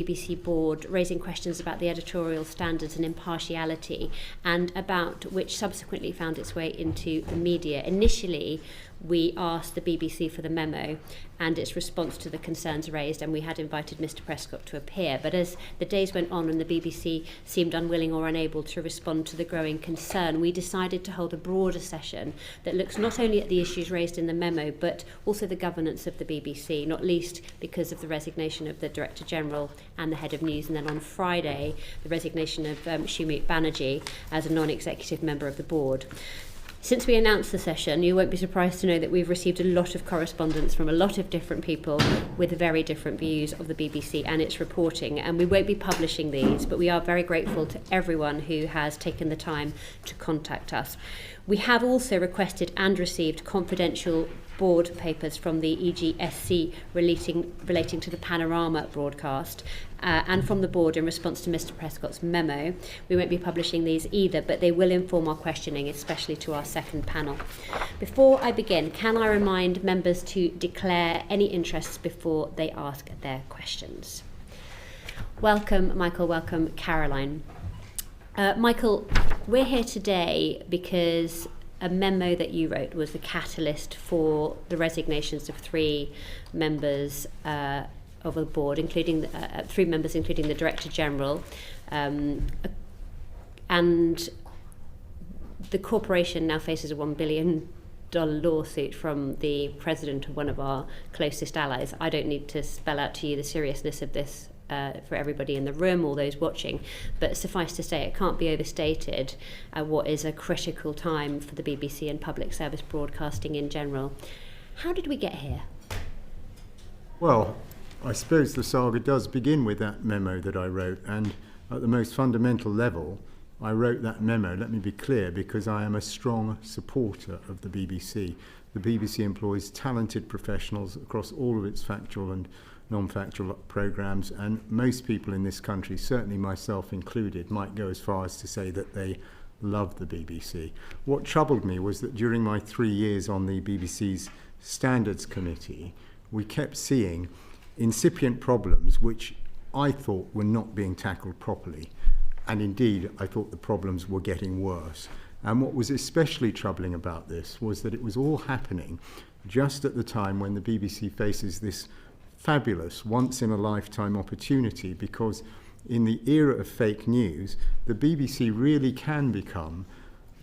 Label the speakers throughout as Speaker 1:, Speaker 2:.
Speaker 1: BBC board raising questions about the editorial standards and impartiality, and about which subsequently found its way into the media. Initially, we asked the BBC for the memo and its response to the concerns raised, and we had invited Mr. Prescott to appear. But as the days went on and the BBC seemed unwilling or unable to respond to the growing concern, we decided to hold a broader session that looks not only at the issues raised in the memo, but also the governance of the BBC, not least because of the resignation of the Director General and the Head of News, and then on Friday, the resignation of Shumik Banerjee as a non-executive member of the board. Since we announced the session, you won't be surprised to know that we've received a lot of correspondence from a lot of different people with very different views of the BBC and its reporting, and we won't be publishing these, but we are very grateful to everyone who has taken the time to contact us. We have also requested and received confidential board papers from the EGSC relating to the Panorama broadcast and from the board in response to Mr. Prescott's memo. We won't be publishing these either, but they will inform our questioning, especially to our second panel. Before I begin, can I remind members to declare any interests before they ask their questions? Welcome, Michael. Welcome, Caroline. Michael, we're here today because a memo that you wrote was the catalyst for the resignations of three members of the board, including three members, including the Director General, and the corporation now faces a $1 billion lawsuit from the president of one of our closest allies. I don't need to spell out to you the seriousness of this for everybody in the room or those watching, but suffice to say, it can't be overstated what is a critical time for the BBC and public service broadcasting in general. How did we get here?
Speaker 2: Well, I suppose the saga does begin with that memo that I wrote, and at the most fundamental level, I wrote that memo, let me be clear, because I am a strong supporter of the BBC. The BBC employs talented professionals across all of its factual and non-factual programmes, and most people in this country, certainly myself included, might go as far as to say that they love the BBC. What troubled me was that during my 3 years on the BBC's Standards Committee, we kept seeing incipient problems which I thought were not being tackled properly, and indeed I thought the problems were getting worse. And what was especially troubling about this was that it was all happening just at the time when the BBC faces this fabulous once-in-a-lifetime opportunity, because in the era of fake news, the BBC really can become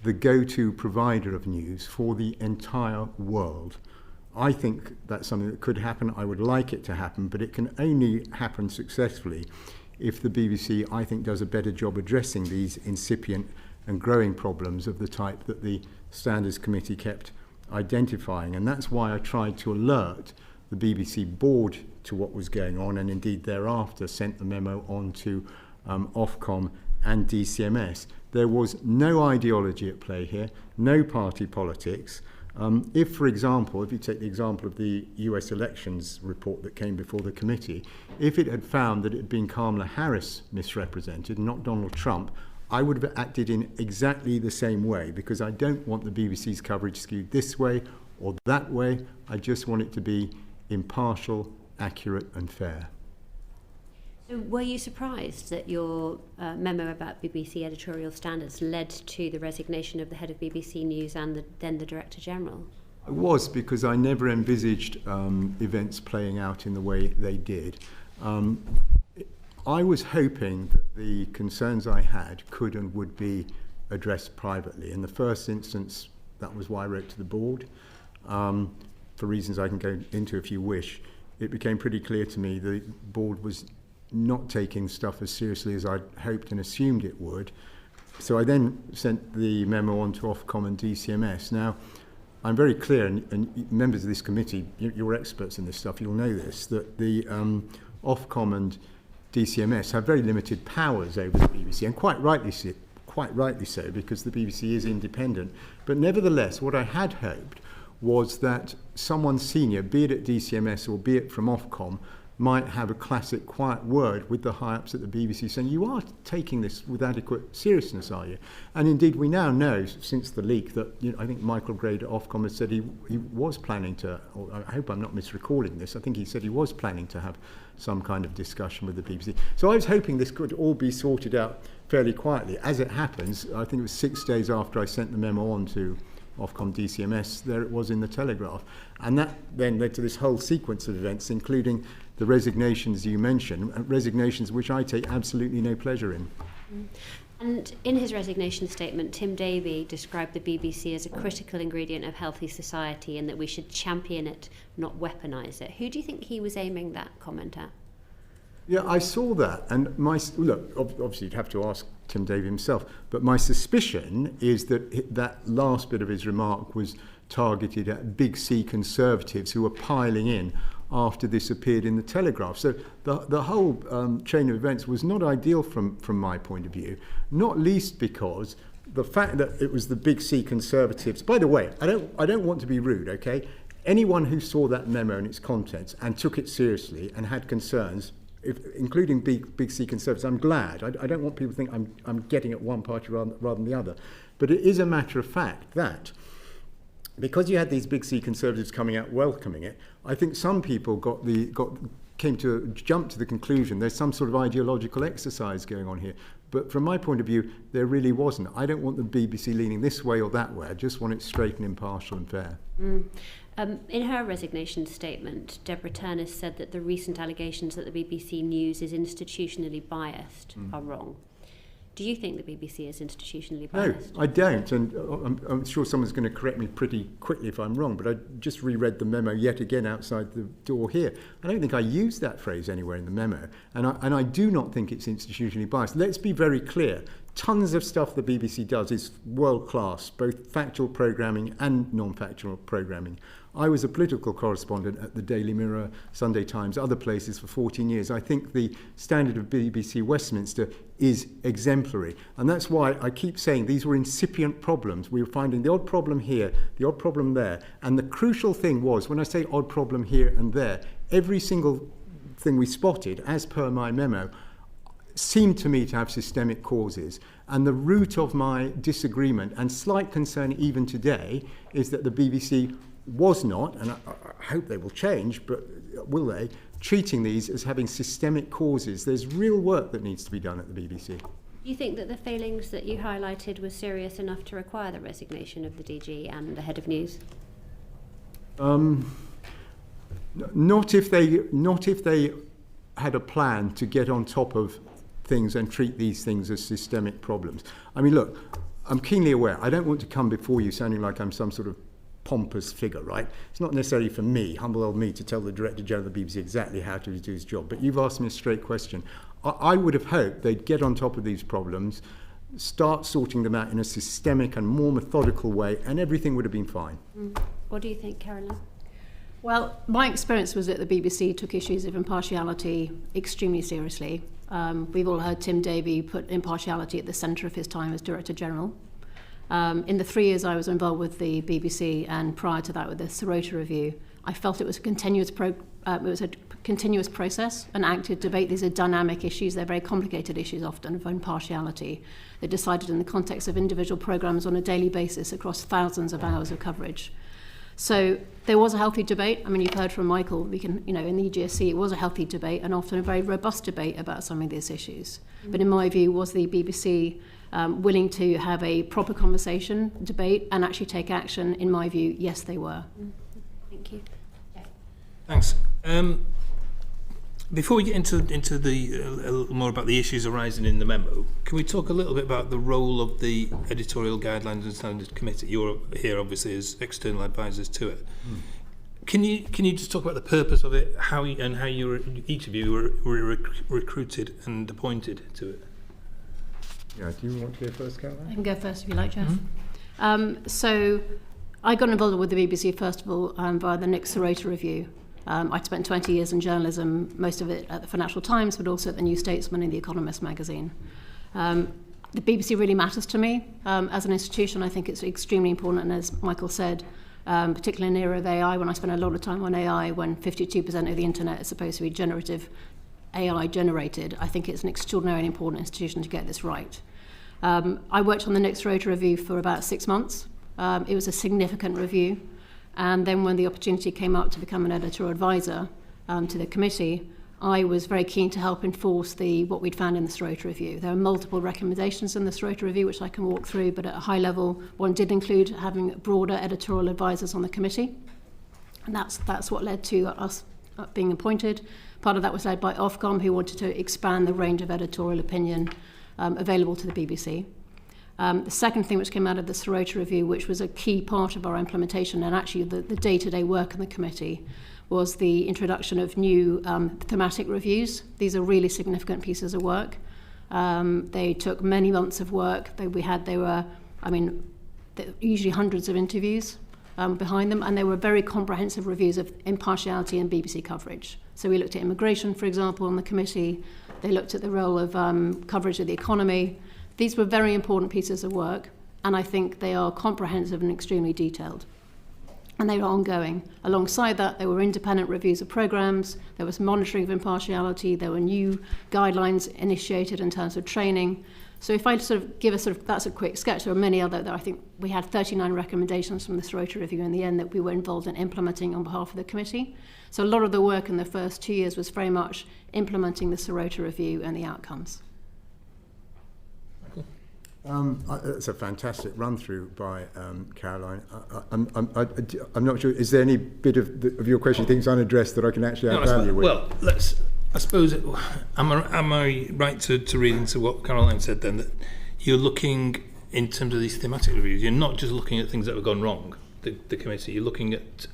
Speaker 2: the go-to provider of news for the entire world. I think that's something that could happen. I would like it to happen, but it can only happen successfully if the BBC, I think, does a better job addressing these incipient and growing problems of the type that the Standards Committee kept identifying. And that's why I tried to alert the BBC board to what was going on, and indeed thereafter sent the memo on to Ofcom and DCMS. There was no ideology at play here, no party politics. If, for example, if you take the example of the US elections report that came before the committee, if it had found that it had been Kamala Harris misrepresented, not Donald Trump, I would have acted in exactly the same way, because I don't want the BBC's coverage skewed this way or that way. I just want it to be impartial, accurate and fair.
Speaker 1: So were you surprised that your memo about BBC editorial standards led to the resignation of the head of BBC News and then the Director General?
Speaker 2: I was, because I never envisaged events playing out in the way they did. I was hoping that the concerns I had could and would be addressed privately. In the first instance, that was why I wrote to the board. For reasons I can go into if you wish. It became pretty clear to me the board was not taking stuff as seriously as I'd hoped and assumed it would. So I then sent the memo on to Ofcom and DCMS. Now, I'm very clear, and members of this committee, you're experts in this stuff, you'll know this, that the Ofcom and DCMS have very limited powers over the BBC, and quite rightly so, because the BBC is independent. But nevertheless, what I had hoped was that someone senior, be it at DCMS or be it from Ofcom, might have a classic quiet word with the high-ups at the BBC saying, you are taking this with adequate seriousness, are you? And indeed, we now know, since the leak, that I think Michael Grade at Ofcom has said he was planning to, or I hope I'm not misrecalling this, I think he said he was planning to have some kind of discussion with the BBC. So I was hoping this could all be sorted out fairly quietly. As it happens, I think it was 6 days after I sent the memo on to Ofcom DCMS, there it was in the Telegraph. And that then led to this whole sequence of events, including the resignations you mentioned, resignations which I take absolutely no pleasure in.
Speaker 1: And in his resignation statement, Tim Davie described the BBC as a critical ingredient of healthy society and that we should champion it, not weaponise it. Who do you think he was aiming that comment at?
Speaker 2: Yeah, I saw that, and look, obviously you'd have to ask Tim Davie himself, but my suspicion is that that last bit of his remark was targeted at big C Conservatives who were piling in after this appeared in the Telegraph. So the whole chain of events was not ideal from my point of view, not least because the fact that it was the big C Conservatives. By the way, I don't want to be rude, okay? Anyone who saw that memo and its contents and took it seriously and had concerns, including big C Conservatives, I'm glad. I don't want people to think I'm getting at one party rather than the other. But it is a matter of fact that because you had these big C Conservatives coming out welcoming it, I think some people came to jump to the conclusion there's some sort of ideological exercise going on here. But from my point of view, there really wasn't. I don't want the BBC leaning this way or that way. I just want it straight and impartial and fair.
Speaker 1: In her resignation statement, Deborah Turner said that the recent allegations that the BBC News is institutionally biased are wrong. Do you think the BBC is institutionally biased?
Speaker 2: No, I don't, and I'm sure someone's going to correct me pretty quickly if I'm wrong, but I just reread the memo yet again outside the door here. I don't think I used that phrase anywhere in the memo, and I do not think it's institutionally biased. Let's be very clear. Tons of stuff the BBC does is world-class, both factual programming and non-factual programming. I was a political correspondent at the Daily Mirror, Sunday Times, other places for 14 years. I think the standard of BBC Westminster is exemplary. And that's why I keep saying these were incipient problems. We were finding the odd problem here, the odd problem there. And the crucial thing was, when I say odd problem here and there, every single thing we spotted, as per my memo, seemed to me to have systemic causes. And the root of my disagreement and slight concern even today is that the BBC was not, and I hope they will change, but will they, treating these as having systemic causes. There's real work that needs to be done at the BBC.
Speaker 1: Do you think that the failings that you highlighted were serious enough to require the resignation of the DG and the head of news?
Speaker 2: Not if they had a plan to get on top of things and treat these things as systemic problems. I mean, look, I'm keenly aware. I don't want to come before you sounding like I'm some sort of pompous figure, right? It's not necessarily for me, humble old me, to tell the Director General of the BBC exactly how to do his job. But you've asked me a straight question. I would have hoped they'd get on top of these problems, start sorting them out in a systemic and more methodical way, and everything would have been fine.
Speaker 1: What do you think, Carolyn?
Speaker 3: Well, my experience was that the BBC took issues of impartiality extremely seriously. We've all heard Tim Davie put impartiality at the centre of his time as Director General. In the 3 years I was involved with the BBC and prior to that with the Sirota Review, I felt it was a continuous process, an active debate. These are dynamic issues, they're very complicated issues often of impartiality. They're decided in the context of individual programmes on a daily basis across thousands of hours of coverage. So there was a healthy debate. I mean, you've heard from Michael, in the EGSC, it was a healthy debate and often a very robust debate about some of these issues. But in my view, was the BBC willing to have a proper conversation, debate, and actually take action? In my view, yes, they were.
Speaker 1: Thank you.
Speaker 4: Thanks. Before we get into the a little more about the issues arising in the memo, can we talk a little bit about the role of the Editorial Guidelines and Standards Committee? You're here, obviously, as external advisors to it. Can you just talk about the purpose of it, how each of you were recruited and appointed to it?
Speaker 2: Yeah, do you want to go first, Caroline?
Speaker 3: I can go first if you like, Jeff. So I got involved with the BBC, first of all, via the Nick Sirota Review. I'd spent 20 years in journalism, most of it at the Financial Times, but also at the New Statesman and the Economist magazine. The BBC really matters to me. As an institution, I think it's extremely important, and as Michael said, particularly in the era of AI, when I spent a lot of time on AI, when 52% of the internet is supposed to be generative AI generated. I think it's an extraordinarily important institution to get this right. I worked on the next Rota review for about 6 months. It was a significant review. And then when the opportunity came up to become an editorial advisor to the committee, I was very keen to help enforce what we'd found in the Rota review. There are multiple recommendations in the Rota review, which I can walk through, but at a high level, one did include having broader editorial advisors on the committee. And that's what led to us being appointed. Part of that was led by Ofcom, who wanted to expand the range of editorial opinion available to the BBC. The second thing which came out of the Rota review, which was a key part of our implementation and actually the day-to-day work in the committee, was the introduction of new thematic reviews. These are really significant pieces of work. They took many months of work. They were usually hundreds of interviews behind them, and they were very comprehensive reviews of impartiality and BBC coverage. So we looked at immigration, for example, on the committee. They looked at the role of coverage of the economy. These were very important pieces of work, and I think they are comprehensive and extremely detailed. And they were ongoing. Alongside that, there were independent reviews of programmes, there was monitoring of impartiality, there were new guidelines initiated in terms of training. So if I sort of give that's a quick sketch, there are many other, I think we had 39 recommendations from this Rota review in the end that we were involved in implementing on behalf of the committee. So a lot of the work in the first 2 years was very much implementing the Rota review and the outcomes.
Speaker 2: That's a fantastic run-through by Caroline. I'm not sure, is there any bit of your question you think is unaddressed that I can actually add value with?
Speaker 4: Well, I suppose, am I right to read into what Caroline said then, that you're looking, in terms of these thematic reviews, you're not just looking at things that have gone wrong, the committee, you're looking at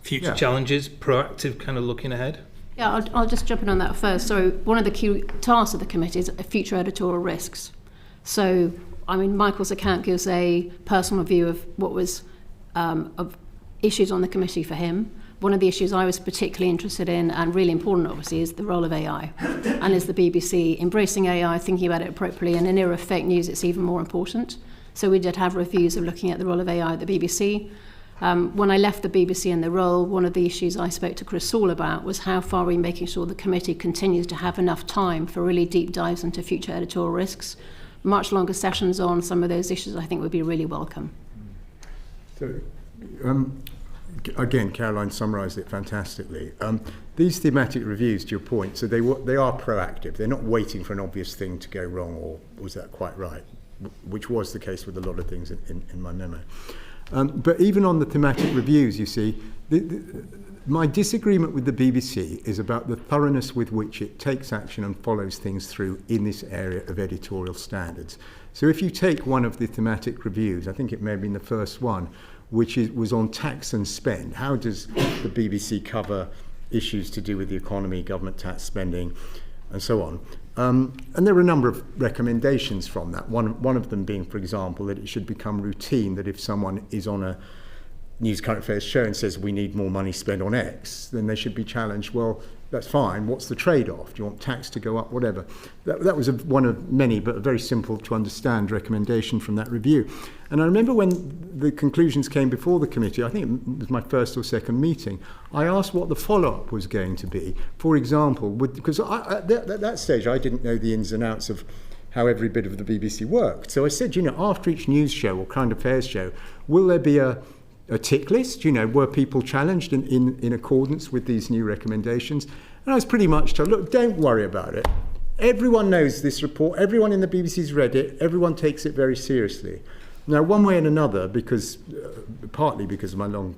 Speaker 4: future challenges, proactive kind of looking ahead?
Speaker 3: Yeah, I'll just jump in on that first. So one of the key tasks of the committee is future editorial risks. So, Michael's account gives a personal view of what was of issues on the committee for him. One of the issues I was particularly interested in, and really important obviously, is the role of AI. And is the BBC embracing AI, thinking about it appropriately? And in an era of fake news, it's even more important. So we did have reviews of looking at the role of AI at the BBC. When I left the BBC in the role, one of the issues I spoke to Chris Saul about was how far are we making sure the committee continues to have enough time for really deep dives into future editorial risks. Much longer sessions on some of those issues I think would be really welcome.
Speaker 2: So, again, Caroline summarised it fantastically. These thematic reviews, to your point, so they are proactive. They're not waiting for an obvious thing to go wrong, or was that quite right? Which was the case with a lot of things in my memo. But even on the thematic reviews, you see, my disagreement with the BBC is about the thoroughness with which it takes action and follows things through in this area of editorial standards. So if you take one of the thematic reviews, I think it may have been the first one, which was on tax and spend. How does the BBC cover issues to do with the economy, government tax spending, and so on? And there were a number of recommendations from that. One of them being, for example, that it should become routine that if someone is on a News Current Affairs show and says we need more money spent on X, then they should be challenged, well, that's fine, what's the trade-off? Do you want tax to go up, whatever? That was one of many, but a very simple to understand recommendation from that review. And I remember when the conclusions came before the committee, I think it was my first or second meeting, I asked what the follow-up was going to be. For example, because at that stage I didn't know the ins and outs of how every bit of the BBC worked. So I said, after each news show or current affairs show, will there be a tick list? Were people challenged in accordance with these new recommendations? And I was pretty much told, look, don't worry about it. Everyone knows this report. Everyone in the BBC's read it. Everyone takes it very seriously. Now, one way and another, partly because of my long,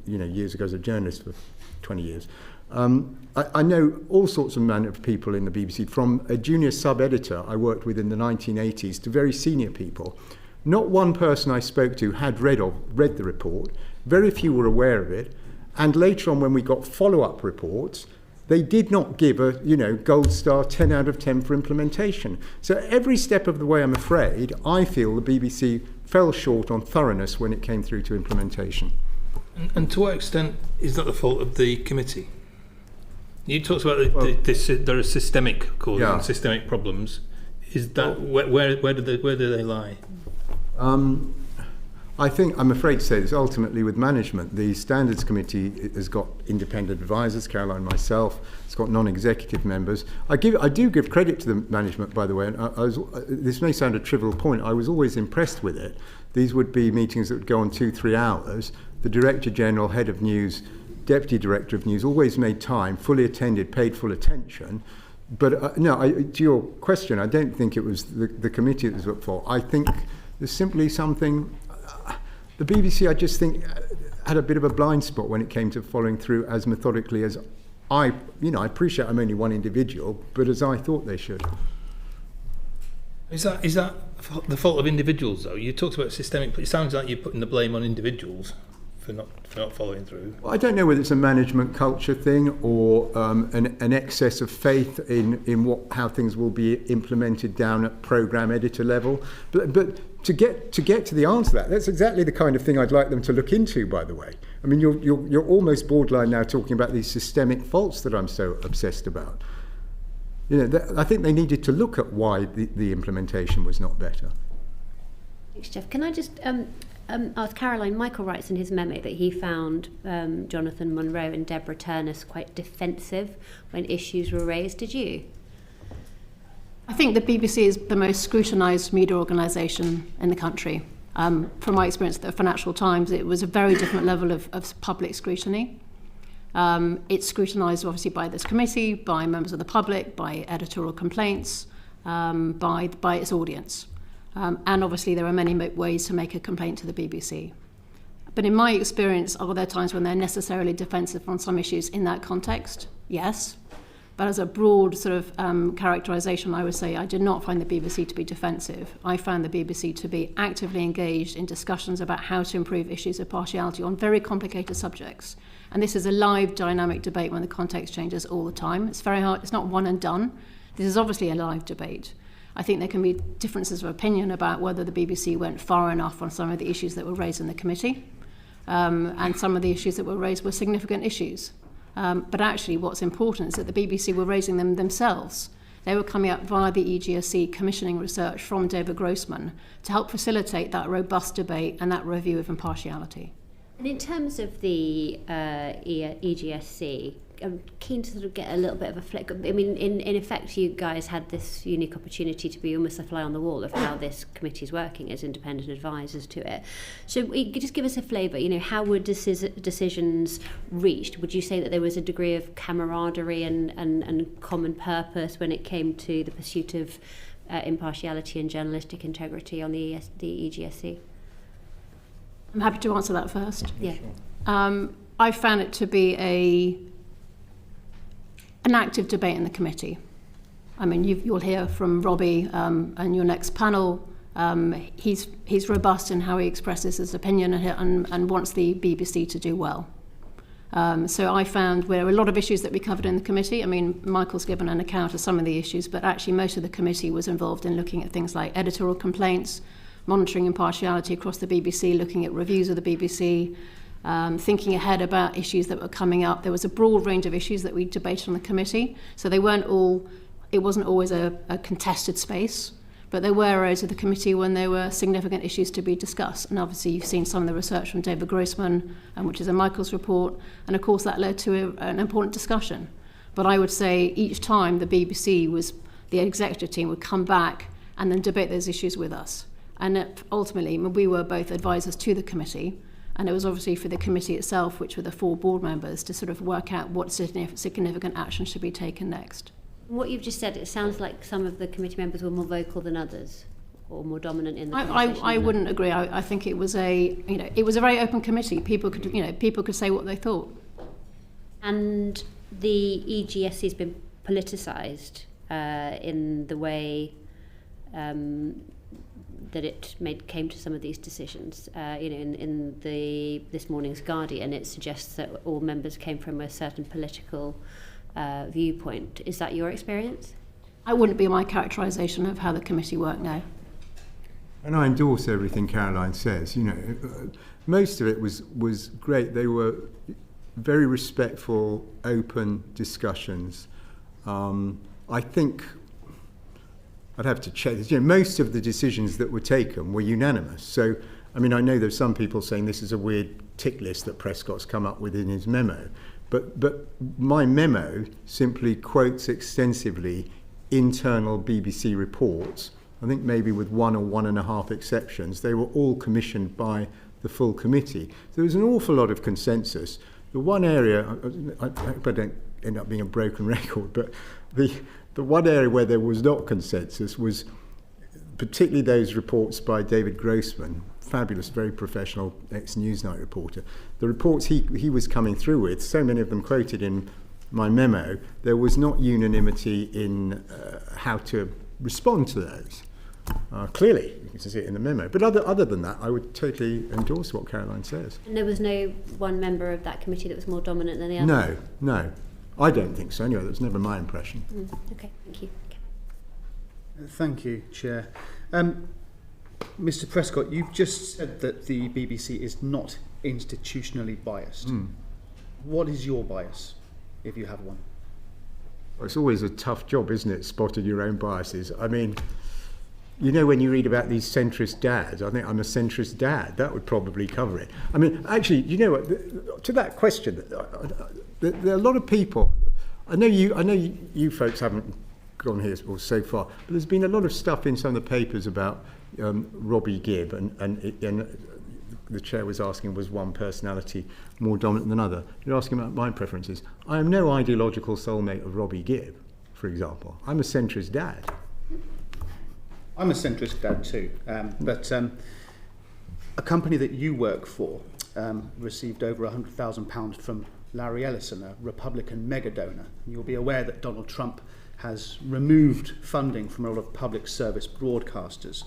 Speaker 2: years ago as a journalist for 20 years, I know all sorts of manner of people in the BBC, from a junior sub-editor I worked with in the 1980s to very senior people. Not one person I spoke to had read the report. Very few were aware of it. And later on, when we got follow-up reports, they did not give a gold star 10 out of 10 for implementation. So every step of the way, I'm afraid, I feel the BBC fell short on thoroughness when it came through to implementation.
Speaker 4: And to what extent is that the fault of the committee? You talked about there are systemic causes and systemic problems. Is that where do they lie?
Speaker 2: I think, I'm afraid to say this, ultimately with management, the Standards Committee has got independent advisors, Caroline, myself, it's got non-executive members. I do give credit to the management, by the way, and this may sound a trivial point, I was always impressed with it. These would be meetings that would go on 2-3 hours. The Director General, Head of News, Deputy Director of News always made time, fully attended, paid full attention. But to your question, I don't think it was the committee that was at fault. I think there's simply something... The BBC, I just think, had a bit of a blind spot when it came to following through as methodically as I appreciate I'm only one individual, but as I thought they should.
Speaker 4: Is that the fault of individuals, though? You talked about systemic, but it sounds like you're putting the blame on individuals for not following through.
Speaker 2: Well, I don't know whether it's a management culture thing or an excess of faith in how things will be implemented down at programme editor level. But to get to the answer to that, that's exactly the kind of thing I'd like them to look into, by the way. I mean, you're almost borderline now talking about these systemic faults that I'm so obsessed about. I think they needed to look at why the implementation was not better.
Speaker 1: Thanks, Jeff. Can I just ask Caroline? Michael writes in his memo that he found Jonathan Munro and Deborah Turnus quite defensive when issues were raised. Did you?
Speaker 3: I think the BBC is the most scrutinised media organisation in the country. From my experience at the Financial Times, it was a very different level of public scrutiny. It's scrutinised obviously by this committee, by members of the public, by editorial complaints, by its audience. And obviously there are many ways to make a complaint to the BBC. But in my experience, are there times when they're necessarily defensive on some issues in that context? Yes. But as a broad sort of characterisation, I would say I did not find the BBC to be defensive. I found the BBC to be actively engaged in discussions about how to improve issues of partiality on very complicated subjects. And this is a live, dynamic debate when the context changes all the time. It's very hard. It's not one and done. This is obviously a live debate. I think there can be differences of opinion about whether the BBC went far enough on some of the issues that were raised in the committee. And some of the issues that were raised were significant issues. But actually what's important is that the BBC were raising them themselves. They were coming up via the EGSC commissioning research from David Grossman to help facilitate that robust debate and that review of impartiality.
Speaker 1: And in terms of the EGSC, I'm keen to sort of get a little bit of a flick. I mean, in effect, you guys had this unique opportunity to be almost a fly on the wall of how this committee is working as independent advisors to it. So just give us a flavour, how were decisions reached? Would you say that there was a degree of camaraderie and common purpose when it came to the pursuit of impartiality and journalistic integrity on the EGSC?
Speaker 3: I'm happy to answer that first.
Speaker 1: Yeah.
Speaker 3: I found it to be an active debate in the committee. I mean, you'll hear from Robbie and your next panel. He's robust in how he expresses his opinion and wants the BBC to do well. So I found there were a lot of issues that we covered in the committee. I mean, Michael's given an account of some of the issues, but actually most of the committee was involved in looking at things like editorial complaints, monitoring impartiality across the BBC, looking at reviews of the BBC, thinking ahead about issues that were coming up. There was a broad range of issues that we debated on the committee, so it wasn't always a contested space, but there were areas of the committee when there were significant issues to be discussed. And obviously you've seen some of the research from David Grossman, which is in Michael's report, and of course that led to an important discussion. But I would say each time the executive team would come back and then debate those issues with us. And ultimately, we were both advisors to the committee, and it was obviously for the committee itself, which were the 4 board members, to sort of work out what significant action should be taken next.
Speaker 1: What you've just said, it sounds like some of the committee members were more vocal than others, or more dominant in the conversation.
Speaker 3: I wouldn't agree. I think it was it was a very open committee. People could say what they thought. And
Speaker 1: the EGSC has been politicised in the way that it came to some of these decisions. In this morning's Guardian, it suggests that all members came from a certain political viewpoint. Is that your experience?
Speaker 3: I wouldn't be my characterisation of how the committee worked now.
Speaker 2: And I endorse everything Caroline says. Most of it was great. They were very respectful, open discussions. I think I'd have to check this. Most of the decisions that were taken were unanimous. So I mean, I know there's some people saying this is a weird tick list that Prescott's come up with in his memo, but my memo simply quotes extensively internal BBC reports. I think maybe with 1 or 1.5 exceptions, they were all commissioned by the full committee. So there was an awful lot of consensus. The one area, I hope I don't end up being a broken record, but the one area where there was not consensus was particularly those reports by David Grossman, fabulous, very professional ex-Newsnight reporter. The reports he was coming through with, so many of them quoted in my memo, there was not unanimity in how to respond to those. Clearly, you can see it in the memo. But other than that, I would totally endorse what Caroline says.
Speaker 1: And there was no one member of that committee that was more dominant than the other?
Speaker 2: No. I don't think so. Anyway, that's never my impression.
Speaker 1: Okay, thank you.
Speaker 5: Thank you, Chair. Mr. Prescott, you've just said that the BBC is not institutionally biased. What is your bias, if you have one?
Speaker 2: Well, it's always a tough job, isn't it, spotting your own biases? I mean, you know, when you read about these centrist dads, I think I'm a centrist dad. That would probably cover it. I mean, actually, you know what? To that question, there are a lot of people. I know you folks haven't gone here so far, but there's been a lot of stuff in some of the papers about Robbie Gibb, and the chair was asking, was one personality more dominant than another? You're asking about my preferences. I am no ideological soulmate of Robbie Gibb, for example. I'm a centrist dad.
Speaker 5: I'm a centrist dad too, but a company that you work for received over £100,000 from Larry Ellison, a Republican mega donor. You'll be aware that Donald Trump has removed funding from a lot of public service broadcasters.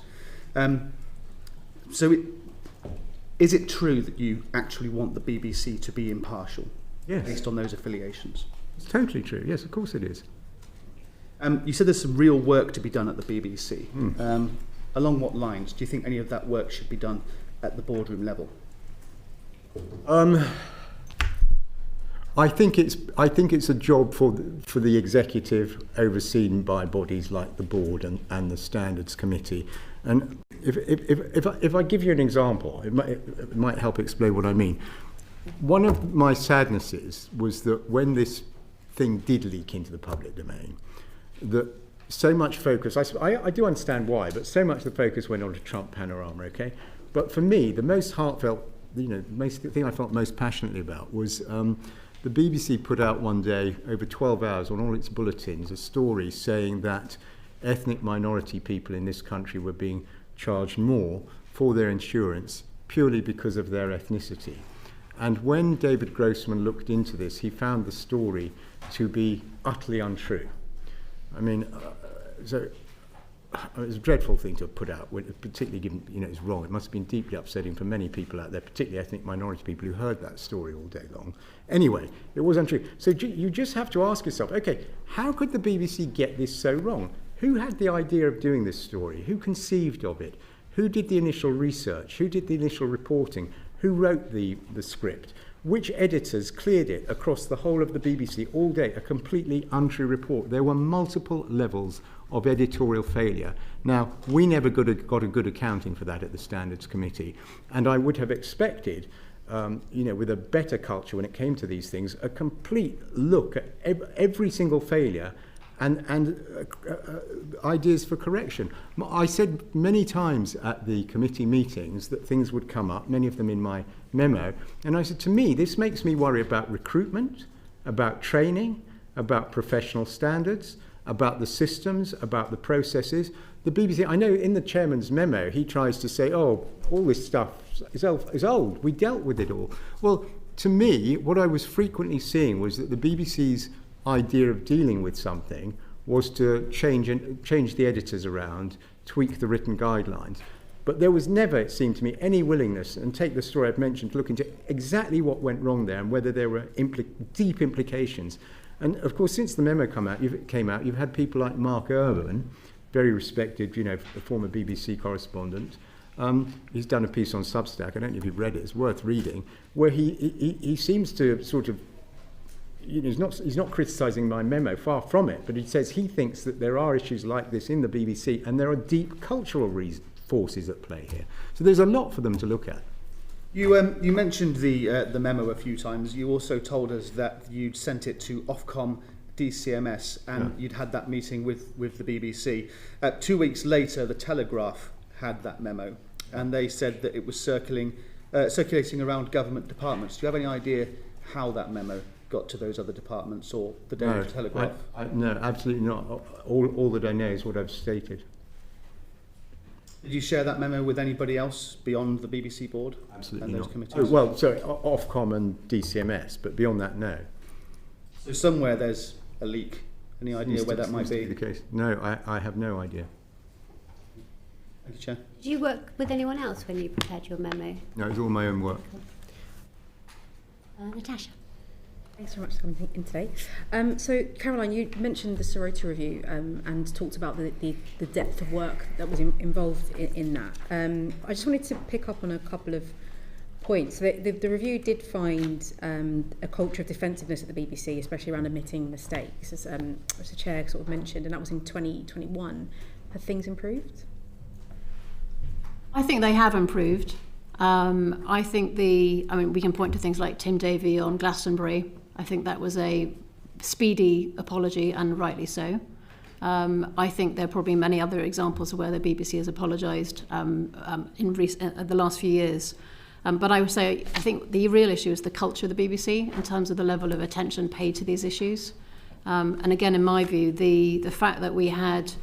Speaker 5: Is it true that you actually want the BBC to be impartial?
Speaker 2: Yes.
Speaker 5: Based on those affiliations?
Speaker 2: It's totally true. Yes, of course it is.
Speaker 5: You said there's some real work to be done at the BBC. Along what lines? Do you think any of that work should be done at the boardroom level?
Speaker 2: I think it's a job for the executive, overseen by bodies like the board and the Standards Committee. And if I give you an example, it might help explain what I mean. One of my sadnesses was that when this thing did leak into the public domain, that so much focus, I do understand why, but so much of the focus went on to Trump Panorama, okay? But for me, the most heartfelt, the thing I felt most passionately about was the BBC put out one day, over 12 hours, on all its bulletins, a story saying that ethnic minority people in this country were being charged more for their insurance purely because of their ethnicity. And when David Grossman looked into this, he found the story to be utterly untrue. I mean, so it was a dreadful thing to have put out, particularly given, it's wrong. It must have been deeply upsetting for many people out there, particularly ethnic minority people who heard that story all day long. Anyway, it was untrue. So you just have to ask yourself, okay, how could the BBC get this so wrong? Who had the idea of doing this story? Who conceived of it? Who did the initial research? Who did the initial reporting? Who wrote the script? Which editors cleared it across the whole of the BBC all day? A completely untrue report. There were multiple levels of editorial failure. Now, we never got a good accounting for that at the Standards Committee, and I would have expected, with a better culture when it came to these things, a complete look at every single failure and ideas for correction. I said many times at the committee meetings that things would come up, many of them in my memo, and I said, to me, this makes me worry about recruitment, about training, about professional standards, about the systems, about the processes. The BBC, I know in the chairman's memo, he tries to say, all this stuff is old. We dealt with it all. Well, to me, what I was frequently seeing was that the BBC's idea of dealing with something was to change the editors around, tweak the written guidelines. But there was never, it seemed to me, any willingness, and take the story I've mentioned, to look into exactly what went wrong there and whether there were deep implications. And of course, since the memo came out, you've had people like Mark Irwin, very respected, former BBC correspondent. He's done a piece on Substack. I don't know if you've read it. It's worth reading, where he seems to sort of, he's not criticising my memo, far from it, but he says he thinks that there are issues like this in the BBC, and there are deep cultural reasons forces at play here. So there's a lot for them to look at.
Speaker 5: You mentioned the memo a few times. You also told us that you'd sent it to Ofcom, DCMS, and you'd had that meeting with the BBC. 2 weeks later, the Telegraph had that memo, and they said that it was circulating around government departments. Do you have any idea how that memo got to those other departments or the Daily Telegraph?
Speaker 2: No, absolutely not. All that I know is what I've stated.
Speaker 5: Did you share that memo with anybody else beyond the BBC board?
Speaker 2: Absolutely
Speaker 5: and those
Speaker 2: not.
Speaker 5: committees?
Speaker 2: Oh, well, sorry, Ofcom and DCMS, but beyond that, no.
Speaker 5: So somewhere there's a leak. Any idea where that might be?
Speaker 2: The case. No, I have no idea.
Speaker 5: Thank you, Chair.
Speaker 1: Did you work with anyone else when you prepared your memo?
Speaker 2: No, it was all my own work.
Speaker 1: Natasha.
Speaker 6: Thanks very much for coming in today. So, Caroline, you mentioned the sorority review and talked about the depth of work that was involved in that. I just wanted to pick up on a couple of points. The review did find a culture of defensiveness at the BBC, especially around admitting mistakes, as the Chair sort of mentioned, and that was in 2021. Have things improved?
Speaker 3: I think they have improved. I think we can point to things like Tim Davie on Glastonbury. I think that was a speedy apology, and rightly so. I think there are probably many other examples of where the BBC has apologised in the last few years. But I would say I think the real issue is the culture of the BBC in terms of the level of attention paid to these issues. And again, in my view, the fact that we had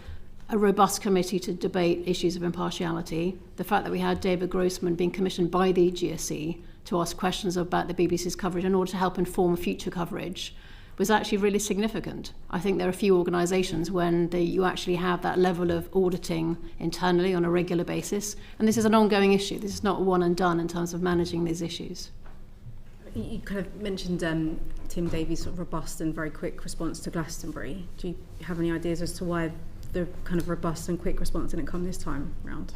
Speaker 3: a robust committee to debate issues of impartiality, the fact that we had David Grossman being commissioned by the EGSC to ask questions about the BBC's coverage in order to help inform future coverage was actually really significant. I think there are a few organisations when you actually have that level of auditing internally on a regular basis, and this is an ongoing issue. This is not one and done in terms of managing these issues.
Speaker 6: You kind of mentioned Tim Davie's sort of robust and very quick response to Glastonbury. Do you have any ideas as to why the kind of robust and quick response didn't come this time round?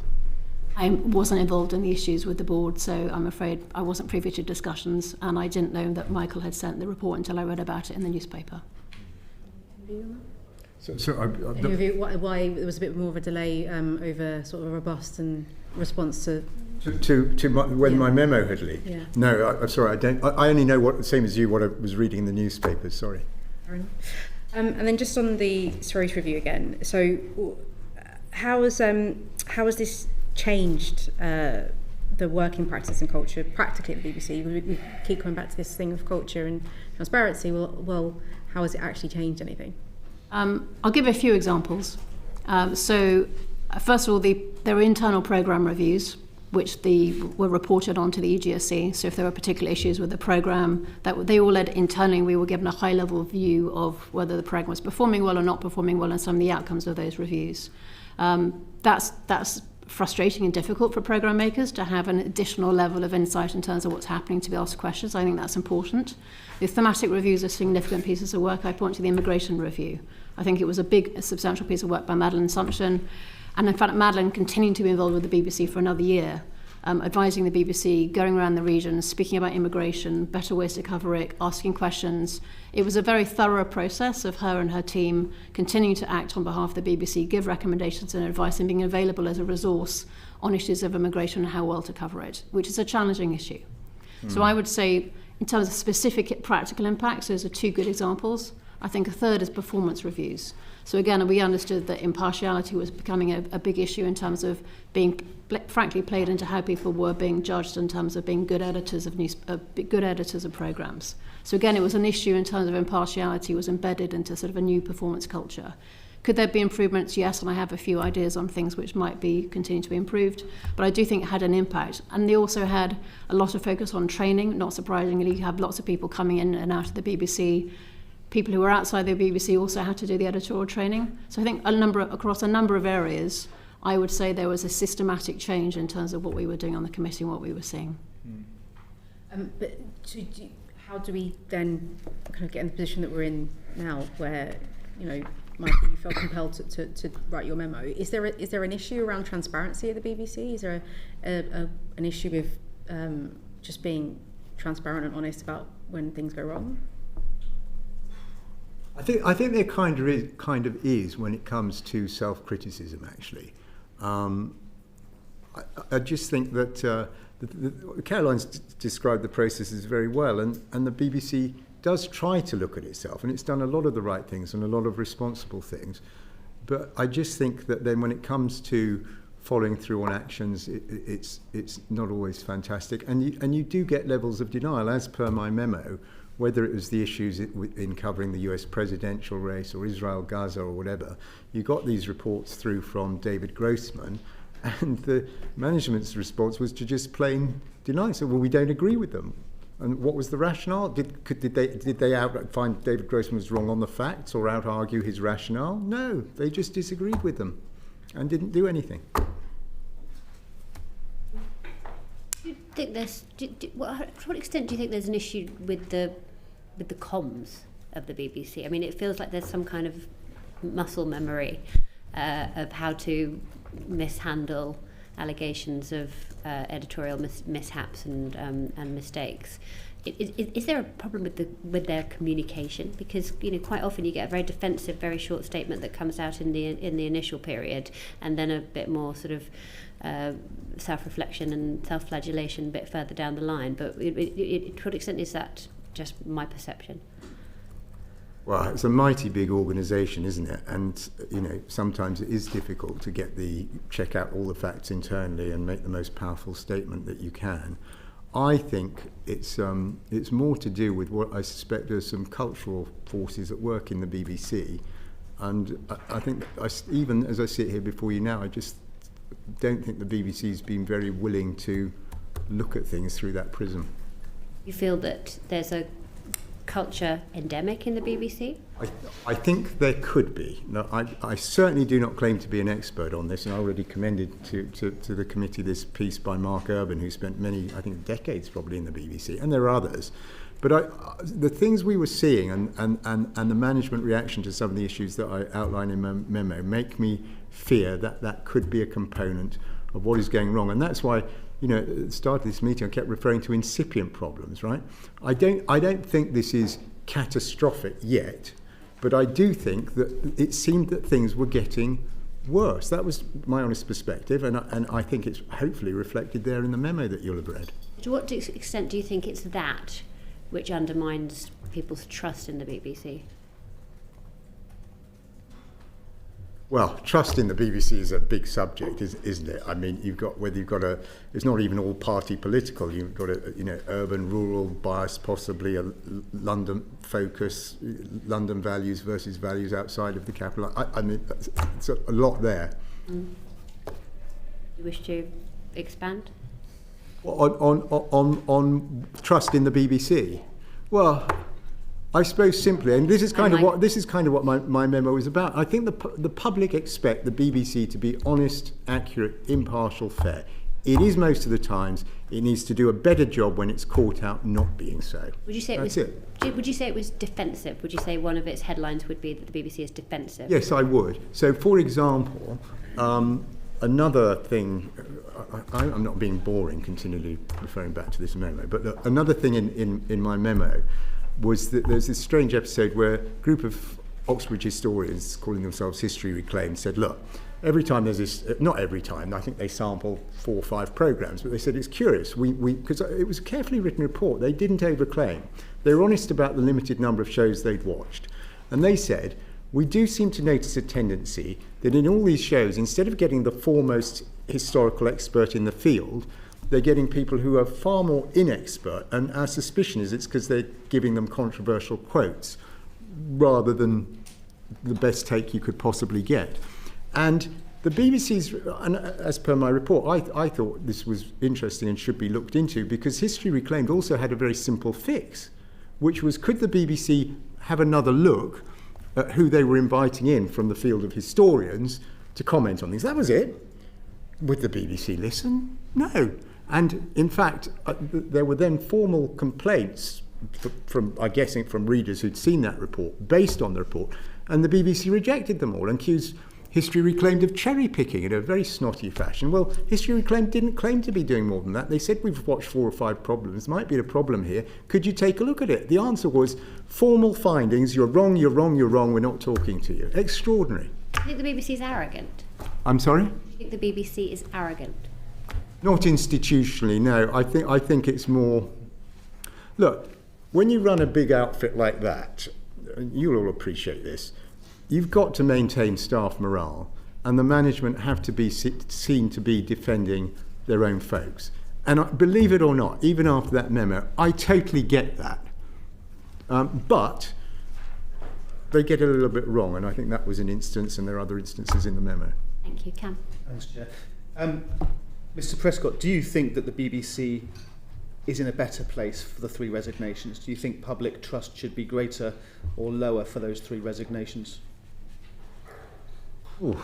Speaker 3: I wasn't involved in the issues with the board, so I'm afraid I wasn't privy to discussions, and I didn't know that Michael had sent the report until I read about it in the newspaper.
Speaker 6: Why there was a bit more of a delay over sort of a robust and response to
Speaker 2: my memo had leaked?
Speaker 6: Yeah.
Speaker 2: No, I'm sorry, I don't. I only know what, same as you, what I was reading in the newspapers. Sorry.
Speaker 6: And then just on the sorority review again. So, how has this changed the working practice and culture practically at the BBC? We keep coming back to this thing of culture and transparency. Well, how has it actually changed anything?
Speaker 3: I'll give a few examples. So, first of all, there are internal programme reviews which were reported onto the EGSC. So if there were particular issues with the programme, that they all led internally, we were given a high-level view of whether the programme was performing well or not performing well and some of the outcomes of those reviews. That's frustrating and difficult for programme makers to have an additional level of insight in terms of what's happening to be asked questions. I think that's important. The thematic reviews are significant pieces of work. I point to the immigration review. I think it was a substantial piece of work by Madeleine Sumption. And in fact, Madeleine continued to be involved with the BBC for another year, advising the BBC, going around the region, speaking about immigration, better ways to cover it, asking questions. It was a very thorough process of her and her team continuing to act on behalf of the BBC, give recommendations and advice, and being available as a resource on issues of immigration and how well to cover it, which is a challenging issue. So I would say, in terms of specific practical impacts, those are two good examples. I think a third is performance reviews. So again, we understood that impartiality was becoming a big issue in terms of being, frankly, played into how people were being judged in terms of being good editors of programmes. So again, it was an issue in terms of impartiality was embedded into sort of a new performance culture. Could there be improvements? Yes, and I have a few ideas on things which might be continue to be improved, but I do think it had an impact. And they also had a lot of focus on training. Not surprisingly, you have lots of people coming in and out of the BBC. People who were outside the BBC also had to do the editorial training. So I think across a number of areas, I would say there was a systematic change in terms of what we were doing on the committee and what we were seeing.
Speaker 6: But how do we then kind of get in the position that we're in now, where, you know, Michael, you felt compelled to write your memo? Is there an issue around transparency at the BBC? Is there an issue with just being transparent and honest about when things go wrong?
Speaker 2: I think there kind of is when it comes to self-criticism, actually. I just think that Caroline's described the processes very well, and the BBC does try to look at itself, and it's done a lot of the right things and a lot of responsible things. But I just think that then when it comes to following through on actions, it's not always fantastic, and you do get levels of denial, as per my memo, whether it was the issues in covering the US presidential race or Israel, Gaza or whatever. You got these reports through from David Grossman, and the management's response was to just plain deny. So, well, we don't agree with them. And what was the rationale? Did they outright find David Grossman was wrong on the facts or out-argue his rationale? No, they just disagreed with them and didn't do anything.
Speaker 1: Do you think to what extent do you think there's an issue with the comms of the BBC? I mean, it feels like there's some kind of muscle memory of how to mishandle allegations of editorial mishaps and mistakes. Is there a problem with their communication? Because quite often you get a very defensive, very short statement that comes out in the initial period, and then a bit more sort of self-reflection and self-flagellation a bit further down the line. But to what extent is that just my perception?
Speaker 2: Well, it's a mighty big organisation, isn't it? And sometimes it is difficult to check out all the facts internally and make the most powerful statement that you can. I think it's more to do with what I suspect are some cultural forces at work in the BBC, and I think even as I sit here before you now, I just don't think the BBC's been very willing to look at things through that prism.
Speaker 1: You feel that there's a culture endemic in the BBC?
Speaker 2: I think there could be. Now, I certainly do not claim to be an expert on this, and I already commended to the committee this piece by Mark Urban, who spent many, I think, decades probably in the BBC, and there are others. But the things we were seeing and the management reaction to some of the issues that I outline in my memo make me fear that that could be a component of what is going wrong. And that's why, at the start of this meeting, I kept referring to incipient problems, right? I don't think this is catastrophic yet, but I do think that it seemed that things were getting worse. That was my honest perspective, and I think it's hopefully reflected there in the memo that you'll have read.
Speaker 1: To what extent do you think it's that which undermines people's trust in the BBC?
Speaker 2: Well, trust in the BBC is a big subject, isn't it? I mean, it's not even all party political. You've got urban, rural bias, possibly a London focus, London values versus values outside of the capital. I mean, it's a lot there.
Speaker 1: You wish to expand?
Speaker 2: On trust in the BBC? Well, I suppose simply, and this is kind of what my memo is about. I think the public expect the BBC to be honest, accurate, impartial, fair. It is most of the times. It needs to do a better job when it's caught out not being so.
Speaker 1: Would you say Would you say it was defensive? Would you say one of its headlines would be that the BBC is defensive?
Speaker 2: Yes, I would. So, for example, another thing. I'm not being boring, continually referring back to this memo, but another thing in my memo was that there's this strange episode where a group of Oxbridge historians calling themselves History Reclaimed said, look, every time there's this, not every time, I think they sample 4 or 5 programmes, but they said it's curious, because it was a carefully written report, they didn't overclaim. They were honest about the limited number of shows they'd watched. And they said, we do seem to notice a tendency that in all these shows, instead of getting the foremost historical expert in the field, they're getting people who are far more inexpert, and our suspicion is it's because they're giving them controversial quotes rather than the best take you could possibly get. And the BBC's, and as per my report, I thought this was interesting and should be looked into, because History Reclaimed also had a very simple fix, which was, could the BBC have another look at who they were inviting in from the field of historians to comment on things? That was it. Would the BBC listen? No. And in fact, there were then formal complaints from, I'm guessing, from readers who'd seen that report, based on the report, and the BBC rejected them all and accused History Reclaimed of cherry-picking in a very snotty fashion. Well, History Reclaimed didn't claim to be doing more than that. They said, we've watched 4 or 5 problems. Might be a problem here. Could you take a look at it? The answer was, formal findings, you're wrong, you're wrong, you're wrong, we're not talking to you. Extraordinary.
Speaker 1: Do you think the BBC is arrogant?
Speaker 2: I'm sorry?
Speaker 1: Do you think the BBC is arrogant?
Speaker 2: Not institutionally, no. I think it's more... Look, when you run a big outfit like that, you'll all appreciate this, you've got to maintain staff morale, and the management have to be seen to be defending their own folks. And believe it or not, even after that memo, I totally get that. But they get it a little bit wrong, and I think that was an instance, and there are other instances in the memo.
Speaker 1: Thank you, Cam.
Speaker 5: Thanks, Chair. Mr. Prescott, do you think that the BBC is in a better place for the 3 resignations? Do you think public trust should be greater or lower for those 3 resignations?
Speaker 2: Ooh.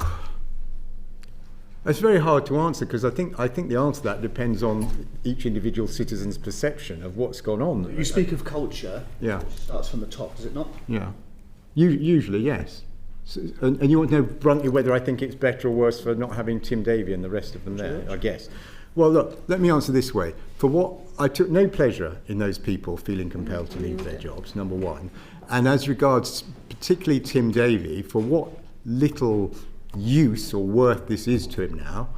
Speaker 2: It's very hard to answer, because I think the answer to that depends on each individual citizen's perception of what's gone on.
Speaker 5: You speak of culture,
Speaker 2: yeah,
Speaker 5: which starts from the top, does it not?
Speaker 2: Yeah. Usually, yes. So, and you want to know bluntly whether I think it's better or worse for not having Tim Davie and the rest of them there, I guess. Well, look, let me answer this way. For what, I took no pleasure in those people feeling compelled to leave their jobs, number one. And as regards particularly Tim Davie, for what little use or worth this is to him now,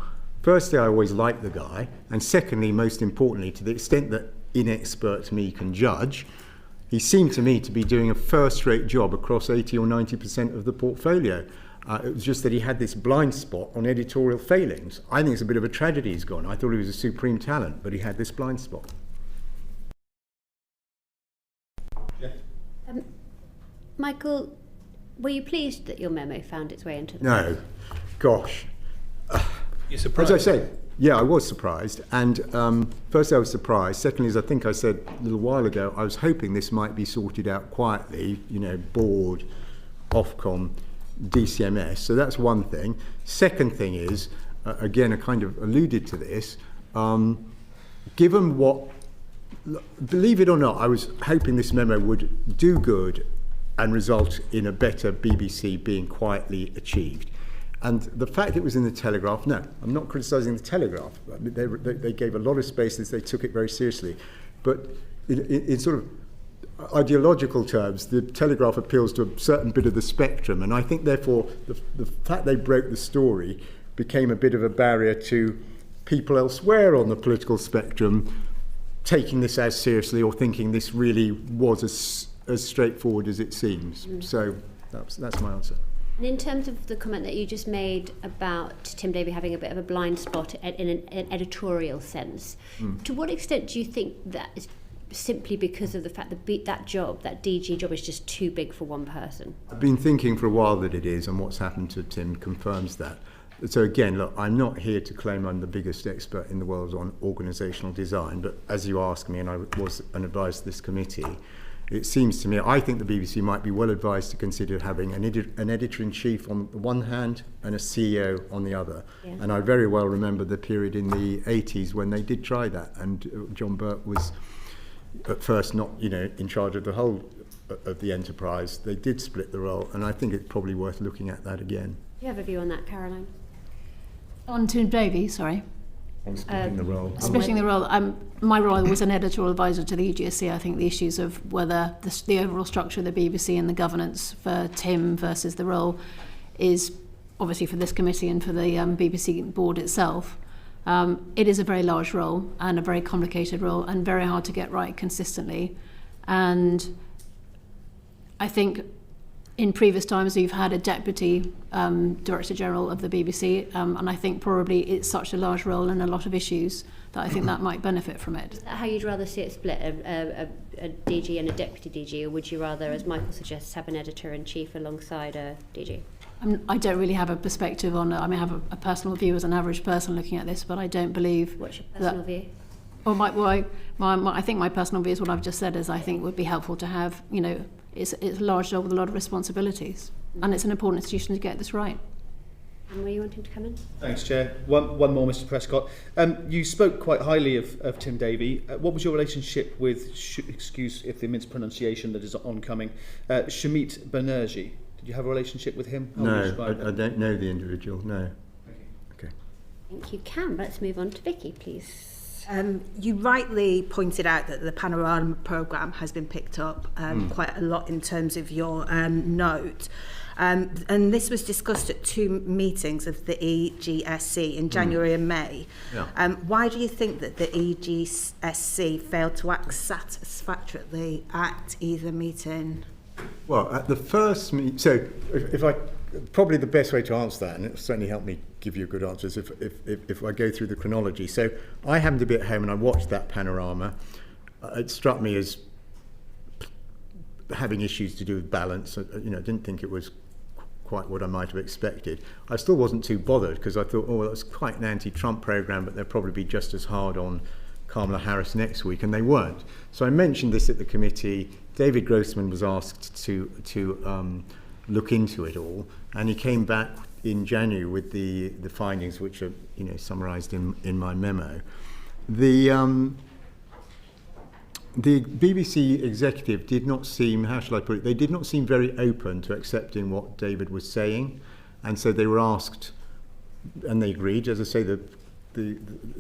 Speaker 2: firstly, I always liked the guy. And secondly, most importantly, to the extent that inexpert me can judge, he seemed to me to be doing a first-rate job across 80 or 90% of the portfolio. It was just that he had this blind spot on editorial failings. I think it's a bit of a tragedy he's gone. I thought he was a supreme talent, but he had this blind spot.
Speaker 5: Yeah.
Speaker 1: Michael, were you pleased that your memo found its way into the
Speaker 2: No, gosh.
Speaker 4: You're surprised?
Speaker 2: As I say, yeah, I was surprised. And firstly, I was surprised. Secondly, as I think I said a little while ago, I was hoping this might be sorted out quietly, you know, board, Ofcom, DCMS. So that's one thing. Second thing is, again, I kind of alluded to this, given what, believe it or not, I was hoping this memo would do good and result in a better BBC being quietly achieved. And the fact it was in the Telegraph, no, I'm not criticising the Telegraph. They gave a lot of space, they took it very seriously. But in sort of ideological terms, the Telegraph appeals to a certain bit of the spectrum, and I think therefore the fact they broke the story became a bit of a barrier to people elsewhere on the political spectrum taking this as seriously or thinking this really was as straightforward as it seems. So that's my answer.
Speaker 1: And in terms of the comment that you just made about Tim Davie having a bit of a blind spot in an editorial sense, to what extent do you think that is simply because of the fact that that DG job is just too big for one person?
Speaker 2: I've been thinking for a while that it is, and what's happened to Tim confirms that. So again, look, I'm not here to claim I'm the biggest expert in the world on organisational design, but as you asked me, and I was an advisor to this committee, it seems to me, I think the BBC might be well advised to consider having an editor-in-chief on the one hand and a CEO on the other. Yeah. And I very well remember the period in the 80s when they did try that, and John Burke was at first not, in charge of the whole of the enterprise. They did split the role, and I think it's probably worth looking at that again.
Speaker 1: Do you have a view on that, Caroline? On
Speaker 3: Tim Davie, sorry.
Speaker 2: On splitting the role.
Speaker 3: Splitting the role. My role was an editorial advisor to the EGSC. I think the issues of whether the overall structure of the BBC and the governance for Tim versus the role is obviously for this committee and for the BBC board itself. It is a very large role and a very complicated role and very hard to get right consistently. And I think in previous times we've had a deputy director general of the BBC, and I think probably it's such a large role and a lot of issues that I think that might benefit from it.
Speaker 1: Is that how you'd rather see it split, a DG and a deputy DG, or would you rather, as Michael suggests, have an editor-in-chief alongside a DG?
Speaker 3: I don't really have a perspective on it. I mean, I have a personal view as an average person looking at this, but I don't believe...
Speaker 1: What's your personal view?
Speaker 3: Well, I think my personal view is what I've just said, is I think would be helpful to have, it's a large job with a lot of responsibilities, and it's an important institution to get this right.
Speaker 1: And were you wanting to come in?
Speaker 5: Thanks, Chair. One more, Mr. Prescott. You spoke quite highly of Tim Davie. What was your relationship with, excuse if the mispronunciation that is oncoming, Shamit Banerjee? Did you have a relationship with him?
Speaker 2: No, I don't know the individual, no.
Speaker 5: Okay.
Speaker 2: Okay.
Speaker 1: Thank you, Cam. Let's move on to Vicky, please.
Speaker 7: You rightly pointed out that the Panorama programme has been picked up quite a lot in terms of your note. And this was discussed at 2 meetings of the EGSC in January and May.
Speaker 2: Yeah.
Speaker 7: Why do you think that the EGSC failed to act satisfactorily at either meeting?
Speaker 2: Well, at the first meeting, so if I, probably the best way to answer that, and it'll certainly help me give you a good answer, is if I go through the chronology. So I happened to be at home and I watched that Panorama. It struck me as having issues to do with balance. I didn't think it was quite what I might have expected. I still wasn't too bothered because I thought, well, that's quite an anti-Trump programme, but they'll probably be just as hard on Kamala Harris next week, and they weren't. So I mentioned this at the committee. David Grossman was asked to look into it all, and he came back in January with the findings, which are summarised in my memo. The BBC executive did not seem, how shall I put it, they did not seem very open to accepting what David was saying, and so they were asked, and they agreed. As I say, there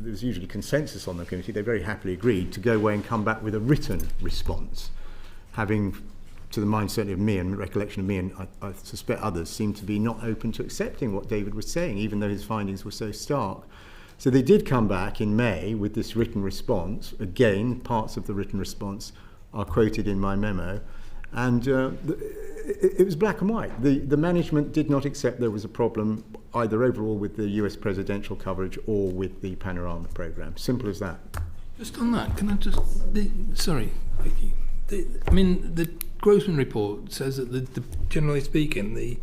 Speaker 2: was usually consensus on the committee. They very happily agreed to go away and come back with a written response, having, to the mind certainly of me and recollection of me, and I suspect others, seemed to be not open to accepting what David was saying, even though his findings were so stark. So they did come back in May with this written response. Again, parts of the written response are quoted in my memo, and it was black and white. The management did not accept there was a problem either overall with the US presidential coverage or with the Panorama programme. Simple as that.
Speaker 4: Just on that, can I just... sorry, Vicky. The Grossman report says that generally speaking, the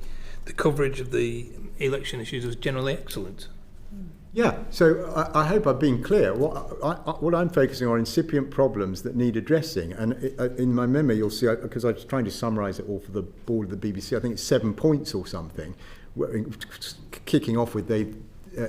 Speaker 4: coverage of the election issues was generally excellent.
Speaker 2: Yeah, so I hope I've been clear. What I'm focusing on are incipient problems that need addressing. And in my memo, you'll see, because I was trying to summarise it all for the board of the BBC, I think it's 7 points or something, kicking off with they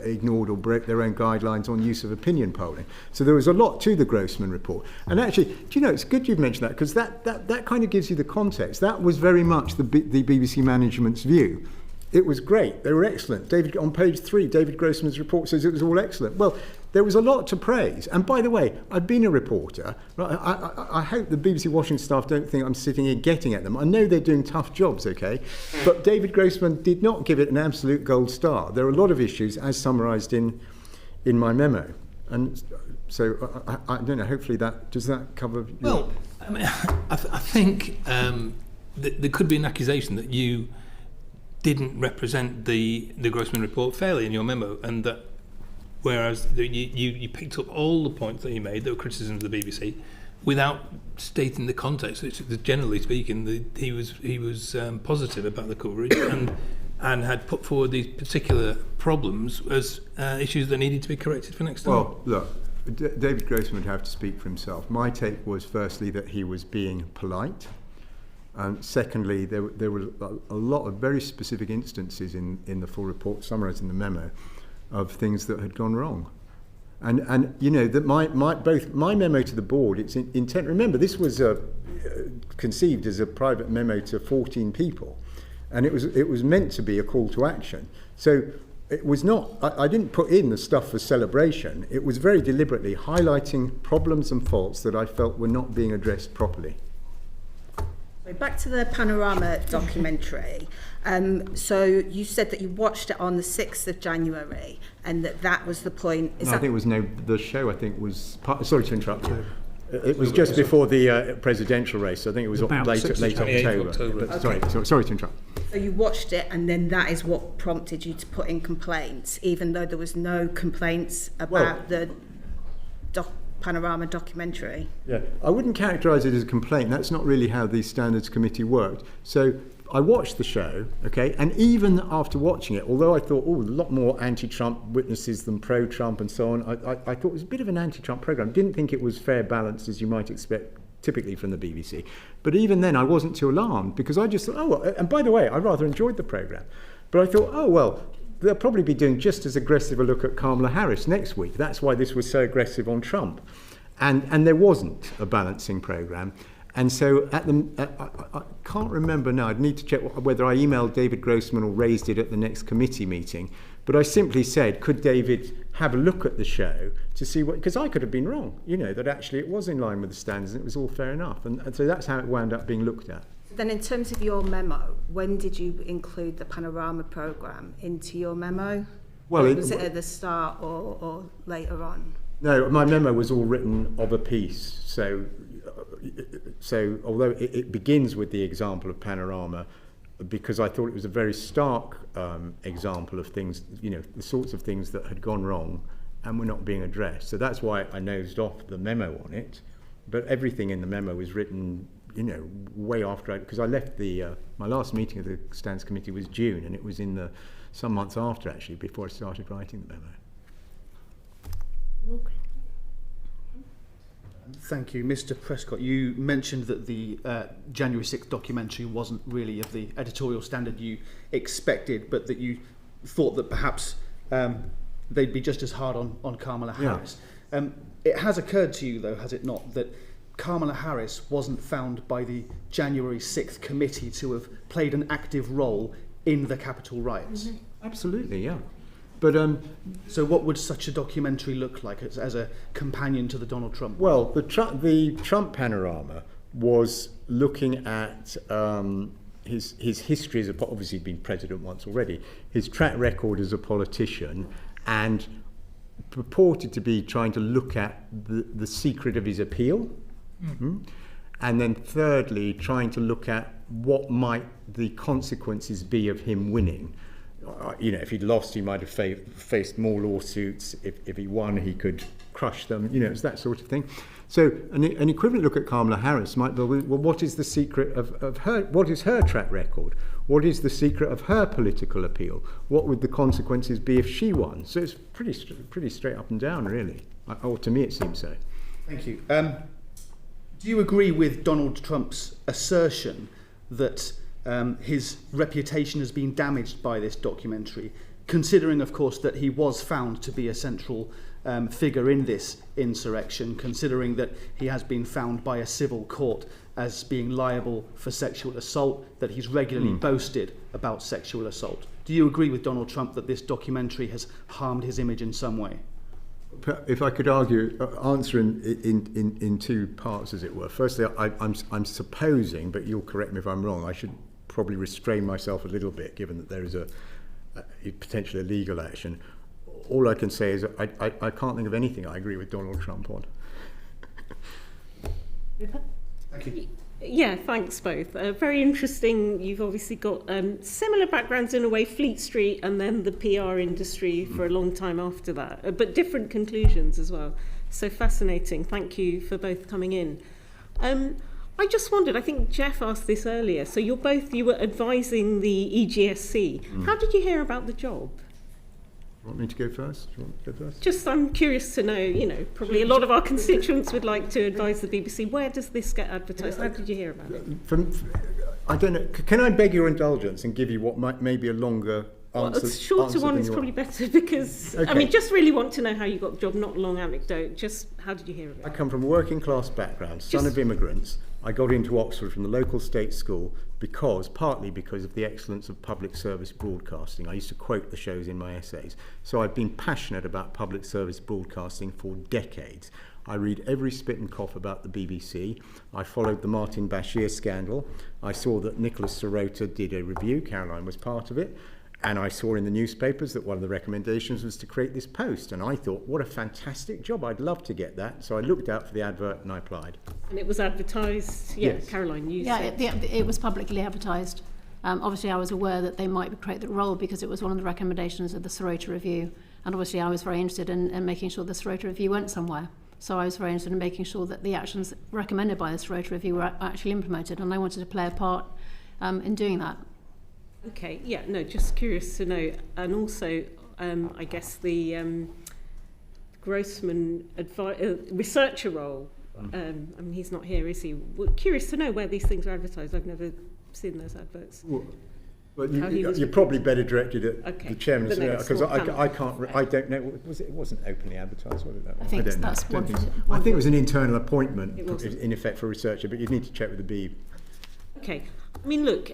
Speaker 2: ignored or broke their own guidelines on use of opinion polling. So there was a lot to the Grossman report. And actually, do you know, it's good you've mentioned that, because that kind of gives you the context. That was very much the BBC management's view. It was great. They were excellent. On page 3, David Grossman's report says it was all excellent. Well, there was a lot to praise. And by the way, I've been a reporter. I hope the BBC Washington staff don't think I'm sitting here getting at them. I know they're doing tough jobs, okay? But David Grossman did not give it an absolute gold star. There are a lot of issues, as summarised in my memo. And so, I don't know, hopefully does that cover...
Speaker 4: Well, I mean, I think there could be an accusation that you didn't represent the Grossman report fairly in your memo, and that whereas you picked up all the points that he made that were criticisms of the BBC without stating the context, which generally speaking he was positive about the coverage and had put forward these particular problems as issues that needed to be corrected for next time.
Speaker 2: Well, look, David Grossman would have to speak for himself. My take was firstly that he was being polite. Secondly, there were a lot of very specific instances in the full report, summarised in the memo, of things that had gone wrong. And you know, that both my memo to the board, its intent, remember, this was conceived as a private memo to 14 people, and it was meant to be a call to action. So it was not, I didn't put in the stuff for celebration. It was very deliberately highlighting problems and faults that I felt were not being addressed properly.
Speaker 7: Back to the Panorama documentary. So you said that you watched it on the 6th of January and that was the point.
Speaker 2: I think it was the show, I think, was... sorry to interrupt you. It was just before the presidential race. I think it was late October. But sorry to interrupt.
Speaker 7: So you watched it, and then that is what prompted you to put in complaints, even though there was no complaints about the Panorama documentary.
Speaker 2: Yeah, I wouldn't characterise it as a complaint. That's not really how the Standards Committee worked. So I watched the show, okay, and even after watching it, although I thought, a lot more anti-Trump witnesses than pro-Trump and so on, I thought it was a bit of an anti-Trump programme. Didn't think it was fair balanced as you might expect typically from the BBC. But even then I wasn't too alarmed, because I just thought, and by the way, I rather enjoyed the programme. But I thought, they'll probably be doing just as aggressive a look at Kamala Harris next week. That's why this was so aggressive on Trump. And there wasn't a balancing programme. And so I can't remember now, I'd need to check whether I emailed David Grossman or raised it at the next committee meeting, but I simply said, could David have a look at the show to see what, because I could have been wrong, that actually it was in line with the standards and it was all fair enough. And so that's how it wound up being looked at.
Speaker 7: Then in terms of your memo, when did you include the Panorama programme into your memo?
Speaker 2: Well,
Speaker 7: was it at the start or later on?
Speaker 2: No, my memo was all written of a piece. So although it begins with the example of Panorama, because I thought it was a very stark example of things, the sorts of things that had gone wrong and were not being addressed. So that's why I nosed off the memo on it. But everything in the memo was written, way after because I left my last meeting of the Standards Committee was June, and it was in some months after, actually, before I started writing the memo.
Speaker 1: Okay.
Speaker 5: Thank you. Mr. Prescott, you mentioned that the January 6th documentary wasn't really of the editorial standard you expected, but that you thought that perhaps they'd be just as hard on Kamala Harris. Yeah. It has occurred to you, though, has it not, that Kamala Harris wasn't found by the January 6th committee to have played an active role in the Capitol riots?
Speaker 2: Mm-hmm. Absolutely, yeah. But
Speaker 5: so what would such a documentary look like as a companion to the Donald Trump?
Speaker 2: Well, the Trump Panorama was looking at his history as obviously he'd been president once already, his track record as a politician, and purported to be trying to look at the secret of his appeal. Mm-hmm. And then thirdly, trying to look at what might the consequences be of him winning. If he'd lost, he might have faced more lawsuits. If he won, he could crush them. It's that sort of thing. So an equivalent look at Kamala Harris might be, well, what is the secret of her? What is her track record? What is the secret of her political appeal? What would the consequences be if she won? So it's pretty straight up and down, really. Or to me, it seems so.
Speaker 5: Thank you. Do you agree with Donald Trump's assertion that his reputation has been damaged by this documentary, considering, of course, that he was found to be a central figure in this insurrection, considering that he has been found by a civil court as being liable for sexual assault, that he's regularly boasted about sexual assault? Do you agree with Donald Trump that this documentary has harmed his image in some way?
Speaker 2: If I could answer in two parts, as it were. Firstly, I'm supposing, but you'll correct me if I'm wrong, I should probably restrain myself a little bit, given that there is a potentially a legal action. All I can say is I can't think of anything I agree with Donald Trump on.
Speaker 5: Thank you.
Speaker 8: Yeah, thanks both. Very interesting. You've obviously got similar backgrounds in a way, Fleet Street and then the PR industry for a long time after that, but different conclusions as well. So fascinating. Thank you for both coming in. I just wondered, I think Jeff asked this earlier, so you were advising the EGSC. How did you hear about the job?
Speaker 2: You want me to go first? Do you want to go first?
Speaker 8: Just, I'm curious to know, probably a lot of our constituents would like to advise the BBC. Where does this get advertised? How did you hear about it?
Speaker 2: I don't know. Can I beg your indulgence and give you what may be a longer answer?
Speaker 8: A shorter one is probably better because, okay. Just really want to know how you got the job, not a long anecdote. Just how did you hear about it?
Speaker 2: I come from a working class background, son of immigrants. I got into Oxford from the local state school partly because of the excellence of public service broadcasting. I used to quote the shows in my essays. So I've been passionate about public service broadcasting for decades. I read every spit and cough about the BBC. I followed the Martin Bashir scandal. I saw that Nicholas Sirota did a review. Caroline was part of it. And I saw in the newspapers that one of the recommendations was to create this post. And I thought, what a fantastic job. I'd love to get that. So I looked out for the advert and I applied.
Speaker 8: And it was advertised? Yeah, yes. Caroline, you said.
Speaker 3: It was publicly advertised. Obviously, I was aware that they might create the role because it was one of the recommendations of the Sirota Review. And obviously, I was very interested in making sure the Sirota Review went somewhere. So I was very interested in making sure that the actions recommended by the Sirota Review were actually implemented. And I wanted to play a part in doing that.
Speaker 8: Okay, yeah, no, just curious to know. And also, I guess the Grossman researcher role, he's not here, is he? Well, curious to know where these things are advertised. I've never seen those adverts.
Speaker 2: Well, But
Speaker 8: How he was
Speaker 2: you're probably better directed at
Speaker 8: Okay.
Speaker 2: the chairman,
Speaker 8: The next
Speaker 2: because
Speaker 8: one,
Speaker 2: I can't. I don't know. It wasn't openly advertised, was it? That
Speaker 3: I
Speaker 2: one?
Speaker 3: think
Speaker 2: don't know.
Speaker 3: that's
Speaker 2: Don't
Speaker 3: one
Speaker 2: think
Speaker 3: for-
Speaker 2: so.
Speaker 3: one
Speaker 2: I think it
Speaker 3: for-
Speaker 2: was an internal appointment,
Speaker 8: It wasn't.
Speaker 2: in effect, for a researcher. But you'd need to check with the Beeb.
Speaker 8: Okay. I mean, look,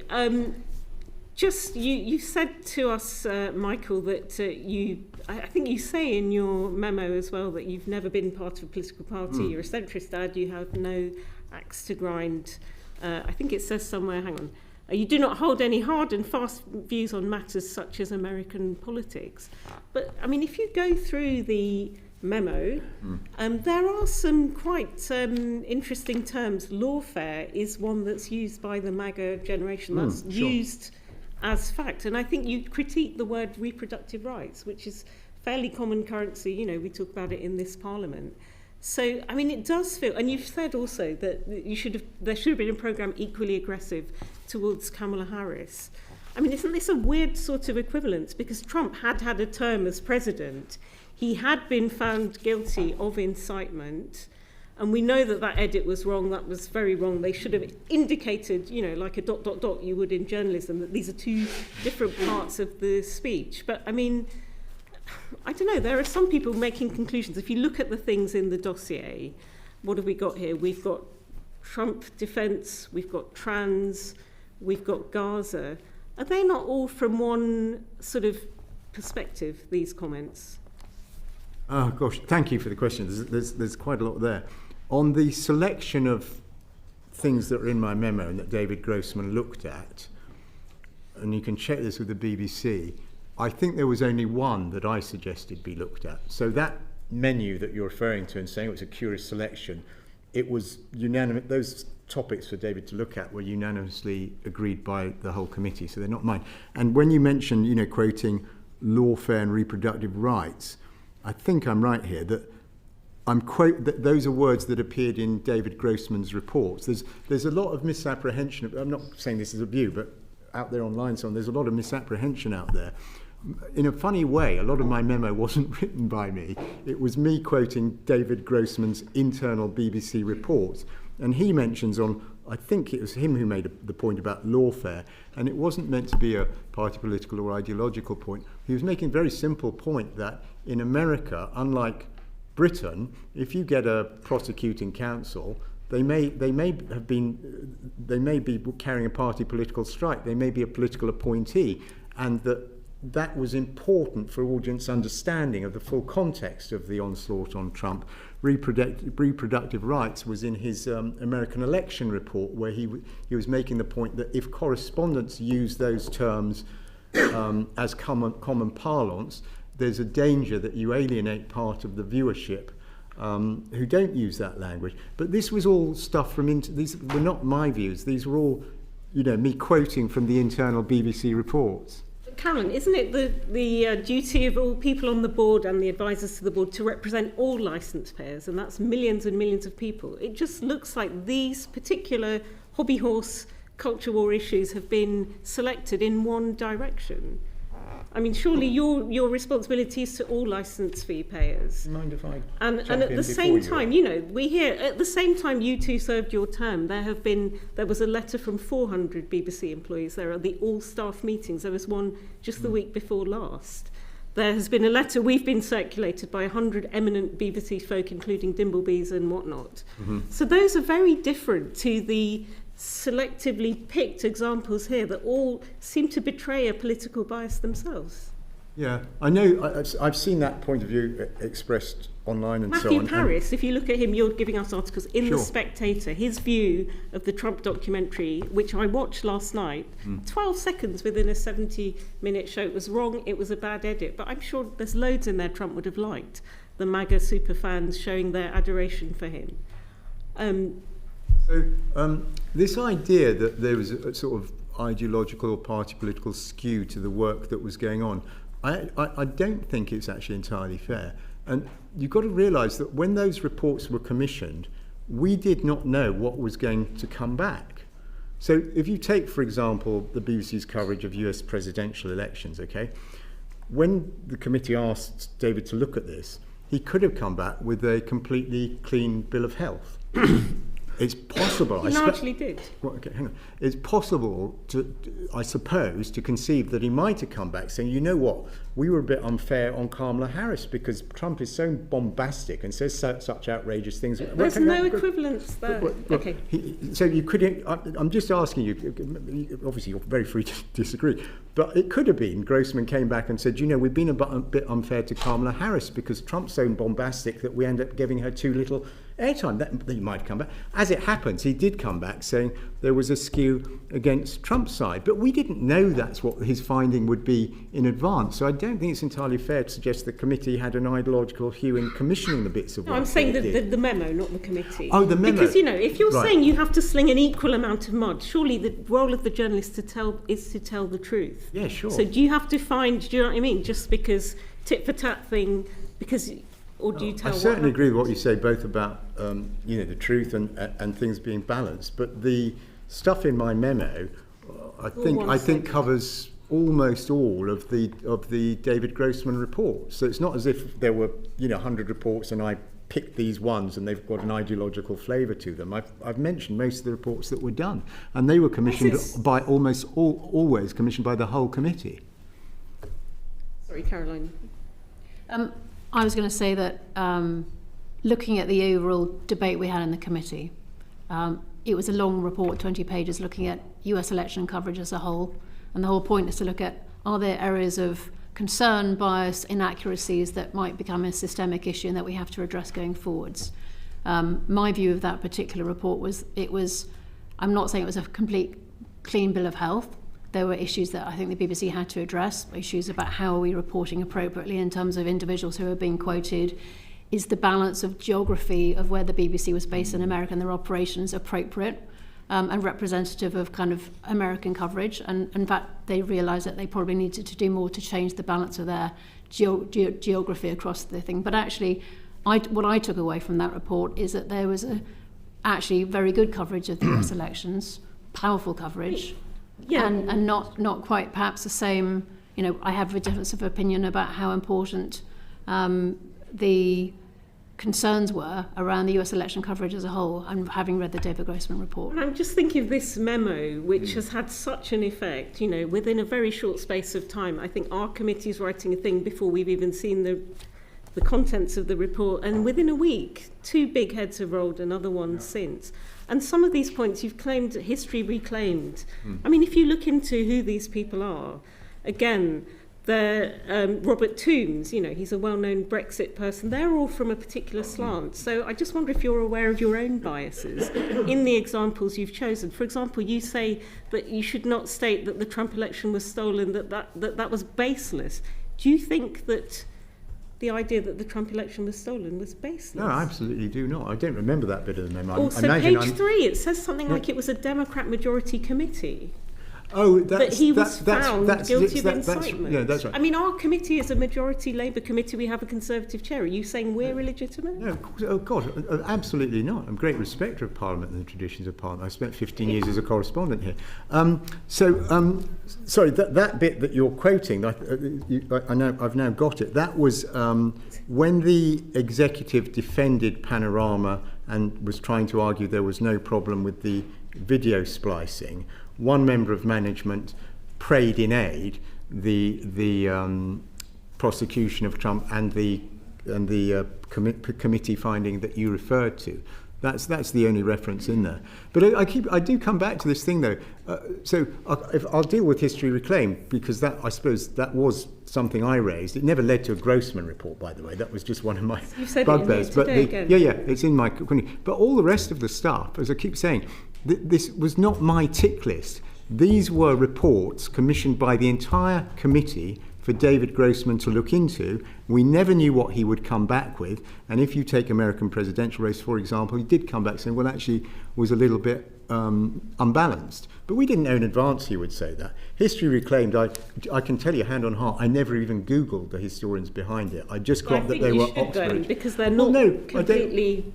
Speaker 8: just you said to us, Michael, that I think you say in your memo as well that you've never been part of a political party. You're a centrist dad. You have no axe to grind. I think it says somewhere, hang on, you do not hold any hard and fast views on matters such as American politics. But, I mean, if you go through the memo, there are some quite interesting terms. Lawfare is one that's used by the MAGA generation. That's used as fact. And I think you critique the word reproductive rights, which is fairly common currency. You know, we talk about it in this parliament. So, I mean, it does feel, and you've said also that there should have been a programme equally aggressive towards Kamala Harris. I mean, isn't this a weird sort of equivalence? Because Trump had a term as president. He had been found guilty of incitement. And we know that edit was wrong. That was very wrong. They should have indicated, you know, like a ... you would in journalism, that these are two different parts of the speech. But, I mean, I don't know. There are some people making conclusions. If you look at the things in the dossier, what have we got here? We've got Trump defence, we've got trans, we've got Gaza. Are they not all from one sort of perspective, these comments?
Speaker 2: Oh gosh, thank you for the question. There's quite a lot there. On the selection of things that are in my memo and that David Grossman looked at, and you can check this with the BBC, I think there was only one that I suggested be looked at. So that menu that you're referring to and saying it was a curious selection, it was unanimous. Those topics for David to look at were unanimously agreed by the whole committee, so they're not mine. And when you mention, you know, quoting lawfare and reproductive rights, I think I'm right here that that those are words that appeared in David Grossman's reports. There's a lot of misapprehension. I'm not saying this is a view, but out there online, so on, there's a lot of misapprehension out there. In a funny way, a lot of my memo wasn't written by me. It was me quoting David Grossman's internal BBC reports. And he mentions I think it was him who made the point about lawfare, and it wasn't meant to be a party political or ideological point. He was making a very simple point that in America, unlike Britain, if you get a prosecuting counsel, they may be carrying a party political strike. They may be a political appointee, and that was important for audience understanding of the full context of the onslaught on Trump. Reproductive rights was in his American election report, where he was making the point that if correspondents use those terms as common parlance, there's a danger that you alienate part of the viewership who don't use that language. But this was all stuff these were not my views. These were all, you know, me quoting from the internal BBC reports.
Speaker 8: Caroline, isn't it the duty of all people on the board and the advisors to the board to represent all licence payers, and that's millions and millions of people? It just looks like these particular hobby horse culture war issues have been selected in one direction. I mean, surely your responsibility is to all licence fee payers.
Speaker 2: Do you mind if I
Speaker 8: and at the same time, you know, we hear at the same time you two served your term, there was a letter from 400 BBC employees. There are the all-staff meetings. There was one just the week before last. There has been a letter we've been circulated by 100 eminent BBC folk, including Dimblebees and whatnot. So those are very different to the selectively picked examples here that all seem to betray a political bias themselves.
Speaker 2: Yeah, I know. I've seen that point of view expressed online and so on.
Speaker 8: Matthew Parris, if you look at him, you're giving us articles in The Spectator. His view of the Trump documentary, which I watched last night, 12 seconds within a 70-minute show. It was wrong, it was a bad edit, but I'm sure there's loads in there Trump would have liked. The MAGA superfans showing their adoration for him.
Speaker 2: So this idea that there was a sort of ideological or party political skew to the work that was going on, I don't think it's actually entirely fair. And you've got to realise that when those reports were commissioned, we did not know what was going to come back. So if you take, for example, the BBC's coverage of US presidential elections, okay, when the committee asked David to look at this, he could have come back with a completely clean bill of health. It's possible.
Speaker 8: He largely did.
Speaker 2: Well, okay, hang on. It's possible I suppose, to conceive that he might have come back saying, you know what, we were a bit unfair on Kamala Harris because Trump is so bombastic and says such outrageous things.
Speaker 8: There's no equivalence there. Okay.
Speaker 2: So you could. I'm just asking you. Obviously, you're very free to disagree, but it could have been Grossman came back and said, you know, we've been a bit unfair to Kamala Harris because Trump's so bombastic that we end up giving her too little airtime. That he might come back. As it happens, he did come back saying there was a skew against Trump's side, but we didn't know that's what his finding would be in advance. So I don't think it's entirely fair to suggest the committee had an ideological hue in commissioning the bits of work.
Speaker 8: No, I'm saying the memo, not the committee.
Speaker 2: Oh, the memo.
Speaker 8: Because, you know, if you're
Speaker 2: Right.
Speaker 8: saying you have to sling an equal amount of mud, surely the role of the journalist is to tell the truth.
Speaker 2: Yeah, sure.
Speaker 8: So do you have to find, do you know what I mean, just because tit for tat thing, because, or do you tell
Speaker 2: I certainly agree with what you say, both about you know, the truth and things being balanced. But the stuff in my memo, I think covers almost all of the David Grossman report. So it's not as if there were 100 reports and I picked these ones and they've got an ideological flavour to them. I've mentioned most of the reports that were done, and they were commissioned by always commissioned by the whole committee.
Speaker 8: Sorry, Caroline.
Speaker 3: I was going to say that looking at the overall debate we had in the committee, it was a long report, 20 pages, looking at US election coverage as a whole. And the whole point is to look at, are there areas of concern, bias, inaccuracies that might become a systemic issue and that we have to address going forwards. My view of that particular report was, I'm not saying it was a complete clean bill of health. There were issues that I think the BBC had to address, issues about how are we reporting appropriately in terms of individuals who are being quoted. Is the balance of geography of where the BBC was based in America and their operations appropriate and representative of kind of American coverage? And in fact, they realised that they probably needed to do more to change the balance of their geography across the thing. But actually, what I took away from that report is that there was actually very good coverage of the US elections, powerful coverage.
Speaker 8: Yeah.
Speaker 3: And not quite perhaps the same, I have a difference of opinion about how important the concerns were around the US election coverage as a whole, and having read the David Grossman report.
Speaker 8: And I'm just thinking of this memo, which has had such an effect, within a very short space of time. I think our committee's writing a thing before we've even seen the contents of the report, and within a week, 2 big heads have rolled, another one since. And some of these points you've claimed history reclaimed. I mean, if you look into who these people are, again, Robert Toombs, he's a well-known Brexit person. They're all from a particular slant. So I just wonder if you're aware of your own biases in the examples you've chosen. For example, you say that you should not state that the Trump election was stolen, that was baseless. Do you think that the idea that the Trump election was stolen was baseless?
Speaker 2: No, I absolutely do not. I don't remember that bit of the memo.
Speaker 8: Also, page 3, it says something like it was a Democrat majority committee.
Speaker 2: Oh,
Speaker 8: that he was found guilty of incitement.
Speaker 2: Yeah, that's right.
Speaker 8: I mean, our committee is a majority Labour committee. We have a Conservative chair. Are you saying we're illegitimate?
Speaker 2: No, oh God, absolutely not. I'm a great respecter of Parliament and the traditions of Parliament. I spent 15 years as a correspondent here. Sorry, that bit that you're quoting, I've now got it. That was when the executive defended Panorama and was trying to argue there was no problem with the video splicing. One member of management prayed in aid the prosecution of Trump and the committee finding that you referred to. That's the only reference in there. But I do come back to this thing though. I'll deal with history reclaimed, because I suppose that was something I raised. It never led to a Grossman report, by the way. That was just one of my bugbears.
Speaker 8: But
Speaker 2: it's in my. But all the rest of the stuff, as I keep saying, this was not my tick list. These were reports commissioned by the entire committee for David Grossman to look into. We never knew what he would come back with. And if you take American presidential race, for example, he did come back saying, well, actually, was a little bit unbalanced. But we didn't know in advance he would say that. History reclaimed, I can tell you hand on heart, I never even Googled the historians behind it. I just got that they were Oxford.
Speaker 8: Because they're not completely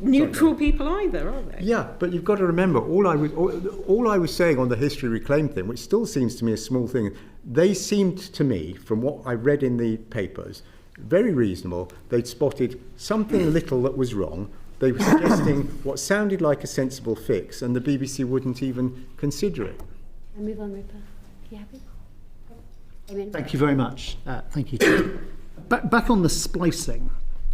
Speaker 8: neutral people either, are they?
Speaker 2: Yeah, but you've got to remember, all I was saying on the history reclaim thing, which still seems to me a small thing, they seemed to me, from what I read in the papers, very reasonable. They'd spotted something little that was wrong. They were suggesting what sounded like a sensible fix, and the BBC wouldn't even consider it.
Speaker 1: I'll move on, Rupert. You happy? Amen.
Speaker 9: Thank you very much. Thank you. Back on the splicing.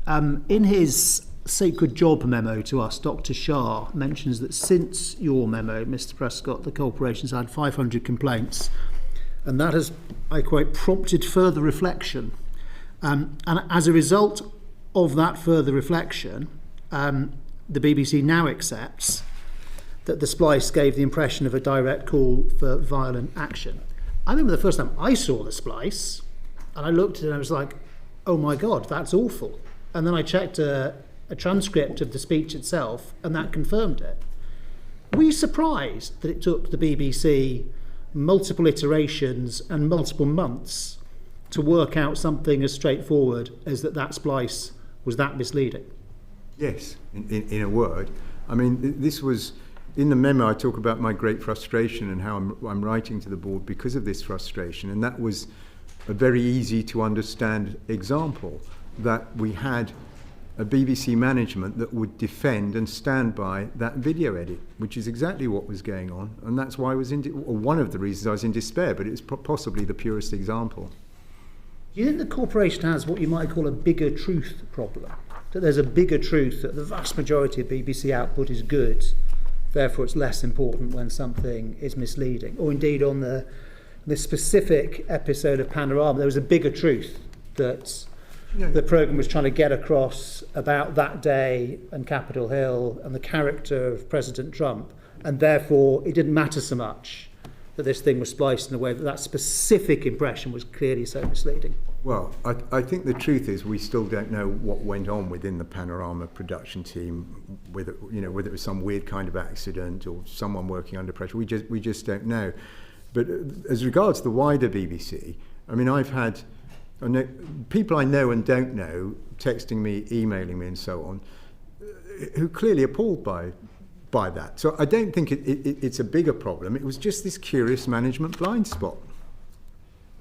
Speaker 9: In his sacred job memo to us, Dr. Shah mentions that since your memo, Mr. Prescott, the corporation's had 500 complaints, and that has, I quote, prompted further reflection. And as a result of that further reflection, the BBC now accepts that the splice gave the impression of a direct call for violent action. I remember the first time I saw the splice, and I looked at it and I was like, oh my God, that's awful. And then I checked a transcript of the speech itself, and that confirmed it. Were you surprised that it took the BBC multiple iterations and multiple months to work out something as straightforward as that splice was that misleading?
Speaker 2: Yes, in a word. I mean, this was, in the memo I talk about my great frustration and how I'm writing to the board because of this frustration, and that was a very easy to understand example, that we had a BBC management that would defend and stand by that video edit, which is exactly what was going on, and that's why I was one of the reasons I was in despair, but it's possibly the purest example.
Speaker 9: Do you think the corporation has what you might call a bigger truth problem? That there's a bigger truth that the vast majority of BBC output is good, therefore it's less important when something is misleading? Or indeed on the specific episode of Panorama, there was a bigger truth that the programme was trying to get across about that day and Capitol Hill and the character of President Trump, and therefore it didn't matter so much that this thing was spliced in a way that specific impression was clearly so misleading.
Speaker 2: Well, I think the truth is we still don't know what went on within the Panorama production team, whether it was some weird kind of accident or someone working under pressure. We just don't know. But as regards the wider BBC, I mean, people I know and don't know texting me, emailing me and so on, who clearly appalled by that. So I don't think it's a bigger problem. It was just this curious management blind spot.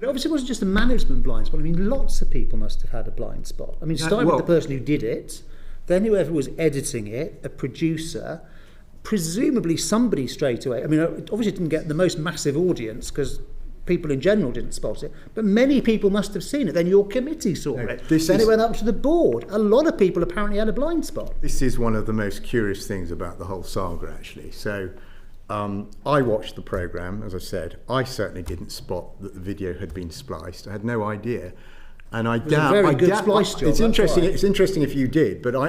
Speaker 9: But obviously it wasn't just a management blind spot. I mean, lots of people must have had a blind spot. I mean, starting with the person who did it, then whoever was editing it, a producer, presumably somebody straight away. I mean, it obviously didn't get the most massive audience because people in general didn't spot it, but many people must have seen it. Then your committee saw it. Then it went up to the board. A lot of people apparently had a blind spot.
Speaker 2: This is one of the most curious things about the whole saga, actually. So I watched the programme, as I said. I certainly didn't spot that the video had been spliced. I had no idea. And I doubt...
Speaker 9: It was a very good splice job.
Speaker 2: It's interesting if you did, but I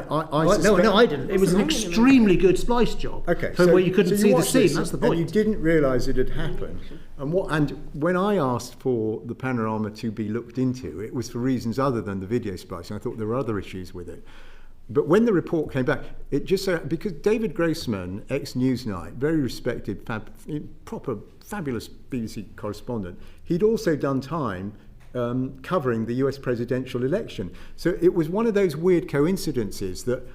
Speaker 2: suspect...
Speaker 9: No, I didn't. It was an extremely good splice job.
Speaker 2: Okay.
Speaker 9: So where you couldn't see the scene, that's the point.
Speaker 2: And you didn't realise it had happened. And when I asked for the Panorama to be looked into, it was for reasons other than the video splicing. I thought there were other issues with it. But when the report came back, it just so... Because David Grossman, ex-Newsnight, very respected, proper, fabulous BBC correspondent, he'd also done time covering the US presidential election. So it was one of those weird coincidences that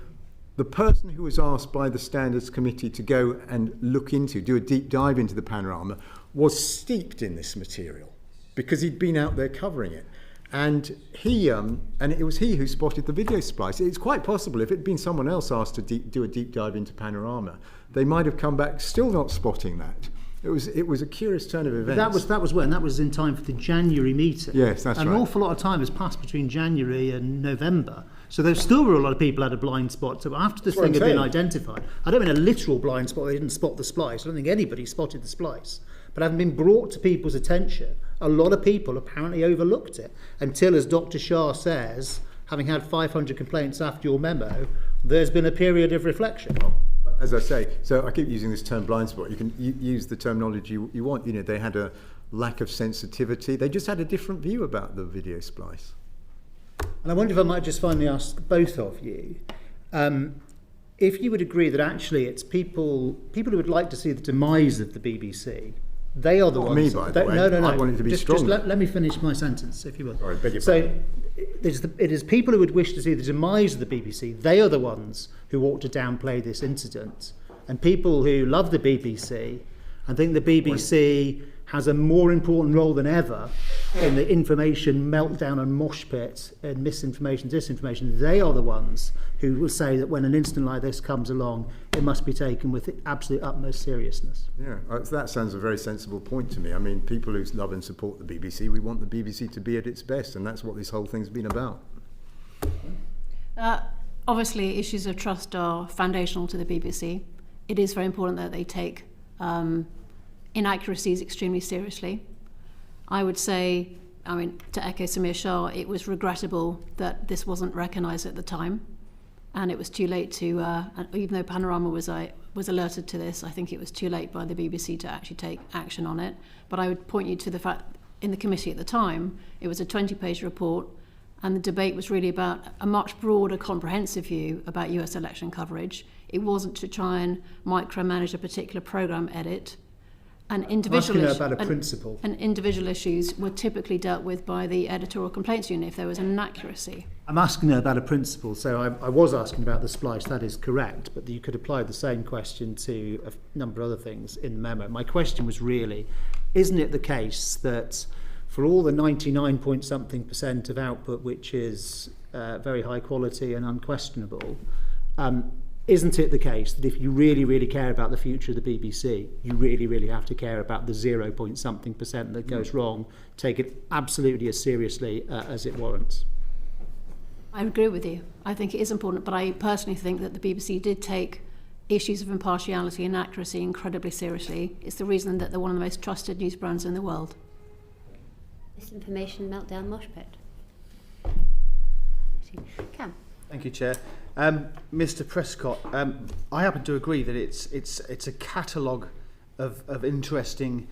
Speaker 2: the person who was asked by the Standards Committee to go and do a deep dive into the Panorama, was steeped in this material because he'd been out there covering it. And it was he who spotted the video splice. It's quite possible if it had been someone else asked to do a deep dive into Panorama, they might have come back still not spotting that. It was a curious turn of events.
Speaker 9: That was when? That was in time for the January meeting.
Speaker 2: Yes, that's right.
Speaker 9: An awful lot of time has passed between January and November. So there still were a lot of people who had a blind spot. So after this thing had been identified, I don't mean a literal blind spot, they didn't spot the splice. I don't think anybody spotted the splice. But having been brought to people's attention, a lot of people apparently overlooked it. Until, as Dr. Shah says, having had 500 complaints after your memo, there's been a period of reflection.
Speaker 2: As I say, so I keep using this term blind spot. You can use the terminology you want. You know, they had a lack of sensitivity. They just had a different view about the video splice.
Speaker 9: And I wonder if I might just finally ask both of you, if you would agree that actually it's people who would like to see the demise of the BBC. They are the ones.
Speaker 2: Me, by the way.
Speaker 9: No.
Speaker 2: I want it to be strong.
Speaker 9: Just let me finish my sentence, if you will.
Speaker 2: All right, beg your
Speaker 9: so,
Speaker 2: pardon.
Speaker 9: it is people who would wish to see the demise of the BBC. They are the ones who ought to downplay this incident. And people who love the BBC and think the BBC has a more important role than ever in the information meltdown and mosh pit and misinformation, disinformation. They are the ones who will say that when an incident like this comes along, it must be taken with the absolute utmost seriousness.
Speaker 2: Yeah, that sounds a very sensible point to me. I mean, people who love and support the BBC, we want the BBC to be at its best, and that's what this whole thing's been about.
Speaker 3: Obviously, issues of trust are foundational to the BBC. It is very important that they take inaccuracies extremely seriously. I would say, I mean, to echo Samir Shah, it was regrettable that this wasn't recognised at the time, and it was too late to, even though Panorama was alerted to this, I think it was too late by the BBC to actually take action on it. But I would point you to the fact in the committee at the time, it was a 20-page report, and the debate was really about a much broader, comprehensive view about US election coverage. It wasn't to try and micromanage a particular programme edit. And individual issues were typically dealt with by the editorial complaints unit if there was an inaccuracy.
Speaker 9: I'm asking her about a principle, so I was asking about the splice, that is correct, but you could apply the same question to a number of other things in the memo. My question was really, isn't it the case that for all the 99-point-something% of output, which is very high quality and unquestionable, isn't it the case that if you really, really care about the future of the BBC, you really, really have to care about the 0-point-something% that goes wrong, take it absolutely as seriously as it warrants?
Speaker 3: I agree with you. I think it is important, but I personally think that the BBC did take issues of impartiality and accuracy incredibly seriously. It's the reason that they're one of the most trusted news brands in the world.
Speaker 1: Misinformation meltdown mosh pit. Cam.
Speaker 5: Thank you, Chair. Mr. Prescott, I happen to agree that it's a catalogue of interesting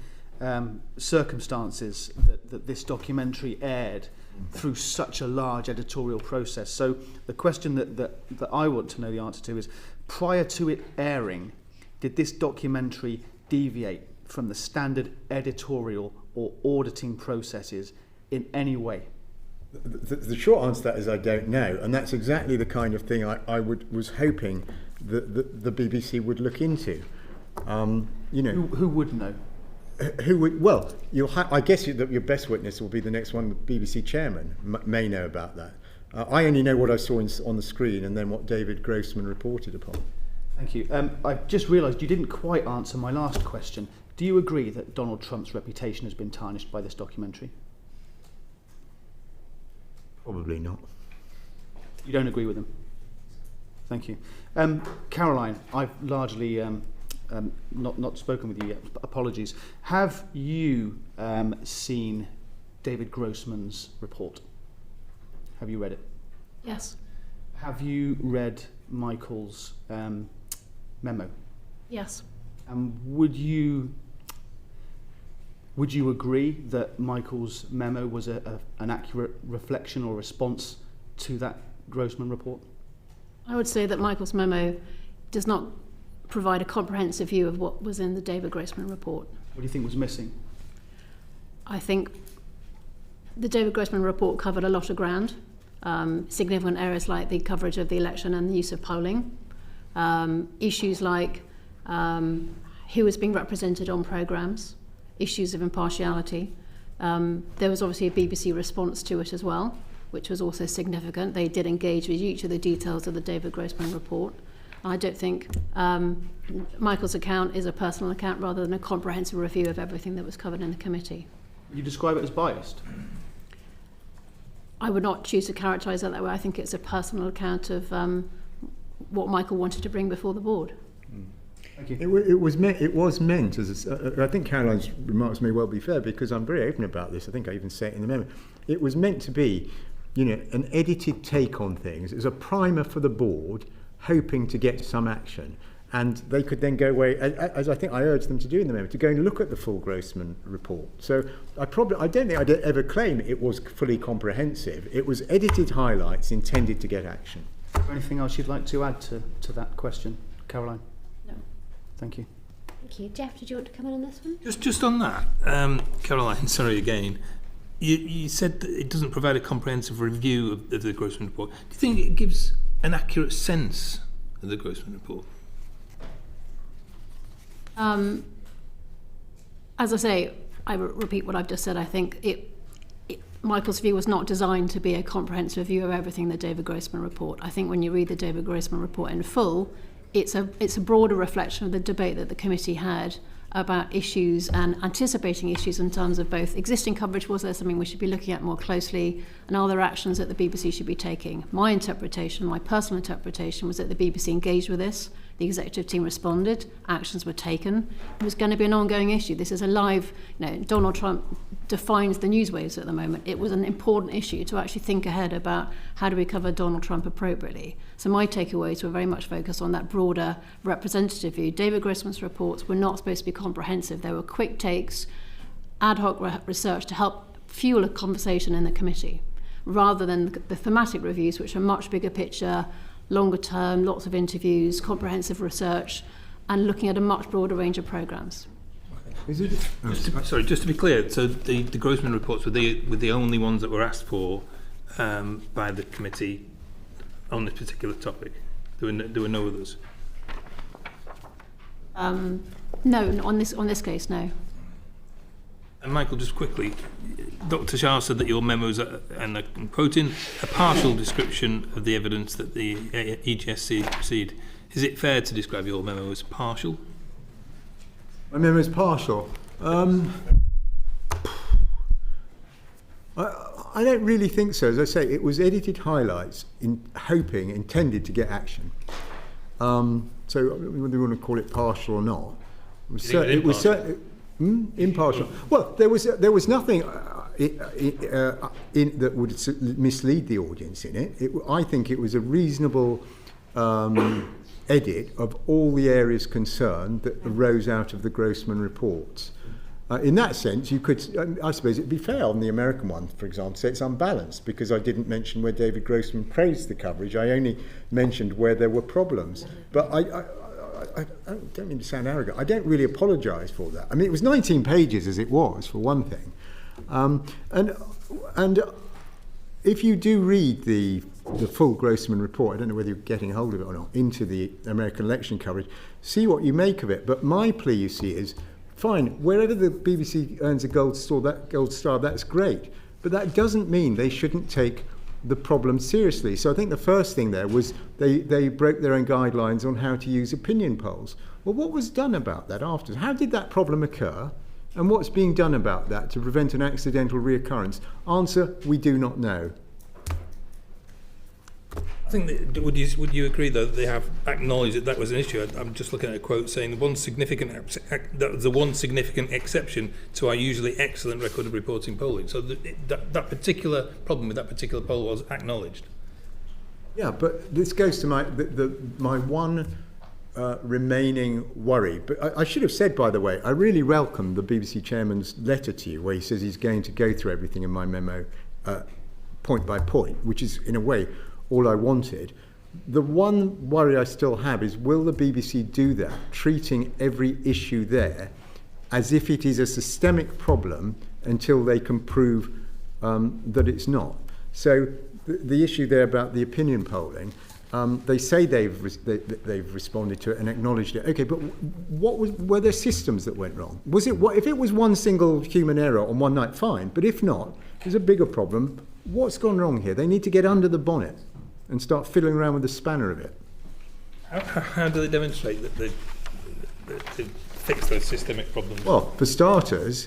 Speaker 5: circumstances that this documentary aired through such a large editorial process. So the question that I want to know the answer to is, prior to it airing, did this documentary deviate from the standard editorial or auditing processes in any way?
Speaker 2: The short answer to that is I don't know, and that's exactly the kind of thing I was hoping that the BBC would look into.
Speaker 5: Who would know?
Speaker 2: Who would? Well, I guess that your best witness will be the next one. The BBC chairman may know about that. I only know what I saw on the screen and then what David Grossman reported upon.
Speaker 5: Thank you. I just realised you didn't quite answer my last question. Do you agree that Donald Trump's reputation has been tarnished by this documentary?
Speaker 2: Probably not.
Speaker 5: You don't agree with him? Thank you. Caroline, I've largely not spoken with you yet. Apologies. Have you seen David Grossman's report? Have you read it?
Speaker 3: Yes.
Speaker 5: Have you read Michael's memo?
Speaker 3: Yes.
Speaker 5: Would you agree that Michael's memo was an accurate reflection or response to that Grossman report?
Speaker 3: I would say that Michael's memo does not provide a comprehensive view of what was in the David Grossman report.
Speaker 5: What do you think was missing?
Speaker 3: I think the David Grossman report covered a lot of ground, significant areas like the coverage of the election and the use of polling, issues like who was being represented on programmes, issues of impartiality. There was obviously a BBC response to it as well, which was also significant. They did engage with each of the details of the David Grossman report. I don't think Michael's account is a personal account rather than a comprehensive review of everything that was covered in the committee.
Speaker 5: You describe it as biased?
Speaker 3: I would not choose to characterise it that way. I think it's a personal account of what Michael wanted to bring before the board.
Speaker 2: Thank you. It was meant as I think Caroline's remarks may well be fair, because I'm very open about this. I think I even say it in the memo. It was meant to be, an edited take on things. It was a primer for the board, hoping to get some action, and they could then go away, as I think I urged them to do in the memo, to go and look at the full Grossman report. So I don't think I'd ever claim it was fully comprehensive. It was edited highlights intended to get action.
Speaker 5: Is there anything else you'd like to add to that question, Caroline?
Speaker 3: No.
Speaker 5: Thank you.
Speaker 1: Thank you. Jeff, did you want to come in on this one?
Speaker 4: Just on that, Caroline, sorry again. You said that it doesn't provide a comprehensive review of the Grossman report. Do you think it gives an accurate sense of the Grossman report?
Speaker 3: As I say, I repeat what I've just said. I think Michael's view was not designed to be a comprehensive view of everything in the David Grossman report. I think when you read the David Grossman report in full, it's a broader reflection of the debate that the committee had about issues and anticipating issues in terms of both existing coverage, was there something we should be looking at more closely, and are there actions that the BBC should be taking. My interpretation, my personal interpretation, was that the BBC engaged with this, the executive team responded, actions were taken. It was going to be an ongoing issue. This is a live, Donald Trump defines the news waves at the moment. It was an important issue to actually think ahead about how do we cover Donald Trump appropriately. So my takeaways were very much focused on that broader representative view. David Grossman's reports were not supposed to be comprehensive. They were quick takes, ad hoc research to help fuel a conversation in the committee, rather than the thematic reviews, which are much bigger picture, longer term, lots of interviews, comprehensive research, and looking at a much broader range of programmes.
Speaker 4: Just to be clear, so the Grossman reports were the only ones that were asked for by the committee on this particular topic? There were no others?
Speaker 3: No, on this case, no.
Speaker 4: And Michael, just quickly, Dr. Shah said that your memos are, and I'm quoting, a partial description of the evidence that the EGSC received. Is it fair to describe your memo as partial?
Speaker 2: My memo is partial. I don't really think so. As I say, it was edited highlights intended to get action. So whether you want to call it partial or not, it was certainly impartial. Well, there was nothing that would mislead the audience in it. I think it was a reasonable edit of all the areas concerned that arose out of the Grossman reports. In that sense, you could, I suppose it'd be fair on the American one, for example, to say it's unbalanced, because I didn't mention where David Grossman praised the coverage. I only mentioned where there were problems. But I don't mean to sound arrogant. I don't really apologise for that. I mean, it was 19 pages as it was, for one thing. And if you do read the full Grossman report, I don't know whether you're getting hold of it or not, into the American election coverage, see what you make of it. But my plea, you see, is fine, wherever the BBC earns a gold star, that's great. But that doesn't mean they shouldn't take the problem seriously. So I think the first thing there was they broke their own guidelines on how to use opinion polls. Well, what was done about that afterwards? How did that problem occur? And what's being done about that to prevent an accidental reoccurrence? Answer, we do not know.
Speaker 4: I think that, would you agree though that they have acknowledged that was an issue? I'm just looking at a quote saying that the one significant exception to our usually excellent record of reporting polling. So that particular problem with that particular poll was acknowledged. Yeah,
Speaker 2: but this goes to my one remaining worry. But I should have said, by the way, I really welcome the BBC chairman's letter to you, where he says he's going to go through everything in my memo point by point, which is in a way all I wanted. The one worry I still have is, will the BBC do that, treating every issue there as if it is a systemic problem until they can prove that it's not? So the issue there about the opinion polling, they say they've responded to it and acknowledged it. Okay, but were there systems that went wrong? If it was one single human error on one night, fine. But if not, there's a bigger problem. What's gone wrong here? They need to get under the bonnet and start fiddling around with the spanner of it.
Speaker 4: How do they demonstrate that they fix those systemic problems?
Speaker 2: Well, for starters,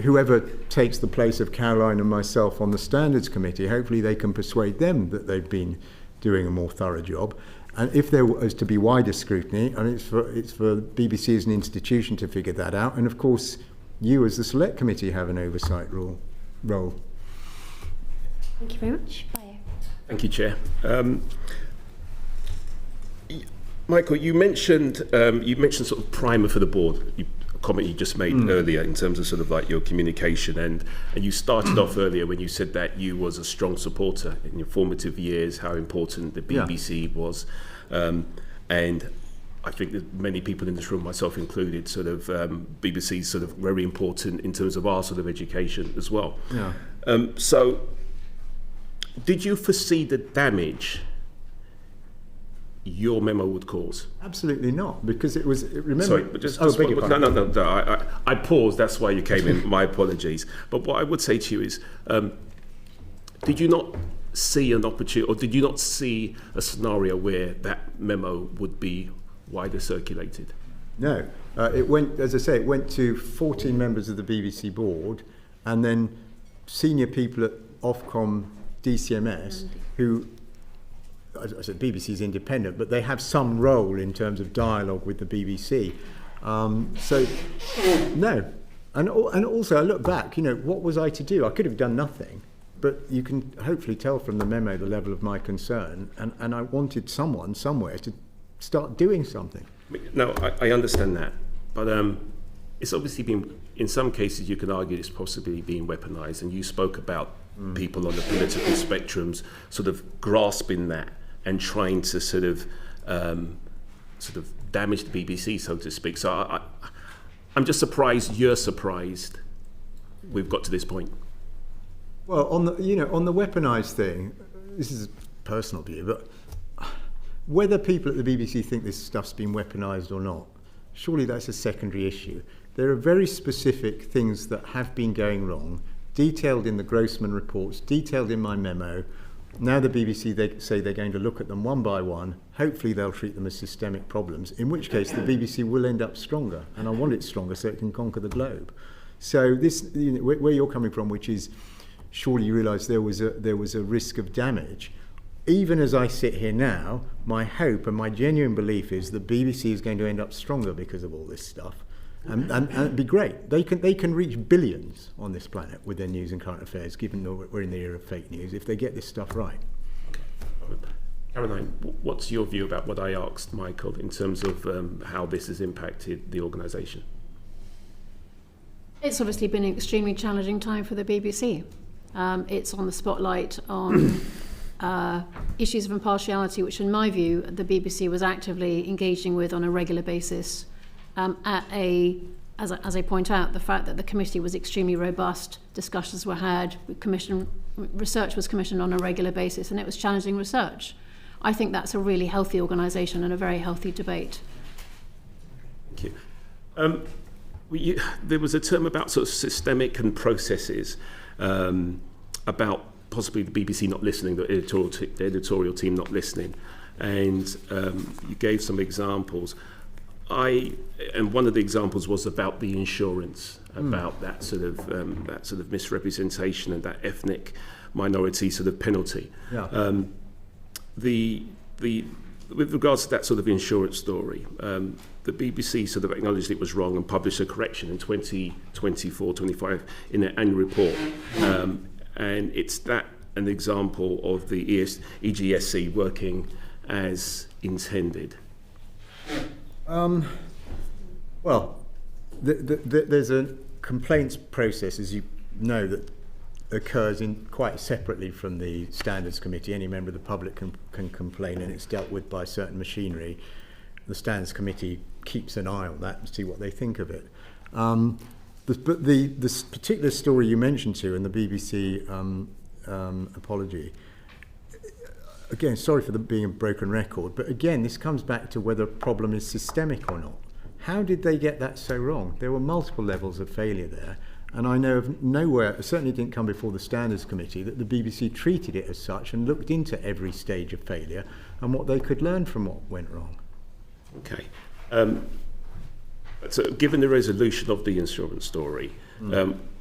Speaker 2: whoever takes the place of Caroline and myself on the Standards Committee, hopefully they can persuade them that they've been doing a more thorough job. And if there was to be wider scrutiny, and it's for BBC as an institution to figure that out, and of course you as the Select Committee have an oversight role.
Speaker 1: Thank you very much. Bye.
Speaker 10: Thank you, Chair. Michael, you mentioned sort of primer for the board. A comment you just made earlier in terms of sort of like your communication, and you started off earlier when you said that you was a strong supporter in your formative years, how important the BBC was, and I think that many people in this room, myself included, sort of BBC is sort of very important in terms of our sort of education as well.
Speaker 2: Yeah.
Speaker 10: So, did you foresee the damage your memo would cause?
Speaker 2: Absolutely not, because it was. Remember,
Speaker 10: sorry, but just
Speaker 2: beg your pardon.
Speaker 10: No. I paused. That's why you came in. My apologies. But what I would say to you is, did you not see an opportunity, or did you not see a scenario where that memo would be wider circulated?
Speaker 2: No, it went. As I say, it went to 14 members of the BBC board, and then senior people at Ofcom, DCMS, who. As I said, BBC is independent, but they have some role in terms of dialogue with the BBC. So, no. And also, I look back, what was I to do? I could have done nothing, but you can hopefully tell from the memo the level of my concern, and I wanted someone somewhere to start doing something.
Speaker 10: No, I understand that, but it's obviously been, in some cases you can argue it's possibly being weaponised, and you spoke about people on the political spectrums sort of grasping that and trying to sort of damage the BBC, so to speak. So I'm just surprised you're surprised we've got to this point.
Speaker 2: Well, on the weaponised thing, this is a personal view, but whether people at the BBC think this stuff's been weaponised or not, surely that's a secondary issue. There are very specific things that have been going wrong, detailed in the Grossman reports, detailed in my memo. Now the BBC, they say they're going to look at them one by one. Hopefully they'll treat them as systemic problems, in which case the BBC will end up stronger, and I want it stronger so it can conquer the globe. So this, where you're coming from, which is surely you realise there was a risk of damage. Even as I sit here now, my hope and my genuine belief is the BBC is going to end up stronger because of all this stuff. And it'd be great. They can reach billions on this planet with their news and current affairs, given that we're in the era of fake news, if they get this stuff right.
Speaker 10: Caroline, what's your view about what I asked Michael in terms of how this has impacted the organisation?
Speaker 3: It's obviously been an extremely challenging time for the BBC. It's on the spotlight on issues of impartiality, which in my view the BBC was actively engaging with on a regular basis. As I point out, the fact that the committee was extremely robust, discussions were had, research was commissioned on a regular basis, and it was challenging research. I think that's a really healthy organisation and a very healthy debate.
Speaker 10: Thank you. There was a term about sort of systemic and processes, about possibly the BBC not listening, the editorial team not listening, and you gave some examples. And one of the examples was about the insurance, about that sort of misrepresentation and that ethnic minority sort of penalty.
Speaker 2: Yeah.
Speaker 10: With regards to that sort of insurance story, the BBC sort of acknowledged it was wrong and published a correction in 2024-25 in their annual report, and it's that an example of the EGSC working as intended.
Speaker 2: Well, there's a complaints process, as you know, that occurs in quite separately from the Standards Committee. Any member of the public can complain, and it's dealt with by certain machinery. The Standards Committee keeps an eye on that and see what they think of it. But this particular story you mentioned to, and the BBC apology, again, sorry for being a broken record, but again, this comes back to whether a problem is systemic or not. How did they get that so wrong? There were multiple levels of failure there, and I know of nowhere, it certainly didn't come before the Standards Committee, that the BBC treated it as such and looked into every stage of failure and what they could learn from what went wrong.
Speaker 10: Okay. So given the resolution of the insurance story,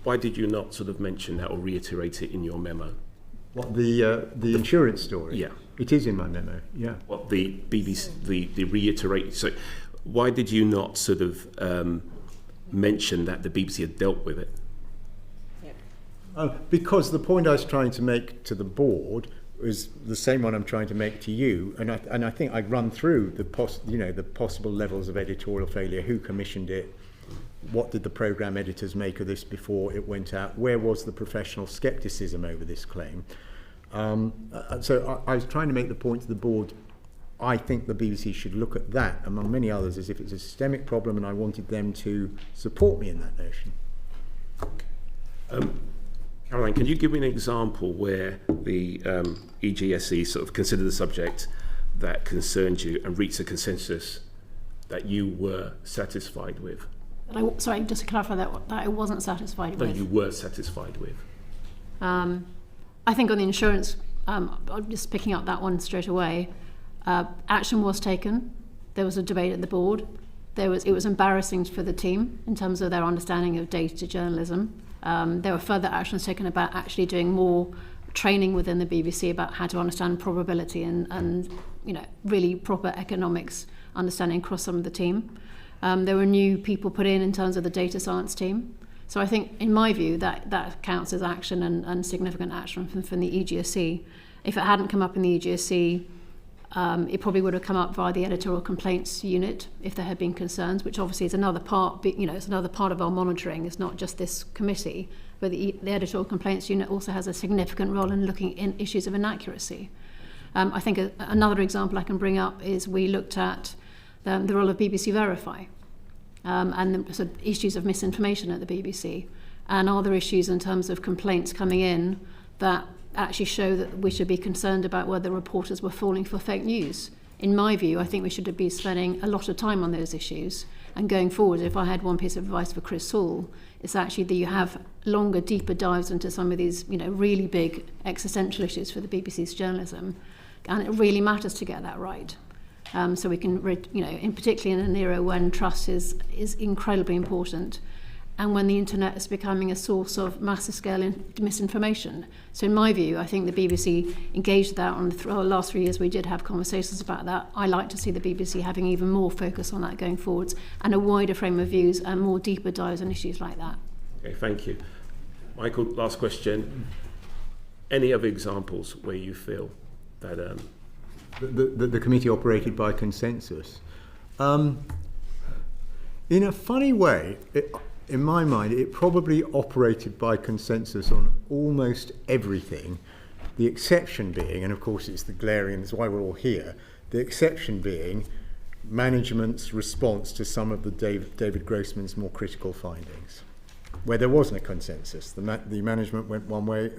Speaker 10: why did you not sort of mention that or reiterate it in your memo?
Speaker 2: What, the insurance story?
Speaker 10: Yeah.
Speaker 2: It is in my memo, yeah.
Speaker 10: What the BBC, the reiterate, so why did you not sort of mention that the BBC had dealt with it?
Speaker 2: Because the point I was trying to make to the board was the same one I'm trying to make to you, and I think I'd run through the possible levels of editorial failure, who commissioned it, what did the programme editors make of this before it went out, where was the professional scepticism over this claim. So I was trying to make the point to the board, I think the BBC should look at that, among many others, as if it's a systemic problem, and I wanted them to support me in that notion.
Speaker 10: Caroline, can you give me an example where the EGSC sort of considered the subject, that concerned you and reached a consensus that you were satisfied with?
Speaker 3: Sorry, just to clarify that I wasn't satisfied
Speaker 10: That
Speaker 3: with.
Speaker 10: you were satisfied with?
Speaker 3: I think on the insurance, I'm just picking up that one straight away. Action was taken. There was a debate at the board. It was embarrassing for the team in terms of their understanding of data journalism. There were further actions taken about actually doing more training within the BBC about how to understand probability and really proper economics understanding across some of the team. There were new people put in terms of the data science team. So I think, in my view, that counts as action and significant action from the EGSC. If it hadn't come up in the EGSC, it probably would have come up via the editorial complaints unit if there had been concerns, which obviously is another part. It's another part of our monitoring. It's not just this committee, but the editorial complaints unit also has a significant role in looking in issues of inaccuracy. I think another example I can bring up is we looked at the role of BBC Verify and the sort of issues of misinformation at the BBC, and are there issues in terms of complaints coming in that actually show that we should be concerned about whether reporters were falling for fake news. In my view, I think we should be spending a lot of time on those issues. And going forward, if I had one piece of advice for Chris Saul, it's actually that you have longer, deeper dives into some of these, really big existential issues for the BBC's journalism. And it really matters to get that right. So we can, in particularly in an era when trust is incredibly important, and when the internet is becoming a source of massive scale misinformation. So in my view, I think the BBC engaged that on the last 3 years. We did have conversations about that. I like to see the BBC having even more focus on that going forwards, and a wider frame of views and more deeper dives on issues like that.
Speaker 10: Okay, thank you. Michael, last question. Any other examples where you feel that...
Speaker 2: The committee operated by consensus? In a funny way, in my mind, it probably operated by consensus on almost everything, the exception being, and of course it's the glaring, that's why we're all here, the exception being management's response to some of the David Grossman's more critical findings, where there wasn't a consensus. The management went one way,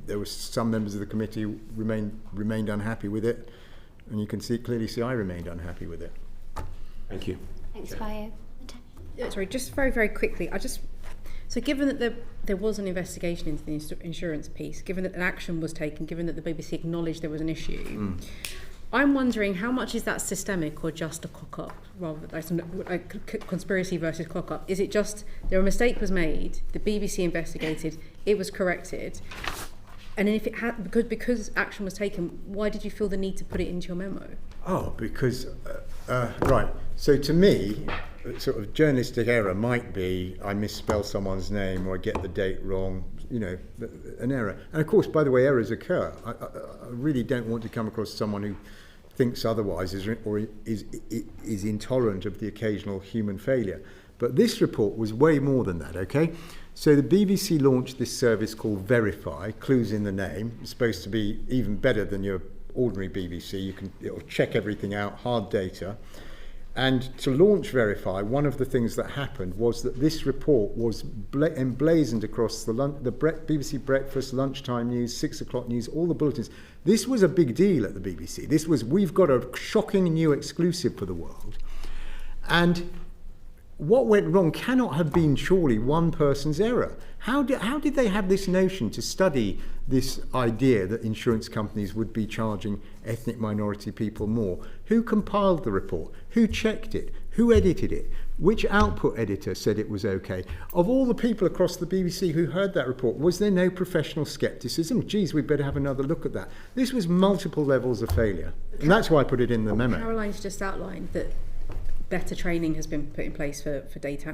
Speaker 2: there were some members of the committee remained unhappy with it, and you can clearly see I remained unhappy with it.
Speaker 10: Thank you.
Speaker 1: Thanks, Faye.
Speaker 6: Sorry, just very, very quickly. So given that there was an investigation into the insurance piece, given that an action was taken, given that the BBC acknowledged there was an issue, I'm wondering how much is that systemic or just a cock-up, rather than conspiracy versus cock-up? Is it just a mistake was made, the BBC investigated, it was corrected, and then if it had, because action was taken, why did you feel the need to put it into your memo?
Speaker 2: Oh, because, right, so to me, sort of journalistic error might be I misspell someone's name or I get the date wrong, an error. And of course, by the way, errors occur. I really don't want to come across someone who thinks otherwise or is intolerant of the occasional human failure. But this report was way more than that, okay? So the BBC launched this service called Verify, clues in the name. It's supposed to be even better than your ordinary BBC. It'll check everything out, hard data. And to launch Verify, one of the things that happened was that this report was emblazoned across the BBC Breakfast, lunchtime news, 6 o'clock news, all the bulletins. This was a big deal at the BBC. We've got a shocking new exclusive for the world. And what went wrong cannot have been surely one person's error. How did they have this notion to study this idea that insurance companies would be charging ethnic minority people more? Who compiled the report? Who checked it? Who edited it? Which output editor said it was okay? Of all the people across the BBC who heard that report, was there no professional scepticism? Geez, we'd better have another look at that. This was multiple levels of failure. And that's why I put it in the memo.
Speaker 6: Caroline's just outlined that better training has been put in place for data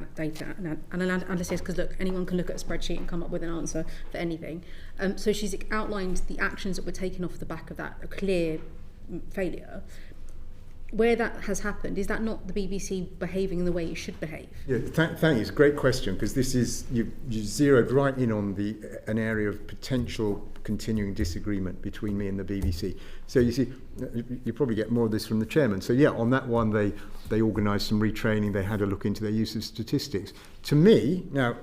Speaker 6: analysis, because look, anyone can look at a spreadsheet and come up with an answer for anything. So she's outlined the actions that were taken off the back of that, a clear failure. Where that has happened, is that not the BBC behaving in the way it should behave?
Speaker 2: Yeah, thank you. It's a great question, because this is you zeroed right in on an area of potential continuing disagreement between me and the BBC. So you see, you probably get more of this from the chairman. So yeah, on that one they organised some retraining. They had a look into their use of statistics. To me, now,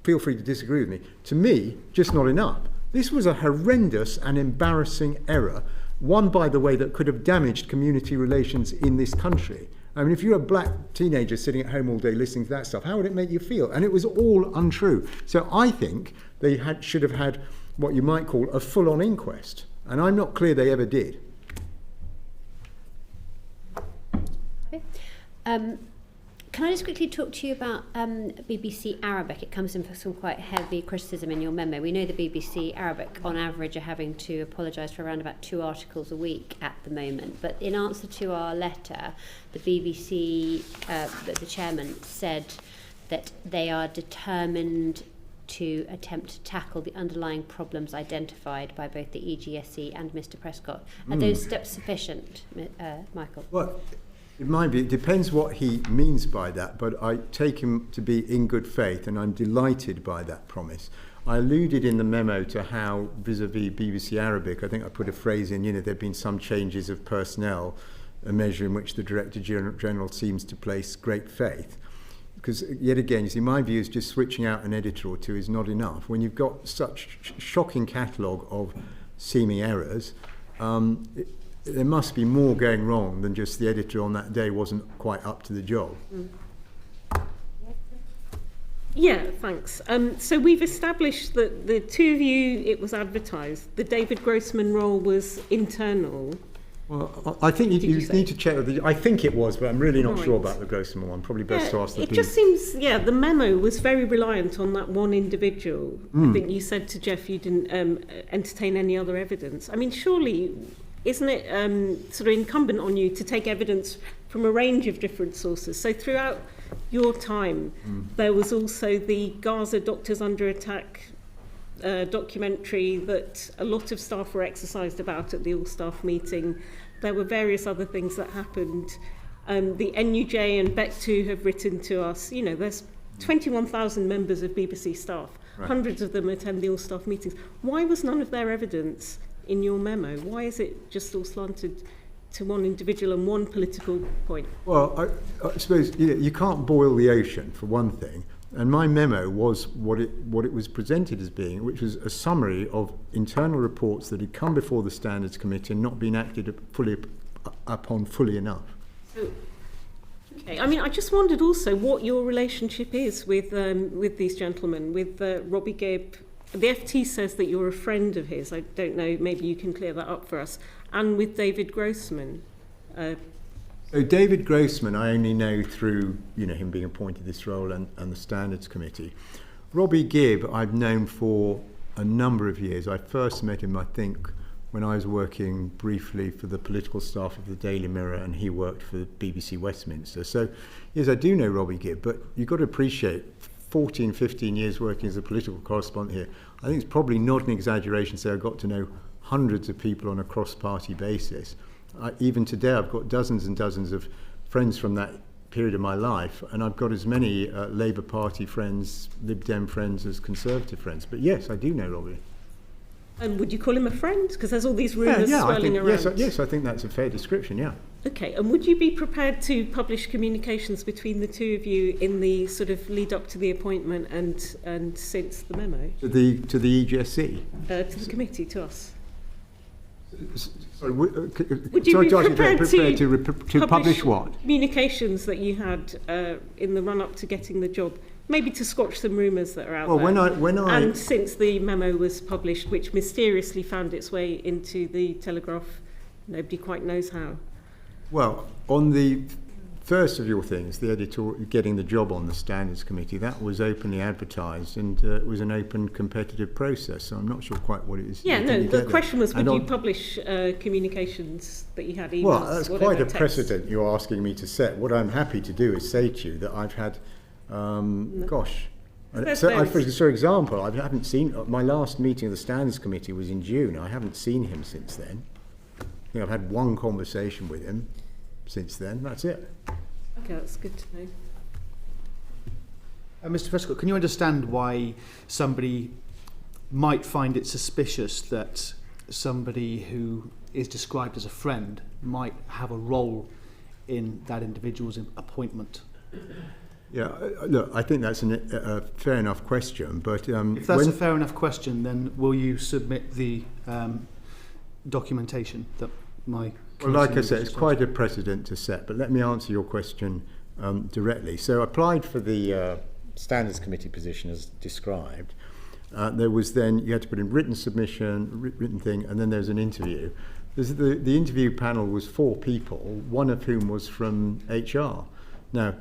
Speaker 2: feel free to disagree with me. To me, just not enough. This was a horrendous and embarrassing error. One, by the way, that could have damaged community relations in this country. I mean, if you're a black teenager sitting at home all day listening to that stuff, how would it make you feel? And it was all untrue. So I think they should have had what you might call a full-on inquest. And I'm not clear they ever did.
Speaker 1: Okay. Can I just quickly talk to you about BBC Arabic? It comes in for some quite heavy criticism in your memo. We know the BBC Arabic, on average, are having to apologise for around about 2 articles a week at the moment. But in answer to our letter, the BBC, the chairman, said that they are determined to attempt to tackle the underlying problems identified by both the EGSC and Mr. Prescott. Are those steps sufficient, Michael?
Speaker 2: Well, it might be. It depends what he means by that, but I take him to be in good faith, and I'm delighted by that promise. I alluded in the memo to how, vis-a-vis BBC Arabic, I think I put a phrase in, there have been some changes of personnel, a measure in which the Director General seems to place great faith. Because, yet again, you see, my view is just switching out an editor or two is not enough. When you've got such shocking catalogue of seeming errors, there must be more going wrong than just the editor on that day wasn't quite up to the job.
Speaker 8: Yeah, thanks. So we've established that the two of you, it was advertised. The David Grossman role was internal.
Speaker 2: Well, I think you need to check. I think it was, but I'm really not sure about the Grossman one. Probably best to ask the
Speaker 8: It just seems, the memo was very reliant on that one individual. I think you said to Jeff you didn't entertain any other evidence. I mean, surely, isn't it sort of incumbent on you to take evidence from a range of different sources? So throughout your time, there was also the Gaza Doctors Under Attack documentary that a lot of staff were exercised about at the all-staff meeting. There were various other things that happened. The NUJ and BEC2 have written to us. There's 21,000 members of BBC staff. Right. Hundreds of them attend the all-staff meetings. Why was none of their evidence in your memo? Why is it just all slanted to one individual and one political point?
Speaker 2: Well, I suppose you can't boil the ocean, for one thing. And my memo was what it was presented as being, which was a summary of internal reports that had come before the Standards Committee and not been acted upon fully enough.
Speaker 8: Okay, I mean, I just wondered also what your relationship is with these gentlemen, with Robbie Gibb. The FT says that you're a friend of his. I don't know, maybe you can clear that up for us. And with David Grossman.
Speaker 2: So David Grossman, I only know through him being appointed this role and the Standards Committee. Robbie Gibb, I've known for a number of years. I first met him, I think, when I was working briefly for the political staff of the Daily Mirror, and he worked for BBC Westminster. So, yes, I do know Robbie Gibb, but you've got to appreciate 14, 15 years working as a political correspondent here. I think it's probably not an exaggeration to say I got to know hundreds of people on a cross-party basis. Even today, I've got dozens and dozens of friends from that period of my life, and I've got as many Labour Party friends, Lib Dem friends as Conservative friends. But yes, I do know Robbie.
Speaker 8: And would you call him a friend? Because there's all these rumours swirling around.
Speaker 2: Yes, I think that's a fair description, yeah.
Speaker 8: Okay, and would you be prepared to publish communications between the two of you in the sort of lead up to the appointment and since the memo?
Speaker 2: To the EGSC?
Speaker 8: To the committee, to us.
Speaker 2: Sorry,
Speaker 8: would you be prepared
Speaker 2: to publish what?
Speaker 8: Communications that you had in the run-up to getting the job, maybe to squash some rumours that are out there.
Speaker 2: When I
Speaker 8: and since the memo was published, which mysteriously found its way into the Telegraph, nobody quite knows how.
Speaker 2: Well, on the first of your things, the editor getting the job on the Standards Committee, that was openly advertised, and it was an open competitive process, so I'm not sure quite what it is.
Speaker 8: Yeah, no, the question was, would you publish communications that you had, emails?
Speaker 2: Well, that's quite a precedent you're asking me to set. What I'm happy to do is say to you that I've had, for example, I haven't seen, my last meeting of the Standards Committee was in June. I haven't seen him since then. I think I've had one conversation with him since then. That's it.
Speaker 8: Okay, that's good to know.
Speaker 9: Mr. Prescott, can you understand why somebody might find it suspicious that somebody who is described as a friend might have a role in that individual's appointment?
Speaker 2: Yeah, look, I think that's a fair enough question, but
Speaker 9: if that's a fair enough question, then will you submit the documentation that my...
Speaker 2: Well, like I said, it's quite a precedent to set, but let me answer your question directly. So I applied for the Standards Committee position as described. There was then, you had to put in written submission, written thing, and then there's an interview. The interview panel was 4 people, one of whom was from HR. Now,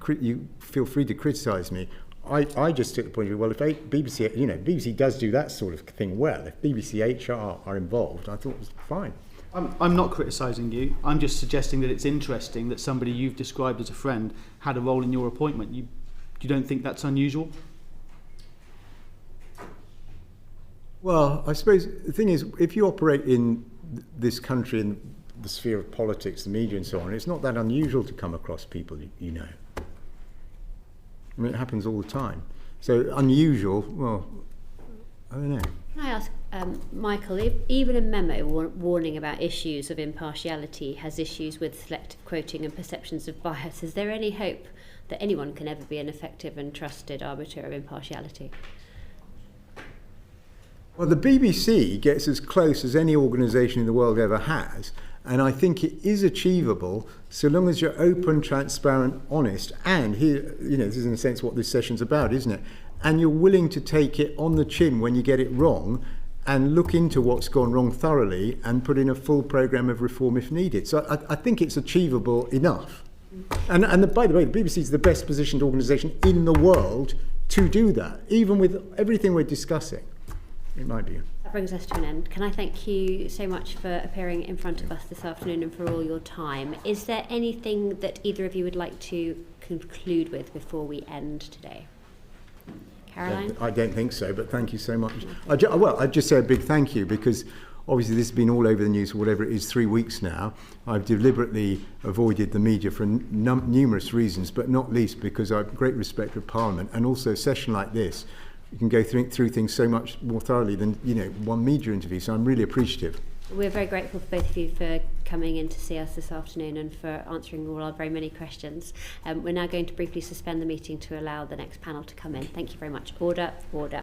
Speaker 2: you feel free to criticise me. I just took the point of view, well, if BBC, BBC does do that sort of thing well, if BBC HR are involved, I thought it was fine.
Speaker 11: I'm not criticising you. I'm just suggesting that it's interesting that somebody you've described as a friend had a role in your appointment. You don't think that's unusual?
Speaker 2: Well, I suppose the thing is, if you operate in this country, in the sphere of politics, the media and so on, it's not that unusual to come across people you know. I mean, it happens all the time. So unusual, well, I don't know.
Speaker 1: Can I ask, Michael, if even a memo warning about issues of impartiality has issues with selective quoting and perceptions of bias, is there any hope that anyone can ever be an effective and trusted arbiter of impartiality?
Speaker 2: Well, the BBC gets as close as any organisation in the world ever has, and I think it is achievable so long as you're open, transparent, honest, and here, this is in a sense what this session's about, isn't it? And you're willing to take it on the chin when you get it wrong and look into what's gone wrong thoroughly and put in a full programme of reform if needed. So I think it's achievable enough. And by the way, the BBC is the best positioned organisation in the world to do that, even with everything we're discussing. It might be.
Speaker 1: That brings us to an end. Can I thank you so much for appearing in front of us this afternoon and for all your time. Is there anything that either of you would like to conclude with before we end today? Caroline?
Speaker 2: I don't think so, but thank you so much. I'd just say a big thank you, because obviously this has been all over the news for whatever it is, 3 weeks now. I've deliberately avoided the media for numerous reasons, but not least because I have great respect for Parliament, and also a session like this, you can go through things so much more thoroughly than one media interview. So I'm really appreciative.
Speaker 1: We're very grateful for both of you for coming in to see us this afternoon and for answering all our very many questions. We're now going to briefly suspend the meeting to allow the next panel to come in. Thank you very much. Order, order.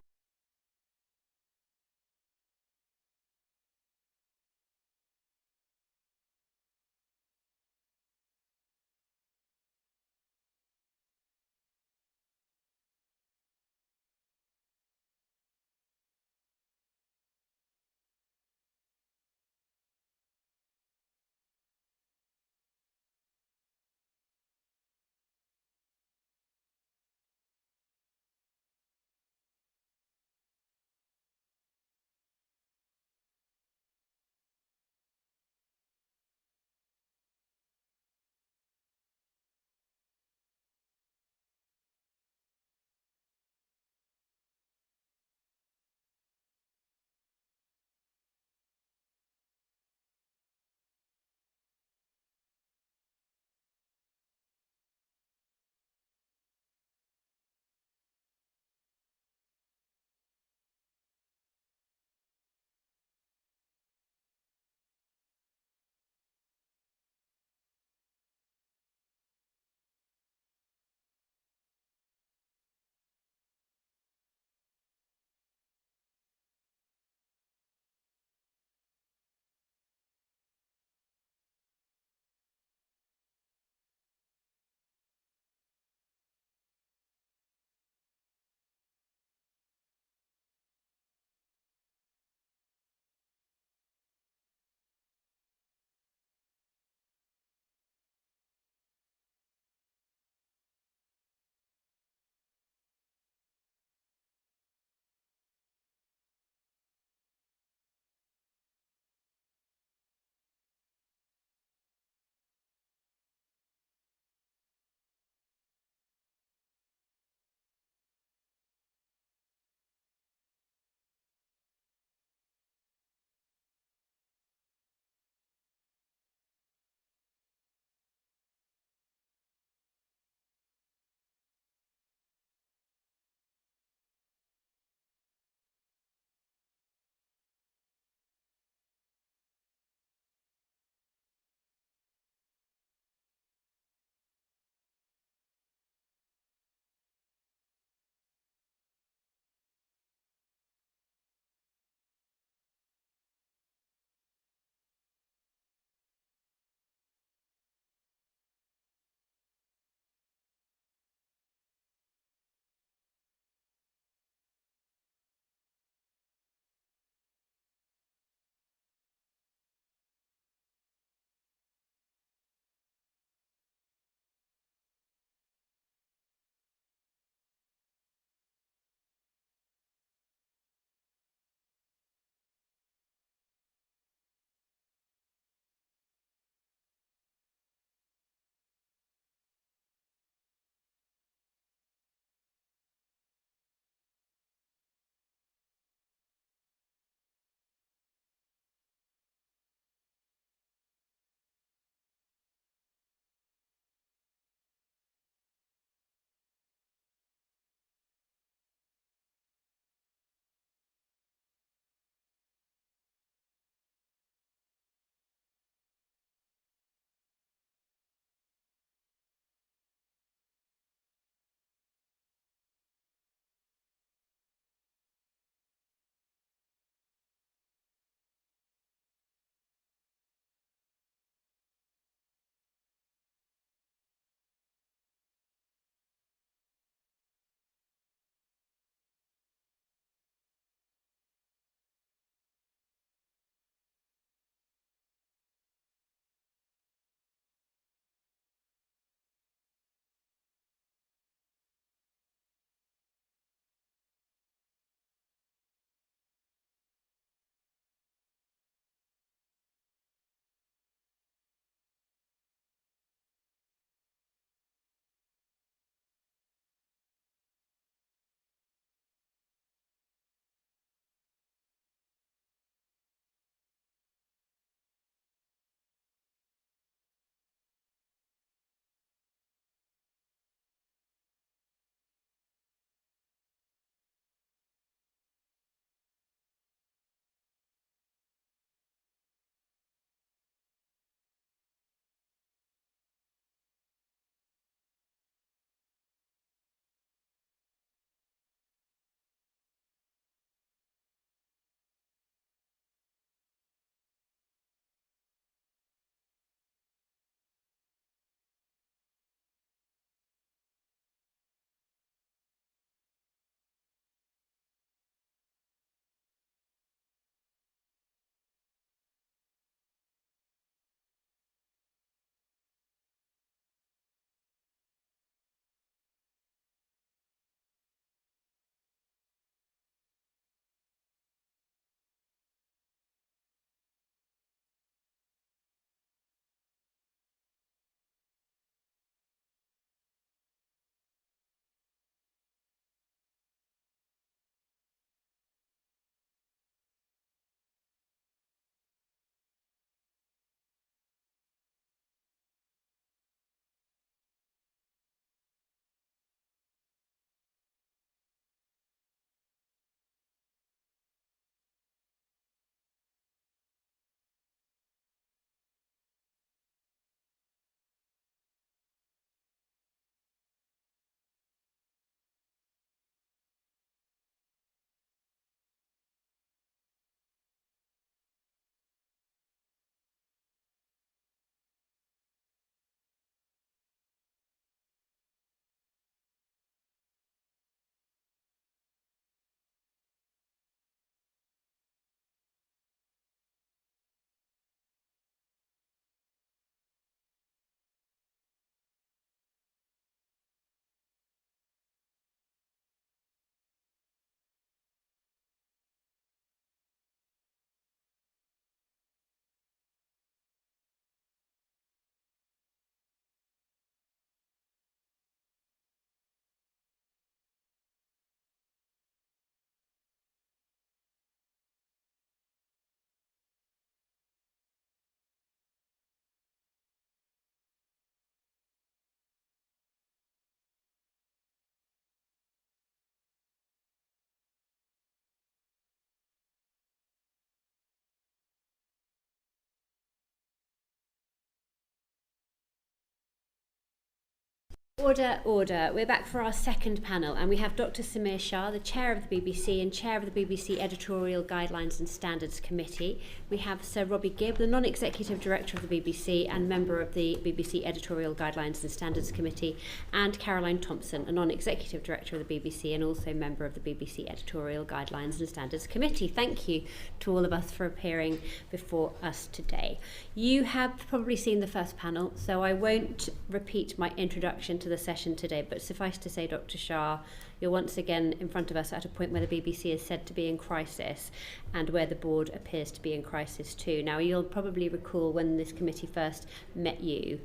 Speaker 1: Order, order. We're back for our second panel, and we have Dr. Samir Shah, the Chair of the BBC and Chair of the BBC Editorial Guidelines and Standards Committee. We have Sir Robbie Gibb, the Non-Executive Director of the BBC and member of the BBC Editorial Guidelines and Standards Committee, and Caroline Thomson, a Non-Executive Director of the BBC and also member of the BBC Editorial Guidelines and Standards Committee. Thank you to all of us for appearing before us today. You have probably seen the first panel, so I won't repeat my introduction to the session today, but suffice to say, Dr. Shah, you're once again in front of us at a point where the BBC is said to be in crisis and where the board appears to be in crisis too. Now, you'll probably recall when this committee first met you,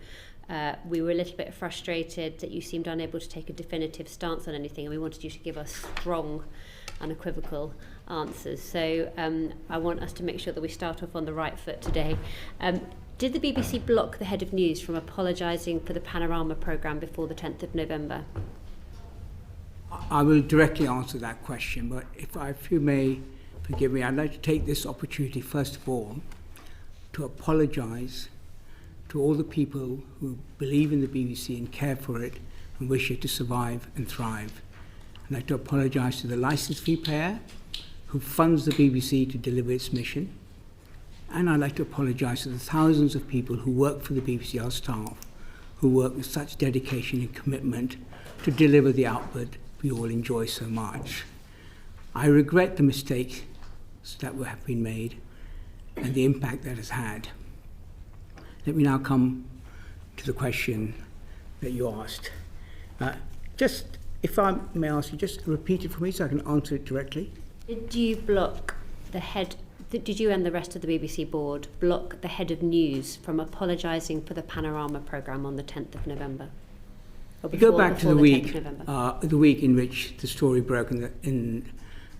Speaker 1: we were a little bit frustrated that you seemed unable to take a definitive stance on anything, and we wanted you to give us strong, unequivocal answers. So I want us to make sure that we start off on the right foot today. Did the BBC block the head of news from apologising for the Panorama programme before the 10th of November?
Speaker 12: I will directly answer that question, but if you may forgive me, I'd like to take this opportunity, first of all, to apologise to all the people who believe in the BBC and care for it and wish it to survive and thrive. I'd like to apologise to the licence fee payer who funds the BBC to deliver its mission. And I'd like to apologise to the thousands of people who work for the BBC, our staff, who work with such dedication and commitment to deliver the output we all enjoy so much. I regret the mistakes that have been made and the impact that has had. Let me now come to the question that you asked. Just, if I may ask you, just repeat it for me so I can answer it directly.
Speaker 1: Did you block the head? Did you and the rest of the BBC board block the head of news from apologising for the Panorama programme on the 10th of November?
Speaker 12: We go back to the week in which the story broke in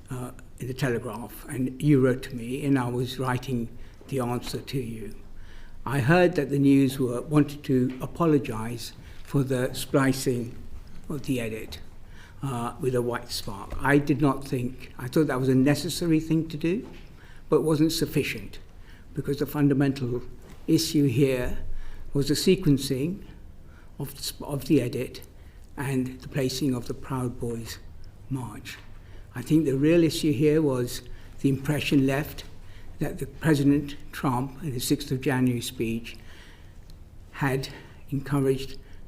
Speaker 12: the Telegraph, and you wrote to me, and I was writing the answer to you. I heard that the news wanted to apologise for the splicing of the edit with a white spark. I thought that was a necessary thing to do, but wasn't sufficient, because the fundamental issue here was the sequencing of the edit and the placing of the Proud Boys march. I think the real issue here was the impression left that the President Trump in his 6th of January speech had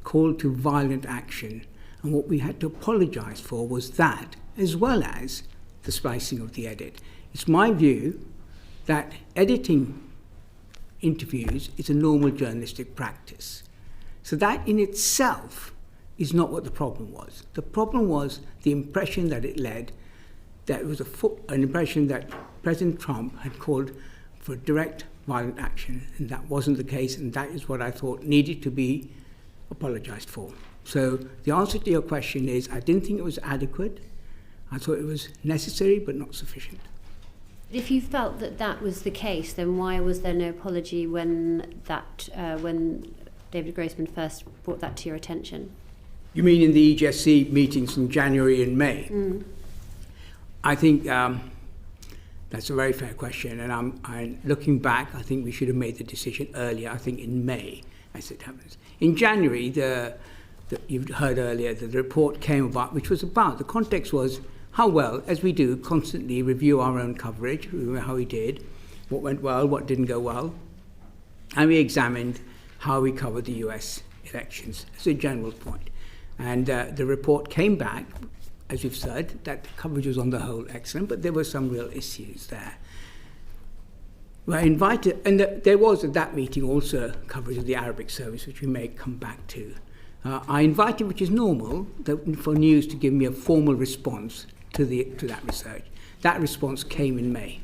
Speaker 12: called to violent action, and what we had to apologise for was that, as well as the splicing of the edit. It's my view that editing interviews is a normal journalistic practice. So that in itself is not what the problem was. The problem was the impression that it led, that it was an impression that President Trump had called for direct violent action, and that wasn't the case, and that is what I thought needed to be apologised for. So the answer to your question is, I didn't think it was adequate. I thought it was necessary but not sufficient.
Speaker 1: If you felt that that was the case, then why was there no apology when David Grossman first brought that to your attention?
Speaker 12: You mean in the EGSC meetings in January and May? I think that's a very fair question, and I'm looking back, I think we should have made the decision earlier, I think in May, as it happens. In January, you've heard earlier that the report came about, which was about, the context was how well, as we do, constantly review our own coverage, how we did, what went well, what didn't go well, and we examined how we covered the US elections as a general point. And the report came back, as you've said, that the coverage was on the whole excellent, but there were some real issues there. We're invited, and there was at that meeting also coverage of the Arabic service, which we may come back to. I invited, which is normal, for news to give me a formal response to that research. That response came in May.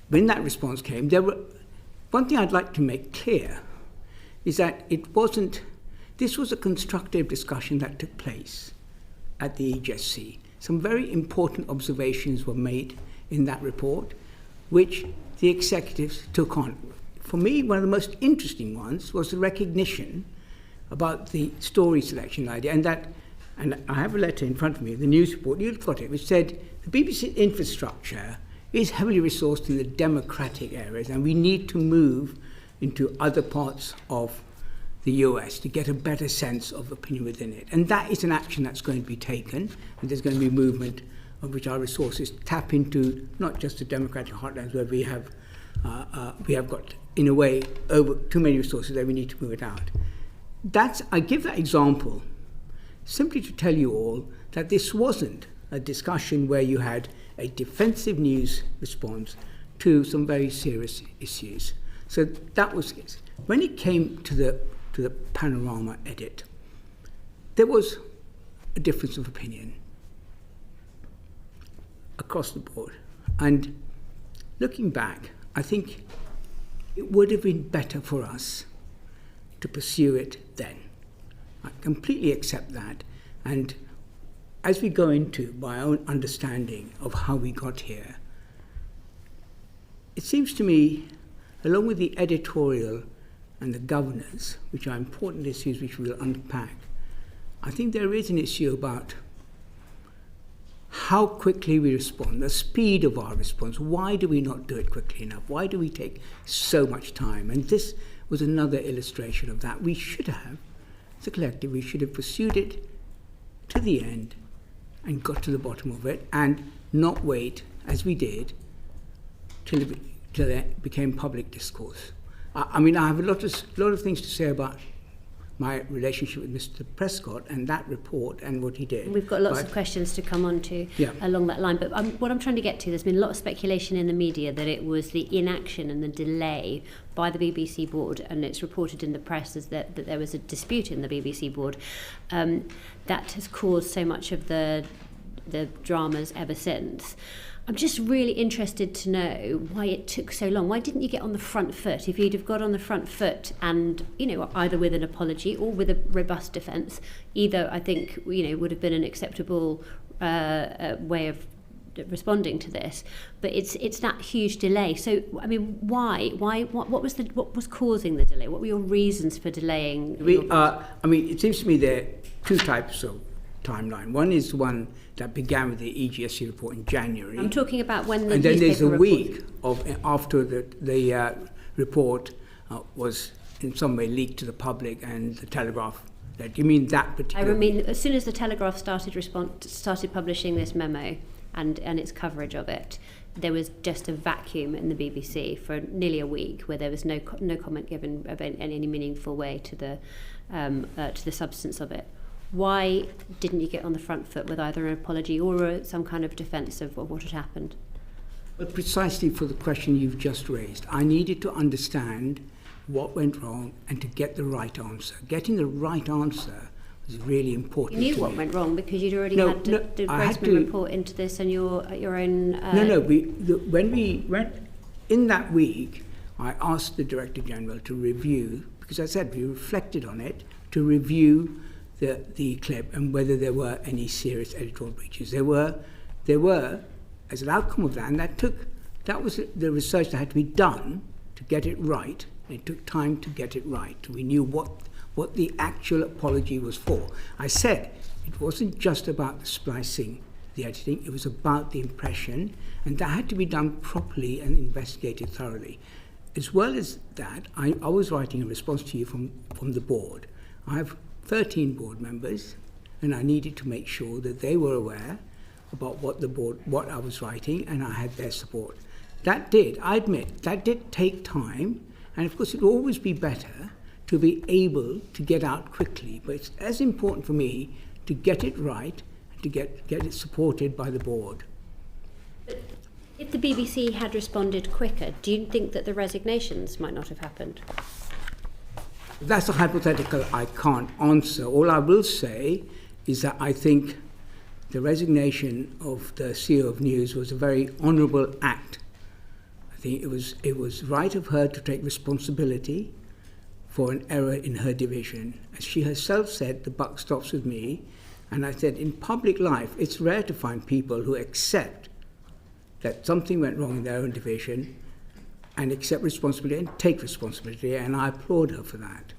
Speaker 12: When that response came, one thing I'd like to make clear is that this was a constructive discussion that took place at the EGSC. Some very important observations were made in that report, which the executives took on. For me, one of the most interesting ones was the recognition about the story selection idea, and I have a letter in front of me, the news report, you've got it, which said the BBC infrastructure is heavily resourced in the democratic areas, and we need to move into other parts of the US to get a better sense of opinion within it. And that is an action that's going to be taken, and there's going to be movement of which our resources tap into not just the democratic heartlands where we have got, in a way, over too many resources that we need to move it out. I give that example simply to tell you all that this wasn't a discussion where you had a defensive news response to some very serious issues. So that was it. When it came to the Panorama edit, there was a difference of opinion across the board. And looking back, I think it would have been better for us to pursue it then. I completely accept that. And as we go into my own understanding of how we got here, it seems to me, along with the editorial and the governance, which are important issues which we'll unpack, I think there is an issue about how quickly we respond, the speed of our response. Why do we not do it quickly enough? Why do we take so much time? And this was another illustration of that. We should have, as a collective, we should have pursued it to the end and got to the bottom of it and not wait, as we did, till it became public discourse. I mean, I have a lot of things to say about my relationship with Mr. Prescott and that report and what he did.
Speaker 1: We've got lots of questions to come on to along that line. But what I'm trying to get to, there's been a lot of speculation in the media that it was the inaction and the delay by the BBC board, and it's reported in the press as that there was a dispute in the BBC board that has caused so much of the dramas ever since. I'm just really interested to know why it took so long. Why didn't you get on the front foot? If you'd have got on the front foot and, either with an apology or with a robust defence, either I think, would have been an acceptable way of responding to this. But it's that huge delay. So, I mean, why? What was causing the delay? What were your reasons for delaying?
Speaker 12: It seems to me there are two types of timeline. One is one that began with the EGSC report in January.
Speaker 1: I'm talking about when the
Speaker 12: and then there's a
Speaker 1: report.
Speaker 12: week after the report was in some way leaked to the public and the Telegraph. Do you mean that particular?
Speaker 1: I mean, as soon as the Telegraph started publishing this memo and its coverage of it, there was just a vacuum in the BBC for nearly a week where there was no comment given in any meaningful way to the substance of it. Why didn't you get on the front foot with either an apology or some kind of defence of what had happened?
Speaker 12: But precisely for the question you've just raised, I needed to understand what went wrong and to get the right answer. Getting the right answer was really important.
Speaker 1: You knew what went wrong because you'd already had the Grossman report into this and your own...
Speaker 12: When we went in that week, I asked the Director General to review, because I said we reflected on it, to review the clip and whether there were any serious editorial breaches. There were, as an outcome of that, and that was the research that had to be done to get it right. It took time to get it right. We knew what the actual apology was for. I said it wasn't just about the splicing, the editing, it was about the impression, and that had to be done properly and investigated thoroughly. As well as that, I was writing a response to you from the board. I have 13 board members, and I needed to make sure that they were aware about what I was writing, and I had their support. I admit, that did take time, and of course it will always be better to be able to get out quickly, but it's as important for me to get it right and to get it supported by the board.
Speaker 1: If the BBC had responded quicker, do you think that the resignations might not have happened?
Speaker 12: That's a hypothetical I can't answer. All I will say is that I think the resignation of the CEO of News was a very honourable act. I think it was right of her to take responsibility for an error in her division. As she herself said, the buck stops with me. And I said, in public life, it's rare to find people who accept that something went wrong in their own division and accept responsibility and take responsibility, and I applaud her for that.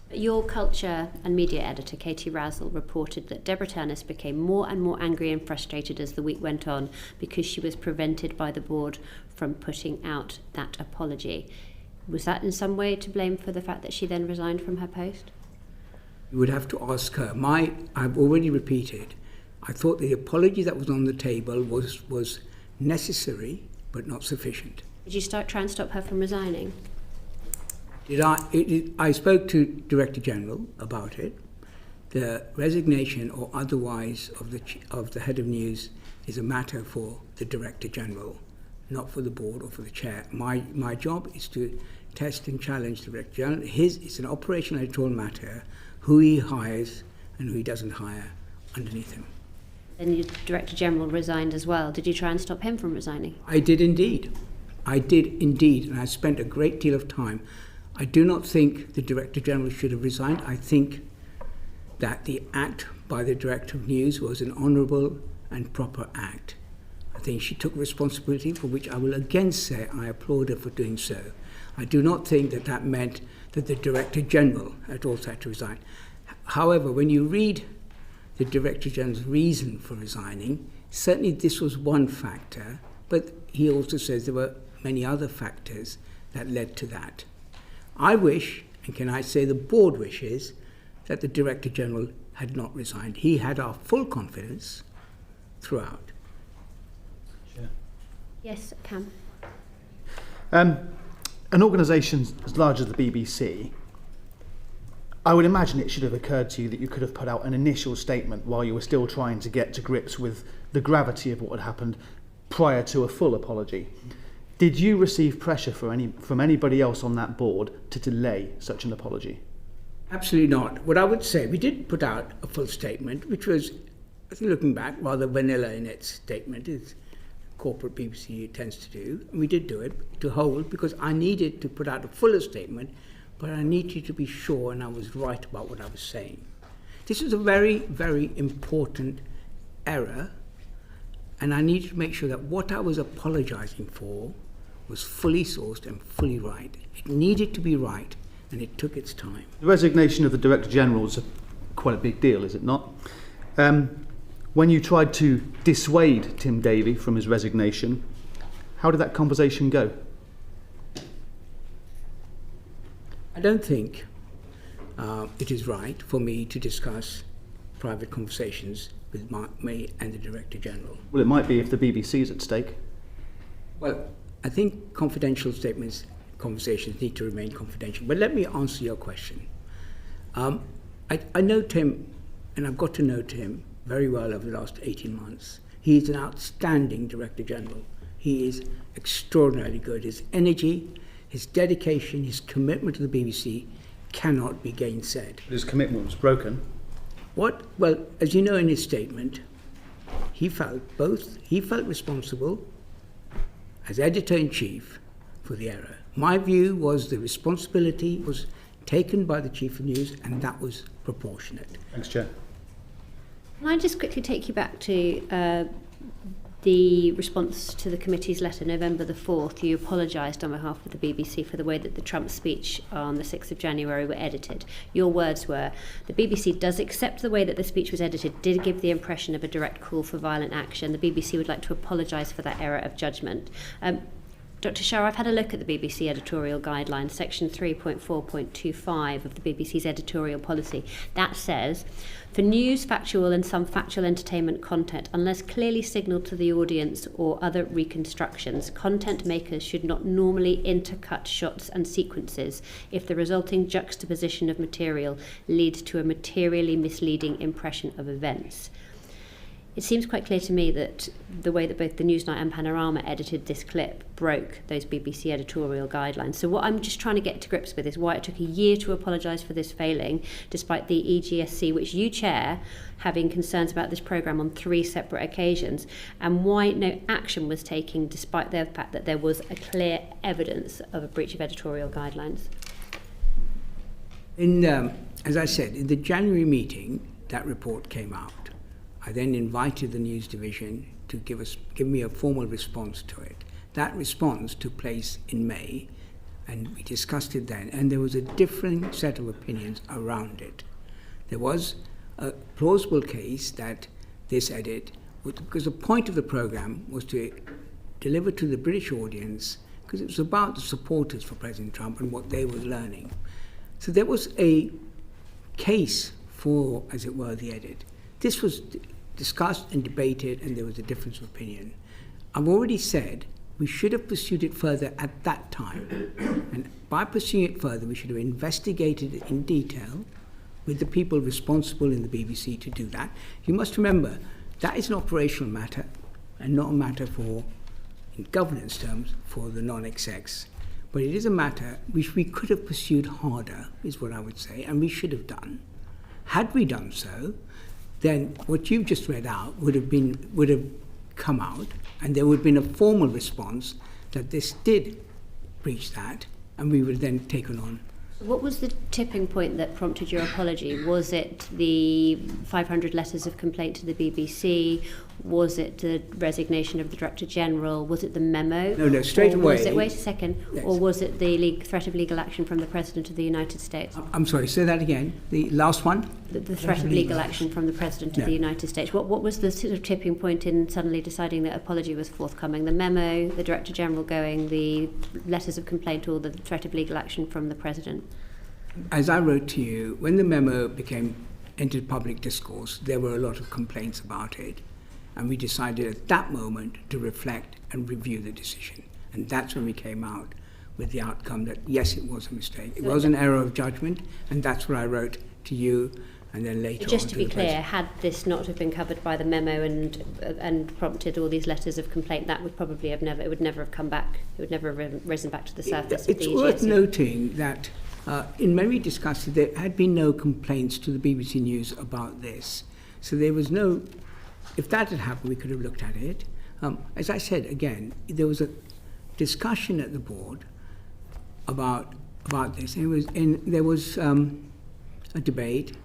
Speaker 1: Your culture and media editor, Katie Razzle, reported that Deborah Turnus became more and more angry and frustrated as the week went on because she was prevented by the board from putting out that apology. Was that in some way to blame for the fact that she then resigned from her post?
Speaker 12: You would have to ask her. I've already repeated, I thought the apology that was on the table was necessary but not sufficient.
Speaker 1: Did you try and stop her from resigning?
Speaker 12: I spoke to Director General about it. The resignation or otherwise of the head of news is a matter for the Director General, not for the board or for the chair. My job is to test and challenge the Director General. It's an operational editorial matter, who he hires and who he doesn't hire underneath him.
Speaker 1: And the Director General resigned as well. Did you try and stop him from resigning?
Speaker 12: I did indeed, and I spent a great deal of time. I do not think the Director General should have resigned. I think that the act by the Director of News was an honourable and proper act. I think she took responsibility, for which I will again say I applaud her for doing so. I do not think that meant that the Director General had also had to resign. However, when you read the Director General's reason for resigning, certainly this was one factor, but he also says there were many other factors that led to that. I wish, and can I say the board wishes, that the Director General had not resigned. He had our full confidence throughout.
Speaker 5: Sure.
Speaker 1: Yes, Cam.
Speaker 5: An organisation as large as the BBC, I would imagine it should have occurred to you that you could have put out an initial statement while you were still trying to get to grips with the gravity of what had happened prior to a full apology. Did you receive pressure from anybody else on that board to delay such an apology?
Speaker 12: Absolutely not. What I would say, we did put out a full statement, which was, I think looking back, rather vanilla in its statement, as corporate BBC tends to do. And we did do it to hold, because I needed to put out a fuller statement, but I needed to be sure and I was right about what I was saying. This was a very, very important error, and I needed to make sure that what I was apologising for was fully sourced and fully right. It needed to be right, and it took its time.
Speaker 5: The resignation of the Director General is quite a big deal, is it not? When you tried to dissuade Tim Davie from his resignation, how did that conversation go?
Speaker 12: I don't think it is right for me to discuss private conversations with me and the Director General.
Speaker 5: Well, it might be if the BBC is at stake.
Speaker 12: Well, I think confidential statements, conversations need to remain confidential. But let me answer your question. I know Tim, and I've got to know Tim very well over the last 18 months. He's an outstanding Director General. He is extraordinarily good. His energy, his dedication, his commitment to the BBC cannot be gainsaid.
Speaker 5: His commitment was broken.
Speaker 12: Well, as you know in his statement, he felt responsible as Editor-in-Chief for the error. My view was the responsibility was taken by the Chief of News, and that was proportionate.
Speaker 5: Thanks, Chair.
Speaker 1: Can I just quickly take you back to the response to the committee's letter, November the 4th? You apologised on behalf of the BBC for the way that the Trump speech on the 6th of January were edited. Your words were, the BBC does accept the way that the speech was edited did give the impression of a direct call for violent action. The BBC would like to apologise for that error of judgment. Dr. Shah, I've had a look at the BBC editorial guidelines, section 3.4.25 of the BBC's editorial policy. That says, for news, factual and some factual entertainment content, unless clearly signalled to the audience or other reconstructions, content makers should not normally intercut shots and sequences if the resulting juxtaposition of material leads to a materially misleading impression of events. It seems quite clear to me that the way that both the Newsnight and Panorama edited this clip broke those BBC editorial guidelines. So what I'm just trying to get to grips with is why it took a year to apologise for this failing, despite the EGSC, which you chair, having concerns about this programme on 3 separate occasions, and why no action was taken despite the fact that there was a clear evidence of a breach of editorial guidelines.
Speaker 12: As I said, in the January meeting, that report came out. I then invited the news division to give me a formal response to it. That response took place in May, and we discussed it then, and there was a different set of opinions around it. There was a plausible case that this edit, because the point of the programme was to deliver to the British audience because it was about the supporters for President Trump and what they were learning. So there was a case for, as it were, the edit. This was discussed and debated, and there was a difference of opinion. I've already said we should have pursued it further at that time. And by pursuing it further, we should have investigated it in detail with the people responsible in the BBC to do that. You must remember, that is an operational matter and not a matter for, in governance terms, for the non-execs. But it is a matter which we could have pursued harder, is what I would say, and we should have done. Had we done so, then what you've just read out would have come out, and there would have been a formal response that this did breach that, and we would have then taken on.
Speaker 1: What was the tipping point that prompted your apology? Was it the 500 letters of complaint to the BBC? Was it the resignation of the Director General? Was it the memo?
Speaker 12: No, straight away.
Speaker 1: Wait a second. Yes. Or was it the threat of legal action from the President of the United States?
Speaker 12: I'm sorry, say that again. The last one?
Speaker 1: The threat of legal action from the President of the United States. What was the sort of tipping point in suddenly deciding that apology was forthcoming? The memo, the Director General going, the letters of complaint, or the threat of legal action from the President?
Speaker 12: As I wrote to you, when the memo entered public discourse, there were a lot of complaints about it. And we decided at that moment to reflect and review the decision. And that's when we came out with the outcome that, yes, it was a mistake. It was an error of judgment, and that's what I wrote to you, and then later on.
Speaker 1: Just to be clear, had this not have been covered by the memo and prompted all these letters of complaint, that would probably have it would never have come back. It would never have risen back to the surface.
Speaker 12: It's worth noting that in many discussions, there had been no complaints to the BBC News about this. So there was no. If that had happened, we could have looked at it. As I said, again, there was a discussion at the board about this. And there was a debate,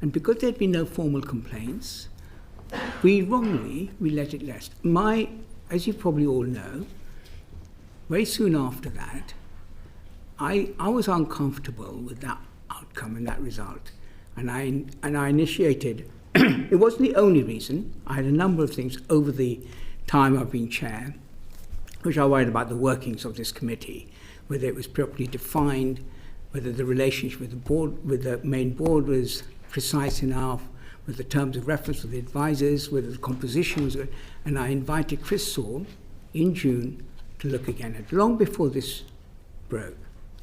Speaker 12: and because there had been no formal complaints, we let it rest. As you probably all know, very soon after that, I was uncomfortable with that outcome and that result, and I initiated. It wasn't the only reason. I had a number of things over the time I've been chair, which I worried about the workings of this committee, whether it was properly defined, whether the relationship with the board, with the main board, was precise enough, with the terms of reference with the advisors, whether the composition was good. And I invited Chris Saul in June to look again at, long before this broke.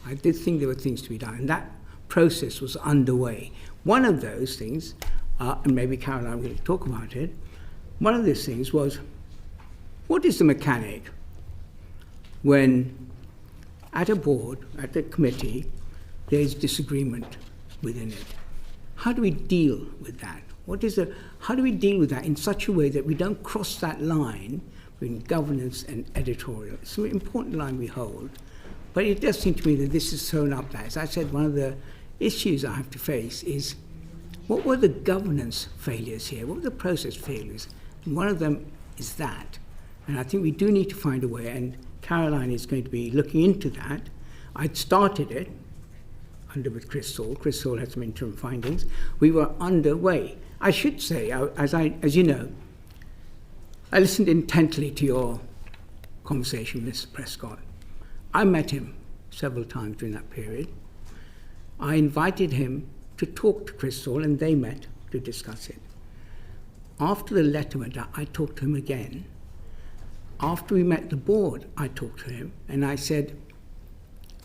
Speaker 12: I did think there were things to be done, and that process was underway. One of those things, and maybe Caroline will talk about it, one of those things was, what is the mechanic when at a board, at a committee, there's disagreement within it? How do we deal with that? How do we deal with that in such a way that we don't cross that line between governance and editorial? It's an important line we hold, but it does seem to me that this is thrown up there. As I said, one of the issues I have to face is, what were the governance failures here? What were the process failures? And one of them is that. And I think we do need to find a way, and Caroline is going to be looking into that. I'd started it with Chris Saul. Chris Saul had some interim findings. We were underway. I should say, as you know, I listened intently to your conversation with Mr. Prescott. I met him several times during that period. I invited him to talk to Chris Saul, and they met to discuss it. After the letter went out, I talked to him again. After we met the board, I talked to him, and I said,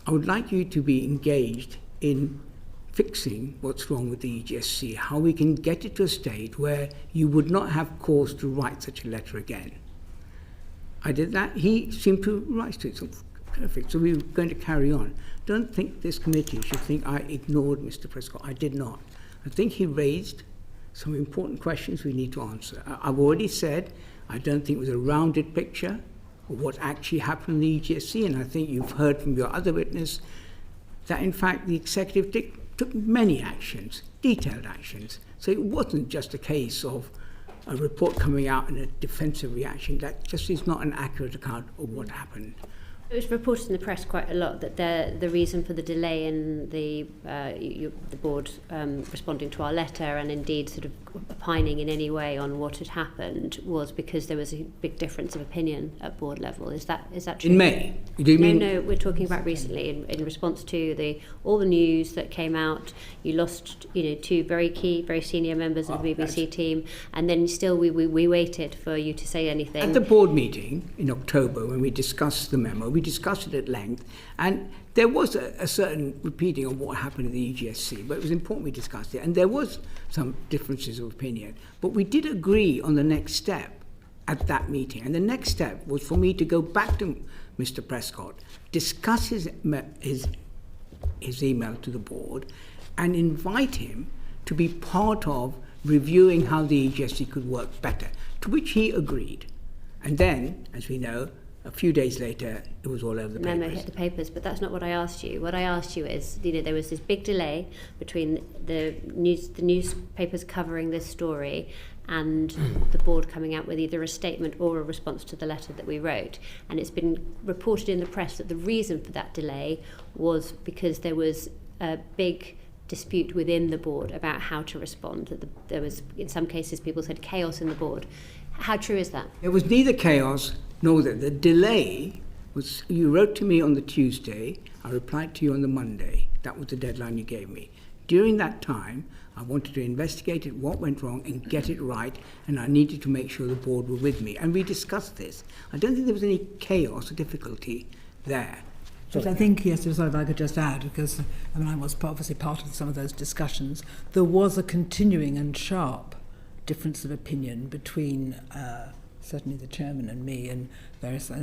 Speaker 12: I would like you to be engaged in fixing what's wrong with the EGSC, how we can get it to a state where you would not have cause to write such a letter again. I did that. He seemed to rise to it. So perfect. So we were going to carry on. Don't think this committee should think I ignored Mr. Prescott. I did not. I think he raised some important questions we need to answer. I've already said I don't think it was a rounded picture of what actually happened in the EGSC, and I think you've heard from your other witness that, in fact, the executive took many actions, detailed actions. So it wasn't just a case of a report coming out and a defensive reaction. That just is not an accurate account of what happened.
Speaker 1: It was reported in the press quite a lot that the reason for the delay in the board responding to our letter, and indeed sort of opining in any way on what had happened was because there was a big difference of opinion at board level. Is that true?
Speaker 12: In May? Do you mean?
Speaker 1: No, we're talking about recently in response to all the news that came out. You lost, two very key, very senior members of the BBC team, and then still we waited for you to say anything.
Speaker 12: At the board meeting in October, when we discussed the memo, we discussed it at length, and there was a certain repeating of what happened at the EGSC, but it was important we discussed it, and there was some differences of opinion. But we did agree on the next step at that meeting, and the next step was for me to go back to Mr. Prescott, discuss his email to the board, and invite him to be part of reviewing how the EGSC could work better, to which he agreed. And then, as we know, a few days later, it was all over the papers.
Speaker 1: Memo hit the papers, but that's not what I asked you. What I asked you is, there was this big delay between the newspapers covering this story and the board coming out with either a statement or a response to the letter that we wrote. And it's been reported in the press that the reason for that delay was because there was a big dispute within the board about how to respond. That there was, in some cases, people said chaos in the board. How true is that?
Speaker 12: It was neither chaos nor that. The delay was, you wrote to me on the Tuesday, I replied to you on the Monday. That was the deadline you gave me. During that time, I wanted to investigate it, what went wrong, and get it right, and I needed to make sure the board were with me. And we discussed this. I don't think there was any chaos or difficulty there.
Speaker 13: But I think, yes, if I could just add, because I was obviously part of some of those discussions, there was a continuing and sharp difference of opinion between certainly the chairman and me and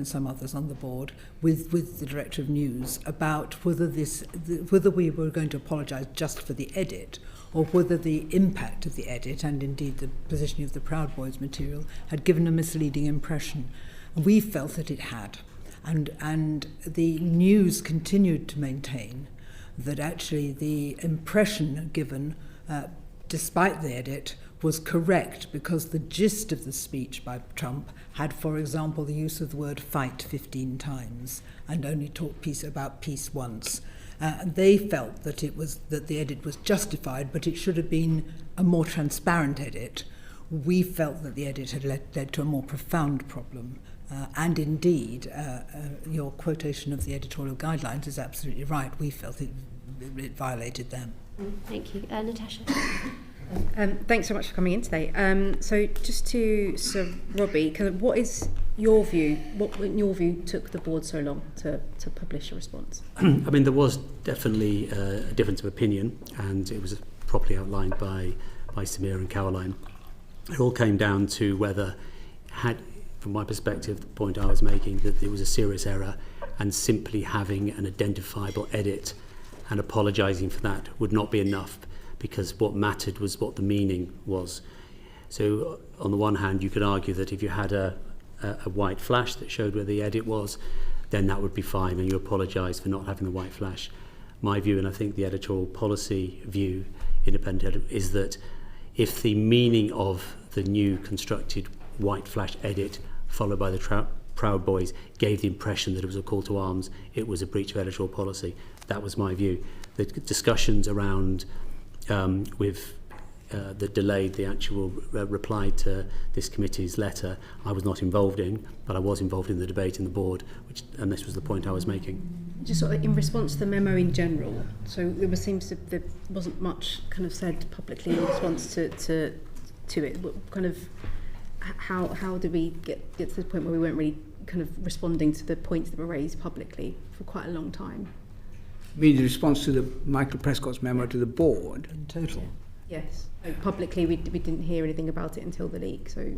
Speaker 13: some others on the board with the director of news about whether we were going to apologise just for the edit, or whether the impact of the edit and indeed the positioning of the Proud Boys material had given a misleading impression. We felt that it had. And the news continued to maintain that actually the impression given, despite the edit, was correct, because the gist of the speech by Trump had, for example, the use of the word fight 15 times and only talked about peace once. They felt that the edit was justified, but it should have been a more transparent edit. We felt that the edit had led to a more profound problem. And indeed, your quotation of the editorial guidelines is absolutely right. We felt it violated them.
Speaker 1: Thank you. Natasha?
Speaker 6: Thanks so much for coming in today. So just to Robbie, kind of what is your view? What, in your view, took the board so long to publish a response?
Speaker 14: I mean, there was definitely a difference of opinion, and it was properly outlined by Samir and Caroline. It all came down to whether, from my perspective, the point I was making, that there was a serious error, and simply having an identifiable edit and apologising for that would not be enough, because what mattered was what the meaning was. So on the one hand, you could argue that if you had a white flash that showed where the edit was, then that would be fine, and you apologise for not having the white flash. My view, and I think the editorial policy view, independent, is that if the meaning of the new constructed white flash edit followed by the Proud Boys gave the impression that it was a call to arms, it was a breach of editorial policy. That was my view. The discussions around that delayed the actual reply to this committee's letter, I was not involved in, but I was involved in the debate in the board, and this was the point I was making.
Speaker 6: Just sort of in response to the memo in general, so there wasn't much kind of said publicly in response to it. What kind of how did we get to the point where we weren't really kind of responding to the points that were raised publicly for quite a long time?
Speaker 12: You mean the response to the Michael Prescott's memo to the board?
Speaker 13: In total?
Speaker 6: Yes. Publicly, we didn't hear anything about it until the leak. So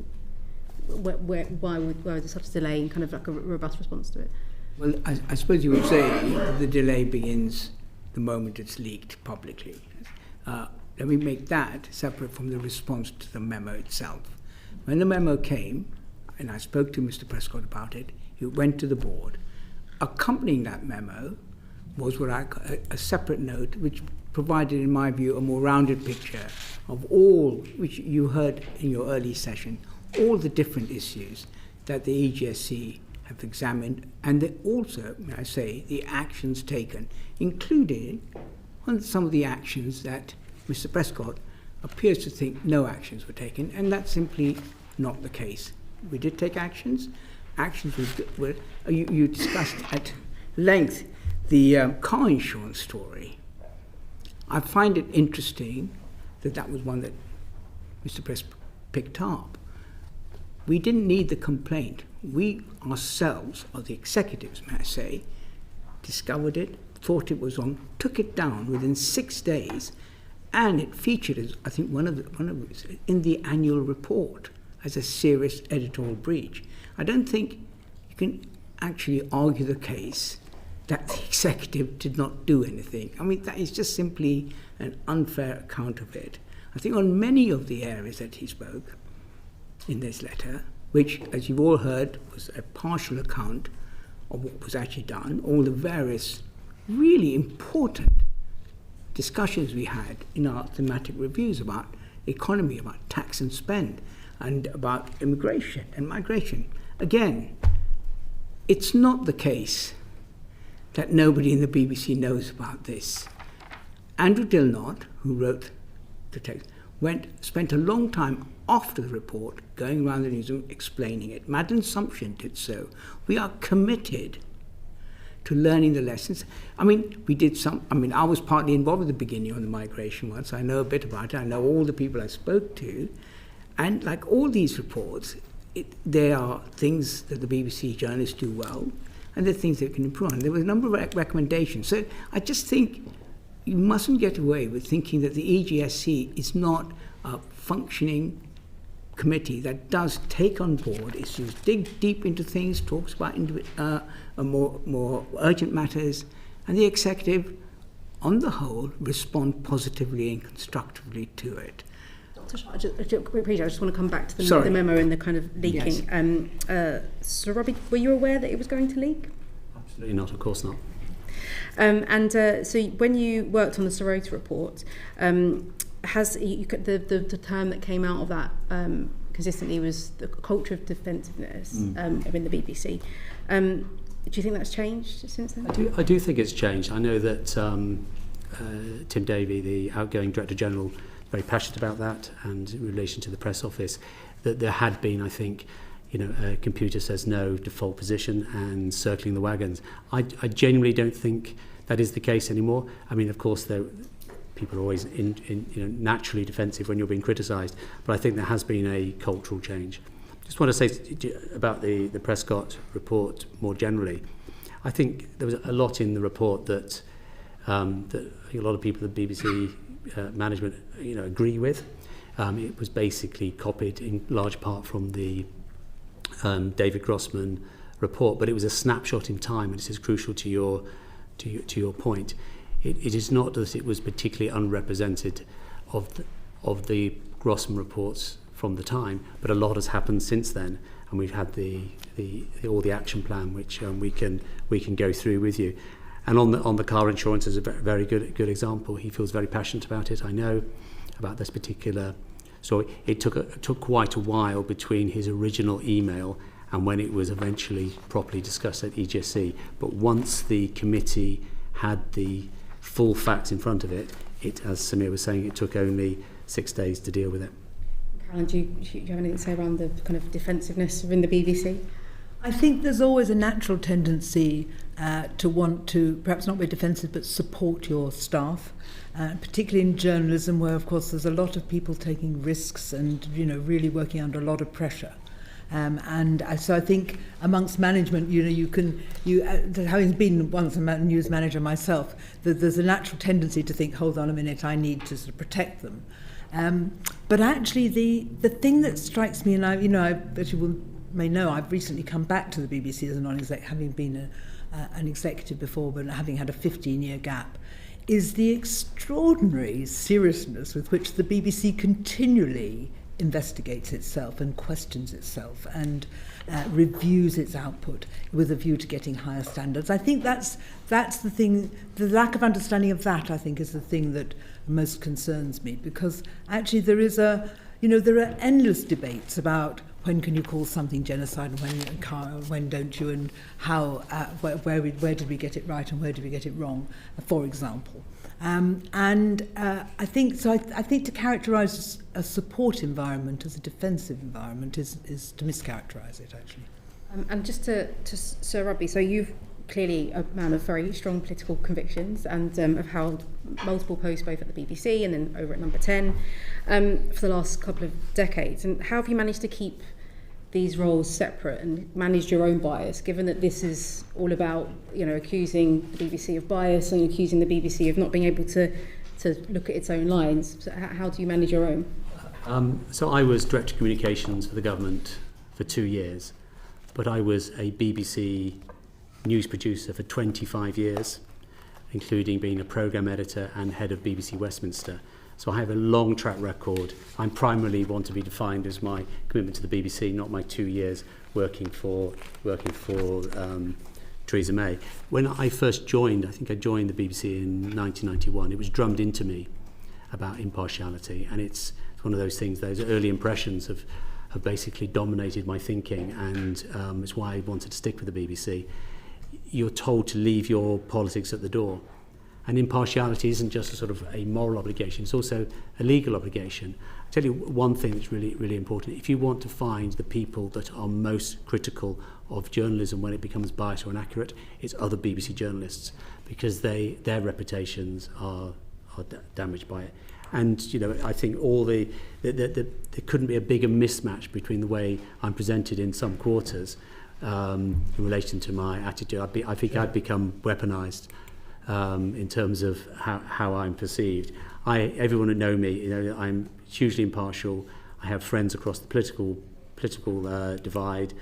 Speaker 6: why was there such a delay and kind of like a robust response to it?
Speaker 12: Well, I suppose you would say the delay begins the moment it's leaked publicly. Let me make that separate from the response to the memo itself. When the memo came, and I spoke to Mr. Prescott about it, it went to the board. Accompanying that memo was a separate note which provided, in my view, a more rounded picture of all, which you heard in your early session, all the different issues that the EGSC have examined, and also, may I say, the actions taken, including some of the actions that Mr. Prescott appears to think no actions were taken, and that's simply not the case. We did take actions. Actions were you discussed at length the car insurance story. I find it interesting that was one that Mr. Press picked up. We didn't need the complaint. We ourselves, or the executives, may I say, discovered it, thought it was on, took it down within 6 days, and it featured as, I think, one of in the annual report as a serious editorial breach. I don't think you can actually argue the case that the executive did not do anything. I mean, that is just simply an unfair account of it. I think on many of the areas that he spoke in this letter, which, as you've all heard, was a partial account of what was actually done, all the various really important discussions we had in our thematic reviews about economy, about tax and spend, and about immigration and migration. Again, it's not the case that nobody in the BBC knows about this. Andrew Dilnott, who wrote the text, spent a long time after the report going around the newsroom explaining it. Madeleine Sumption did so. We are committed to learning the lessons. I mean, I was partly involved at the beginning on the migration one, so I know a bit about it. I know all the people I spoke to. And like all these reports, there are things that the BBC journalists do well, and there are things that can improve on. There were a number of recommendations. So I just think you mustn't get away with thinking that the EGSC is not a functioning committee that does take on board issues, dig deep into things, talks about more urgent matters, and the executive, on the whole, respond positively and constructively to it.
Speaker 6: I just want to come back to the memo and the kind of leaking. Yes. So, Robbie, were you aware that it was going to leak?
Speaker 14: Absolutely not, of course not.
Speaker 6: So when you worked on the Sorota report, has the term that came out of that consistently was the culture of defensiveness within the BBC. Do you think that's changed since then?
Speaker 14: I do think it's changed. I know that Tim Davey, the outgoing Director General, very passionate about that, and in relation to the press office, that there had been, I think, a computer says no default position and circling the wagons. I genuinely don't think that is the case anymore. I mean, of course, people are always naturally defensive when you're being criticised, but I think there has been a cultural change. Just want to say about the Prescott report more generally. I think there was a lot in the report that I think a lot of people at the BBC management agree with. It was basically copied in large part from the David Grossman report, but it was a snapshot in time, and this is crucial to your point. It is not that it was particularly unrepresented of the Grossman reports from the time, but a lot has happened since then, and we've had all the action plan, which we can go through with you. And on the car insurance is a very good example. He feels very passionate about it. I know about this particular story. It took quite a while between his original email and when it was eventually properly discussed at EGSC. But once the committee had the full facts in front of it, as Samir was saying, it took only 6 days to deal with it.
Speaker 6: Caroline, do you have anything to say around the kind of defensiveness within the BBC?
Speaker 13: I think there's always a natural tendency to want to perhaps not be defensive but support your staff, particularly in journalism, where of course there's a lot of people taking risks and really working under a lot of pressure. So I think amongst management, having been once a news manager myself, there's a natural tendency to think, hold on a minute, I need to sort of protect them. But actually, the thing that strikes me, and I as you may know, I've recently come back to the BBC as a non-exec, having been an executive before, but having had a 15-year gap, is the extraordinary seriousness with which the BBC continually investigates itself and questions itself and reviews its output with a view to getting higher standards. I think that's the thing. The lack of understanding of that, I think, is the thing that most concerns me, because actually there are endless debates about when can you call something genocide and when don't you, and how where did we get it right and where did we get it wrong, for example. I think so. I think to characterise a support environment as a defensive environment is to mischaracterise it, actually.
Speaker 6: And just to Sir Robbie, so you've clearly a man of very strong political convictions and have held multiple posts both at the BBC and then over at Number 10 for the last couple of decades. And how have you managed to keep these roles separate and managed your own bias, given that this is all about, accusing the BBC of bias and accusing the BBC of not being able to look at its own lines? So how do you manage your own?
Speaker 14: So I was Director of Communications for the government for 2 years, but I was a BBC news producer for 25 years, including being a programme editor and head of BBC Westminster. So I have a long track record. I primarily want to be defined as my commitment to the BBC, not my 2 years working for Theresa May. When I first joined, I think I joined the BBC in 1991, it was drummed into me about impartiality, and it's one of those things, those early impressions have basically dominated my thinking, and it's why I wanted to stick with the BBC. You're told to leave your politics at the door. And impartiality isn't just a sort of a moral obligation, it's also a legal obligation. I'll tell you one thing that's really, really important. If you want to find the people that are most critical of journalism when it becomes biased or inaccurate, it's other BBC journalists, because their reputations are damaged by it. And I think there couldn't be a bigger mismatch between the way I'm presented in some quarters in relation to my attitude. I think I've become weaponised in terms of how I'm perceived. Everyone who know me, I'm hugely impartial. I have friends across the political divide.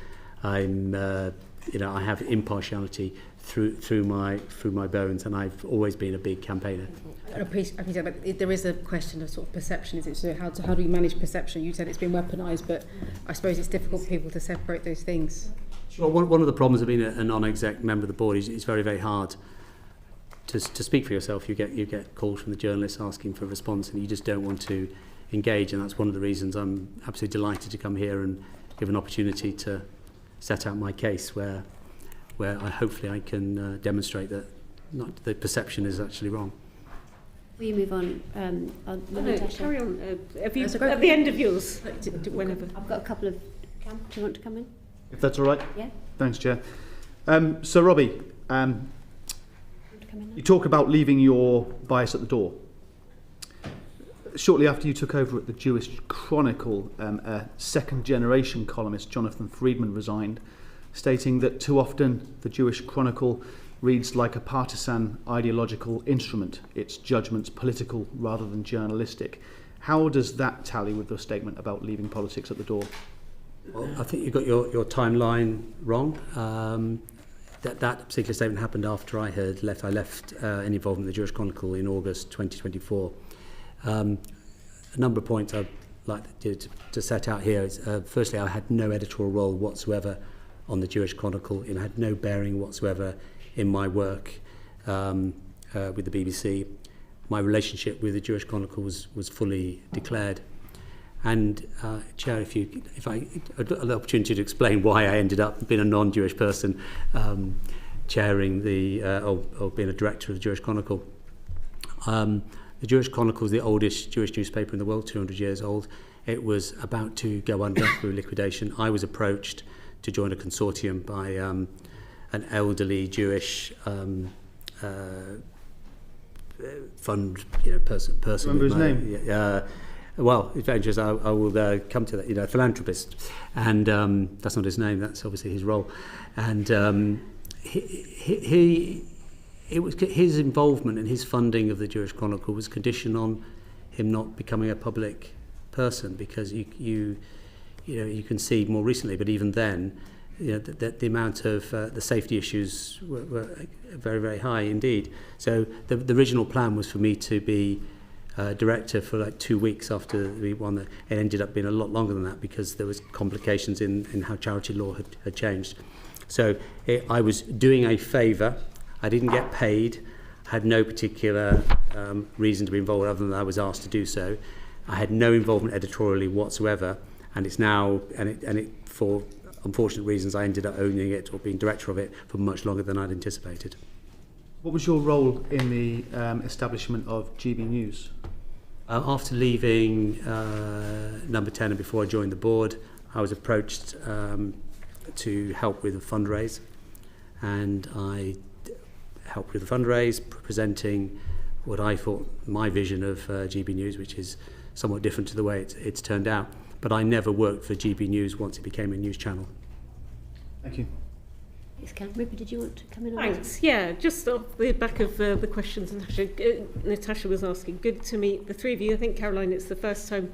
Speaker 14: I have impartiality through my bones, and I've always been a big campaigner.
Speaker 6: I appreciate, but there is a question of sort of perception. Is it so? How do you manage perception? You said it's been weaponised, but I suppose it's difficult for people to separate those things.
Speaker 14: Sure. One of the problems of being a non-exec member of the board is it's very, very hard to speak for yourself. You get calls from the journalists asking for a response, and you just don't want to engage. And that's one of the reasons I'm absolutely delighted to come here and give an opportunity to set out my case, where hopefully I can demonstrate that not the perception is actually wrong.
Speaker 1: Will you move on?
Speaker 8: Carry on. At the end of yours, whenever.
Speaker 1: I've got a couple of. Cam, do you want to come in?
Speaker 11: If that's all right.
Speaker 1: Yeah.
Speaker 11: Thanks, Chair. So, Robbie, you talk about leaving your bias at the door. Shortly after you took over at the Jewish Chronicle, a second-generation columnist, Jonathan Friedman, resigned, stating that too often the Jewish Chronicle reads like a partisan ideological instrument, its judgments political rather than journalistic. How does that tally with your statement about leaving politics at the door?
Speaker 14: Well, I think you got your timeline wrong. That particular statement happened after I had left. I left any involvement in the Jewish Chronicle in August 2024. A number of points I'd like to set out here is, firstly, I had no editorial role whatsoever on the Jewish Chronicle. It had no bearing whatsoever in my work with the BBC. My relationship with the Jewish Chronicle was fully declared. And Chair, if I had the opportunity to explain why I ended up being a non-Jewish person chairing or being a director of the Jewish Chronicle. The Jewish Chronicle is the oldest Jewish newspaper in the world, 200 years old. It was about to go under through liquidation. I was approached to join a consortium by an elderly Jewish fund person.
Speaker 11: Remember his name?
Speaker 14: Well, adventures, I will come to that. Philanthropist, and that's not his name. That's obviously his role. And it was his involvement and his funding of the Jewish Chronicle was conditioned on him not becoming a public person, because you can see more recently, but even then, the amount of the safety issues were very, very high indeed. So the original plan was for me to be director for like 2 weeks after we won. It ended up being a lot longer than that because there was complications in how charity law had changed. So I was doing a favour. I didn't get paid. Had no particular reason to be involved other than I was asked to do so. I had no involvement editorially whatsoever, and it's now for unfortunate reasons I ended up owning it or being director of it for much longer than I'd anticipated.
Speaker 11: What was your role in the establishment of GB News?
Speaker 14: After leaving Number 10 and before I joined the board, I was approached to help with a fundraise, and I helped with the fundraise, presenting what I thought my vision of GB News, which is somewhat different to the way it's turned out. But I never worked for GB News once it became a news channel.
Speaker 11: Thank you.
Speaker 1: Ruby, did you want to come in?
Speaker 8: Thanks. Yeah, just off the back of the questions Natasha was asking. Good to meet the three of you. I think, Caroline, it's the first time.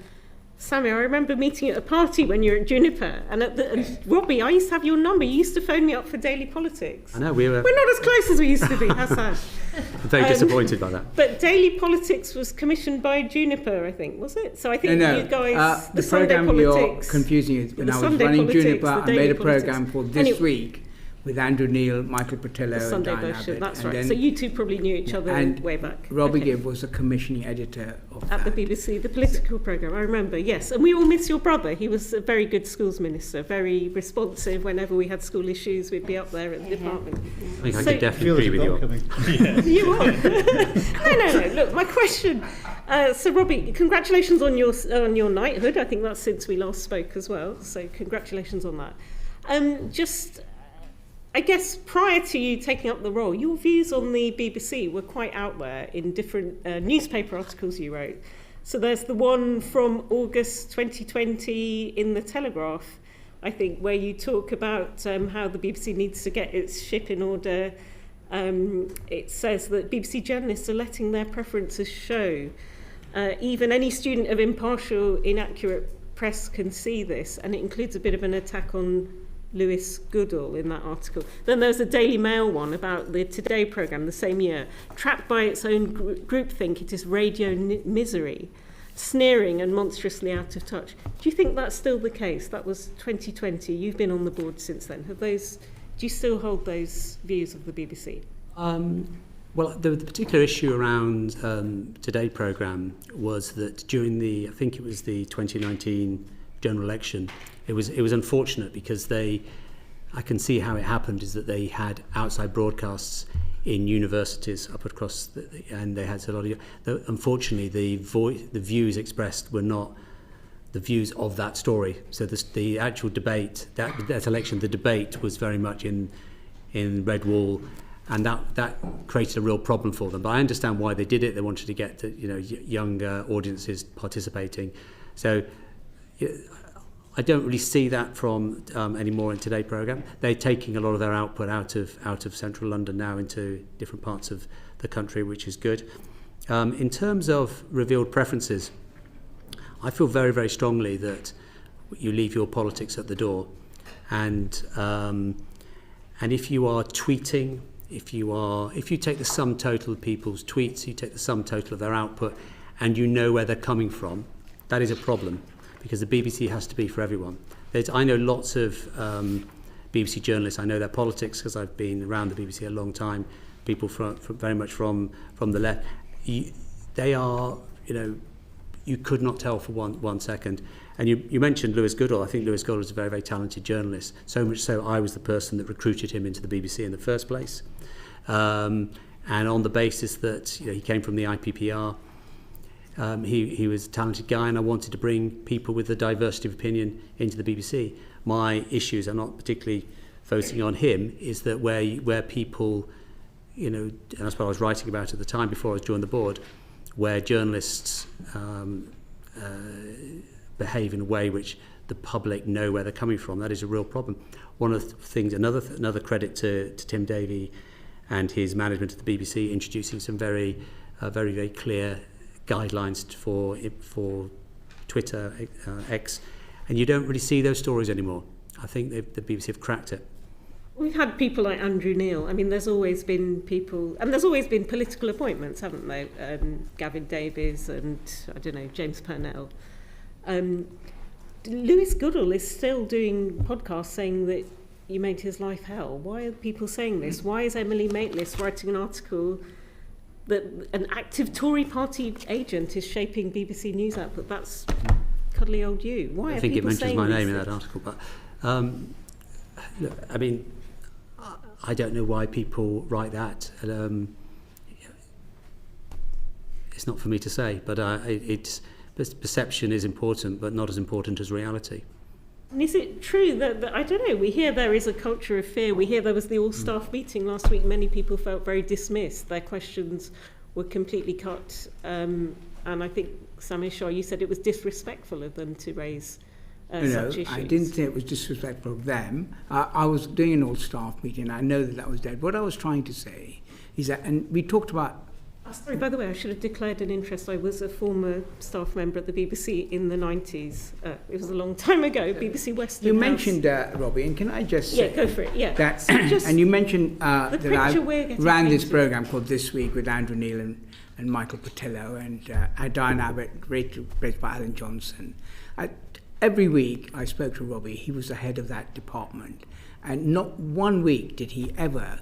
Speaker 8: Samir, I remember meeting at a party when you were at Juniper, and Robbie, I used to have your number. You used to phone me up for Daily Politics.
Speaker 14: I know,
Speaker 8: we're not as close as we used to be. How sad.
Speaker 14: I'm very disappointed by that.
Speaker 8: But Daily Politics was commissioned by Juniper, I think, was it? So I think
Speaker 12: no.
Speaker 8: you guys,
Speaker 12: the
Speaker 8: Sunday
Speaker 12: program
Speaker 8: Politics,
Speaker 12: you're confusing is when I was
Speaker 8: Sunday
Speaker 12: running
Speaker 8: Politics,
Speaker 12: Juniper, I made a program
Speaker 8: Politics.
Speaker 12: for this week with Andrew Neil, Michael Patillo,
Speaker 8: the
Speaker 12: and
Speaker 8: Sunday
Speaker 12: Diane
Speaker 8: version.
Speaker 12: Abbott.
Speaker 8: That's
Speaker 12: And
Speaker 8: right. So you two probably knew each other way back.
Speaker 12: Robbie Gibb was the commissioning editor of
Speaker 8: at the BBC, the political programme, I remember, yes. And we all miss your brother. He was a very good schools minister, very responsive. Whenever we had school issues, we'd be up there at the department.
Speaker 14: I think I could definitely agree with you.
Speaker 8: You are? No. Look, my question. So, Robbie, congratulations on your knighthood. I think that's since we last spoke as well. So, congratulations on that. I guess prior to you taking up the role, your views on the BBC were quite out there in different newspaper articles you wrote. So there's the one from August 2020 in the Telegraph, I think, where you talk about how the BBC needs to get its ship in order. It says that BBC journalists are letting their preferences show. Even any student of impartial, inaccurate press can see this, and it includes a bit of an attack on Lewis Goodall in that article. Then there was a Daily Mail one about the Today programme the same year. Trapped by its own groupthink, it is radio misery, sneering and monstrously out of touch. Do you think that's still the case? That was 2020. You've been on the board since then. Do you still hold those views of the BBC?
Speaker 14: Well, the particular issue around Today programme was that during I think it was the 2019 general election, it was unfortunate because I can see how it happened, is that they had outside broadcasts in universities up across, and they had a lot of. Unfortunately, the views expressed were not the views of that story. So the actual debate, that election, the debate was very much in Red Wall, and that created a real problem for them. But I understand why they did it. They wanted to get younger audiences participating. So I don't really see that from anymore in Today programme. They're taking a lot of their output out of central London now into different parts of the country, which is good. In terms of revealed preferences, I feel very, very strongly that you leave your politics at the door, and if you are tweeting, if you take the sum total of people's tweets, you take the sum total of their output, and you know where they're coming from, that is a problem. Because the BBC has to be for everyone. I know lots of BBC journalists. I know their politics because I've been around the BBC a long time. People from very much from the left. They are, you could not tell for one second. And you mentioned Lewis Goodall. I think Lewis Goodall is a very, very talented journalist. So much so, I was the person that recruited him into the BBC in the first place. And on the basis that he came from the IPPR. He was a talented guy, and I wanted to bring people with a diversity of opinion into the BBC. My issues, I'm not particularly focusing on him, is that where people, and that's what I was writing about at the time before I joined the board, where journalists behave in a way which the public know where they're coming from. That is a real problem. One of the things, another credit to Tim Davie and his management of the BBC, introducing some very, very clear guidelines for Twitter, X, and you don't really see those stories anymore. I think the BBC have cracked it.
Speaker 8: We've had people like Andrew Neil. I mean, there's always been people, and there's always been political appointments, haven't they? Gavin Davies and, James Purnell. Lewis Goodall is still doing podcasts saying that you made his life hell. Why are people saying this? Why is Emily Maitlis writing an article that an active Tory party agent is shaping BBC News output? That's cuddly old you. Why
Speaker 14: I think
Speaker 8: are people
Speaker 14: it mentions
Speaker 8: saying
Speaker 14: my name in
Speaker 8: things?
Speaker 14: that article, but look, I mean, I don't know why people write that. It's not for me to say, but perception is important, but not as important as reality.
Speaker 8: And is it true that, I don't know, we hear there is a culture of fear. We hear there was the all-staff meeting last week. Many people felt very dismissed. Their questions were completely cut. And I think, Samir Shah, you said it was disrespectful of them to raise such issues.
Speaker 12: I didn't say it was disrespectful of them. I was doing an all-staff meeting. I know that was dead. What I was trying to say is that, and we talked about...
Speaker 8: Sorry, by the way, I should have declared an interest. I was a former staff member at the BBC in the 90s. It was a long time ago, BBC Western
Speaker 12: You
Speaker 8: House.
Speaker 12: mentioned Robbie, and can I just say...
Speaker 8: Yeah, go for it, yeah.
Speaker 12: That,
Speaker 8: So
Speaker 12: and you mentioned that I ran this
Speaker 8: painted.
Speaker 12: programme called This Week with Andrew Neil and Michael Patillo and Diane Abbott, raised by Alan Johnson. Every week I spoke to Robbie. He was the head of that department. And not one week did he ever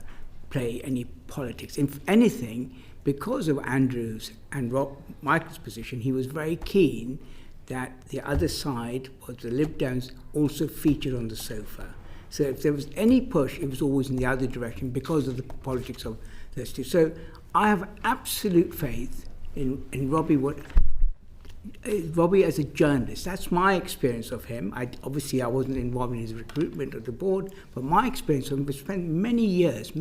Speaker 12: play any politics. If anything... Because of Andrew's and Michael's position, he was very keen that the other side, or the Lib Dems, also featured on the sofa. So if there was any push, it was always in the other direction because of the politics of those two. So I have absolute faith in Robbie. Robbie as a journalist, that's my experience of him. Obviously I wasn't involved in his recruitment of the board, but my experience of him was spent many years.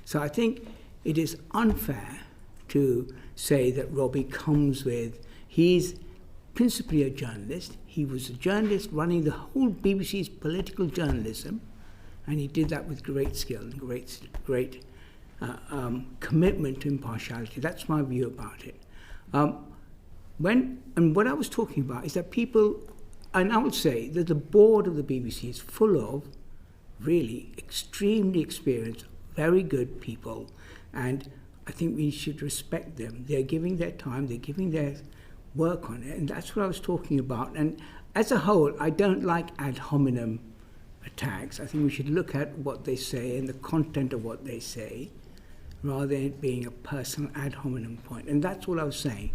Speaker 12: So I think it is unfair to say that Robbie comes with, he's principally a journalist. He was a journalist running the whole BBC's political journalism, and he did that with great skill and great commitment to impartiality. That's my view about it. What I was talking about is that people, and I would say that the board of the BBC is full of really extremely experienced, very good people, and I think we should respect them. They're giving their time, they're giving their work on it, and that's what I was talking about. And as a whole, I don't like ad hominem attacks. I think we should look at what they say and the content of what they say, rather than it being a personal ad hominem point. And that's what I was saying.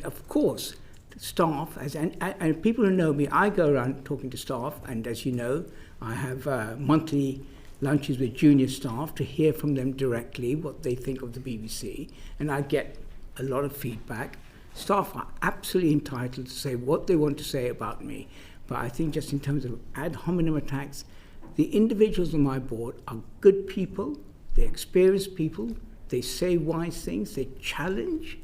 Speaker 12: Of course, staff, and people who know me, I go around talking to staff, and as you know, I have monthly lunches with junior staff to hear from them directly what they think of the BBC, and I get a lot of feedback. Staff are absolutely entitled to say what they want to say about me, but I think just in terms of ad hominem attacks, the individuals on my board are good people, they're experienced people, they say wise things, they challenge,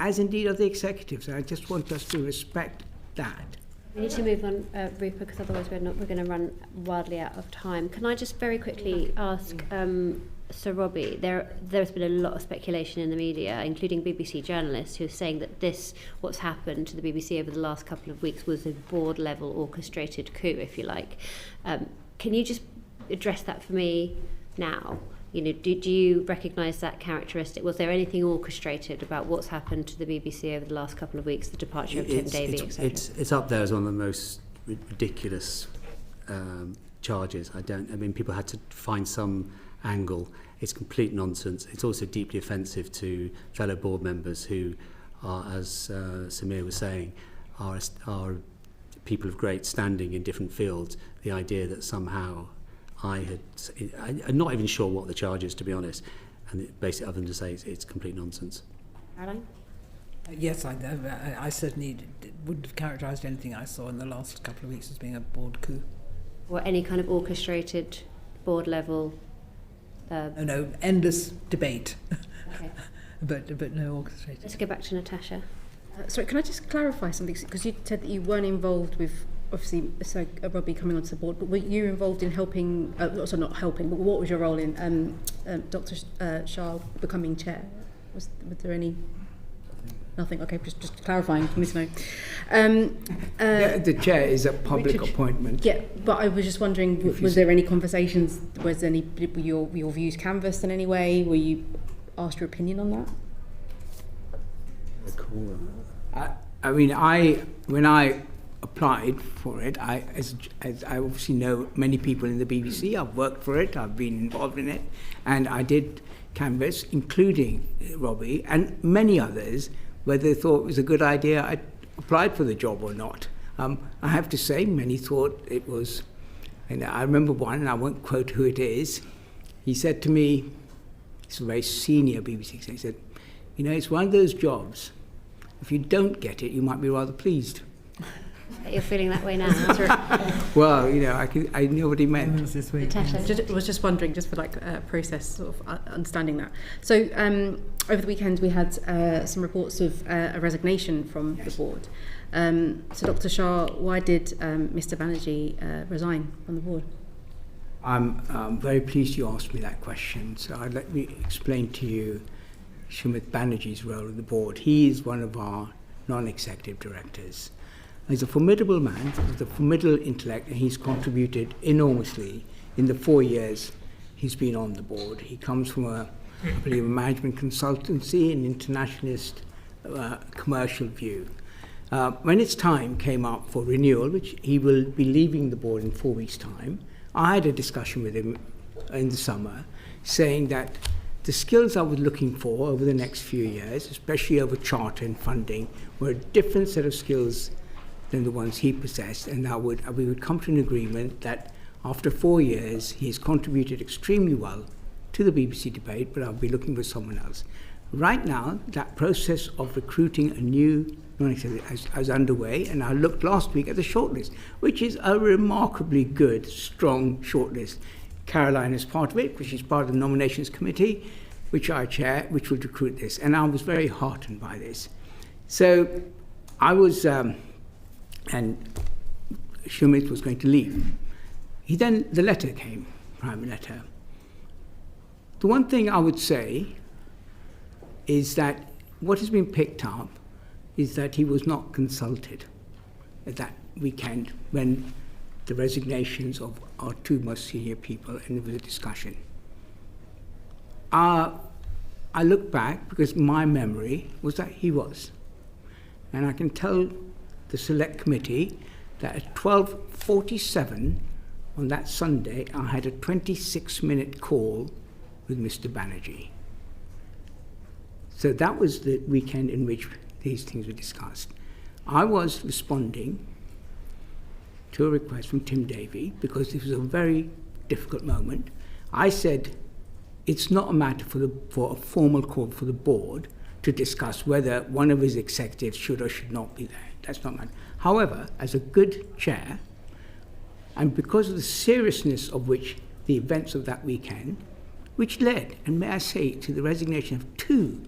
Speaker 12: as indeed are the executives, and I just want us to respect that.
Speaker 1: We need to move on, Rupert, because otherwise we're going to run wildly out of time. Can I just very quickly ask Sir Robbie, there's been a lot of speculation in the media, including BBC journalists, who are saying that what's happened to the BBC over the last couple of weeks was a board-level orchestrated coup, if you like. Can you just address that for me now? Do you recognise that characteristic? Was there anything orchestrated about what's happened to the BBC over the last couple of weeks, the departure of Tim Davie, etc.?
Speaker 14: It's up there as one of the most ridiculous charges. People had to find some angle. It's complete nonsense. It's also deeply offensive to fellow board members who are, as Samir was saying, are people of great standing in different fields. The idea that somehow I'm not even sure what the charge is, to be honest, and basically other than to say it's complete nonsense.
Speaker 1: Caroline?
Speaker 13: Yes, I certainly wouldn't have characterised anything I saw in the last couple of weeks as being a board coup.
Speaker 1: Or any kind of orchestrated board level?
Speaker 13: No, endless debate.
Speaker 1: Okay.
Speaker 13: but no orchestrated.
Speaker 1: Let's go back to Natasha.
Speaker 6: Sorry, can I just clarify something? Because you said that you weren't involved with, obviously, Robbie coming onto the board, but were you involved in helping, also not helping, but what was your role in Dr. Shah becoming chair? Was there any... Nothing. Okay, just clarifying for me to know.
Speaker 12: The chair is a public appointment.
Speaker 6: Yeah, but I was just wondering, was there any conversations? Were your views canvassed in any way? Were you asked your opinion on that?
Speaker 12: When I applied for it, as I obviously know many people in the BBC, I've worked for it, I've been involved in it, and I did canvass, including Robbie and many others, whether they thought it was a good idea I applied for the job or not. I have to say, many thought it was, and I remember one, and I won't quote who it is, he said to me, he's a very senior BBC executive, he said, you know, it's one of those jobs, if you don't get it, you might be rather pleased.
Speaker 1: You're feeling that way now.
Speaker 12: Well, you know, I know what he meant.
Speaker 6: I was just wondering, just for like process sort of understanding that. So over the weekend we had some reports of a resignation from the board. So Dr. Shah, why did Mr. Banerjee resign from the board?
Speaker 12: I'm very pleased you asked me that question. So let me explain to you Sumit Banerjee's role in the board. He is one of our non-executive directors. He's a formidable man with a formidable intellect, and he's contributed enormously in the 4 years he's been on the board. He comes from I believe, a management consultancy, an internationalist commercial view. When its time came up for renewal, which he will be leaving the board in 4 weeks' time, I had a discussion with him in the summer saying that the skills I was looking for over the next few years, especially over charter and funding, were a different set of skills than the ones he possessed, and we would come to an agreement that after 4 years he has contributed extremely well to the BBC debate, but I'll be looking for someone else. Right now, that process of recruiting a new non-executive is underway, and I looked last week at the shortlist, which is a remarkably good, strong shortlist. Caroline is part of it, because she's part of the nominations committee, which I chair, which will recruit this, and I was very heartened by this. So I was... and Sumit was going to leave. Then the letter came, private letter. The one thing I would say is that what has been picked up is that he was not consulted at that weekend when the resignations of our two most senior people, and there was a discussion. I look back because my memory was that he was. And I can tell the select committee that at 12:47 on that Sunday, I had a 26-minute call with Mr. Banerjee. So that was the weekend in which these things were discussed. I was responding to a request from Tim Davey because this was a very difficult moment. I said, it's not a matter for a formal call for the board to discuss whether one of his executives should or should not be there. That's not matter. However, as a good chair, and because of the seriousness of which the events of that weekend, which led, and may I say, to the resignation of two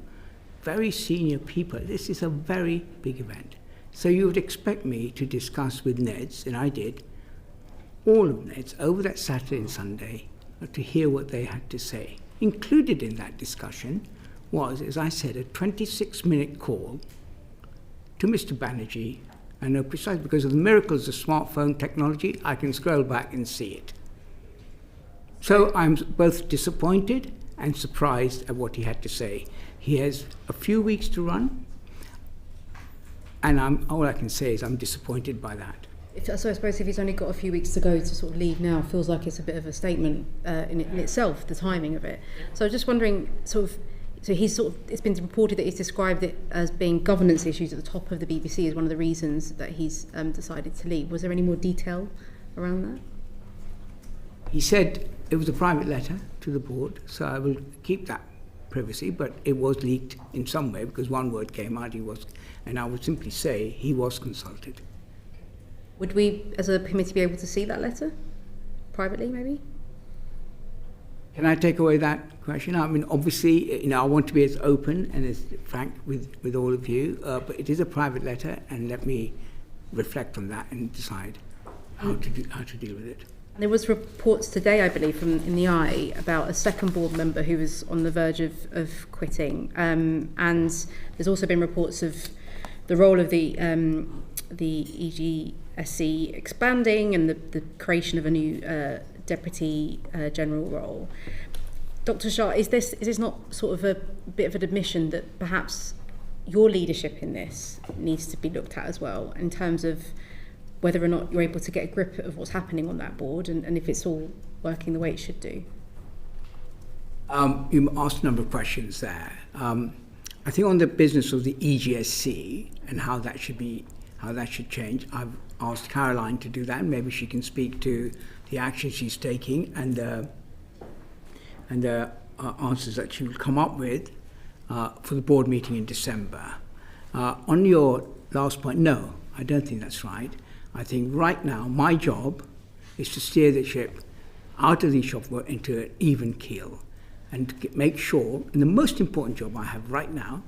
Speaker 12: very senior people, this is a very big event. So you would expect me to discuss with Neds, and I did, all of Neds over that Saturday and Sunday, to hear what they had to say. Included in that discussion was, as I said, a 26-minute call to Mr. Banerjee. I know precisely because of the miracles of smartphone technology, I can scroll back and see it. So I'm both disappointed and surprised at what he had to say. He has a few weeks to run, and all I can say is I'm disappointed by that.
Speaker 6: So I suppose if he's only got a few weeks to go to sort of leave now, feels like it's a bit of a statement in itself, the timing of it. So I was just wondering, it's been reported that he's described it as being governance issues at the top of the BBC as one of the reasons that he's decided to leave. Was there any more detail around that?
Speaker 12: He said it was a private letter to the board, so I will keep that privacy, but it was leaked in some way because one word came out, and I would simply say he was consulted.
Speaker 6: Would we, as a committee, be able to see that letter privately, maybe?
Speaker 12: Can I take away that question? I mean, obviously, I want to be as open and as frank with all of you, but it is a private letter, and let me reflect on that and decide how to deal with it.
Speaker 6: There was reports today, I believe, in the Eye about a second board member who was on the verge of quitting, and there's also been reports of the role of the EGSC expanding and the creation of a new deputy general role. Dr. Shah, is this not sort of a bit of an admission that perhaps your leadership in this needs to be looked at as well, in terms of whether or not you're able to get a grip of what's happening on that board and if it's all working the way it should do?
Speaker 12: You asked a number of questions there. I think on the business of the EGSC and how that should change, I've asked Caroline to do that, and maybe she can speak to the action she's taking and and the answers that she will come up with for the board meeting in December. On your last point, no, I don't think that's right. I think right now my job is to steer the ship out of the shop into an even keel and make sure, and the most important job I have right now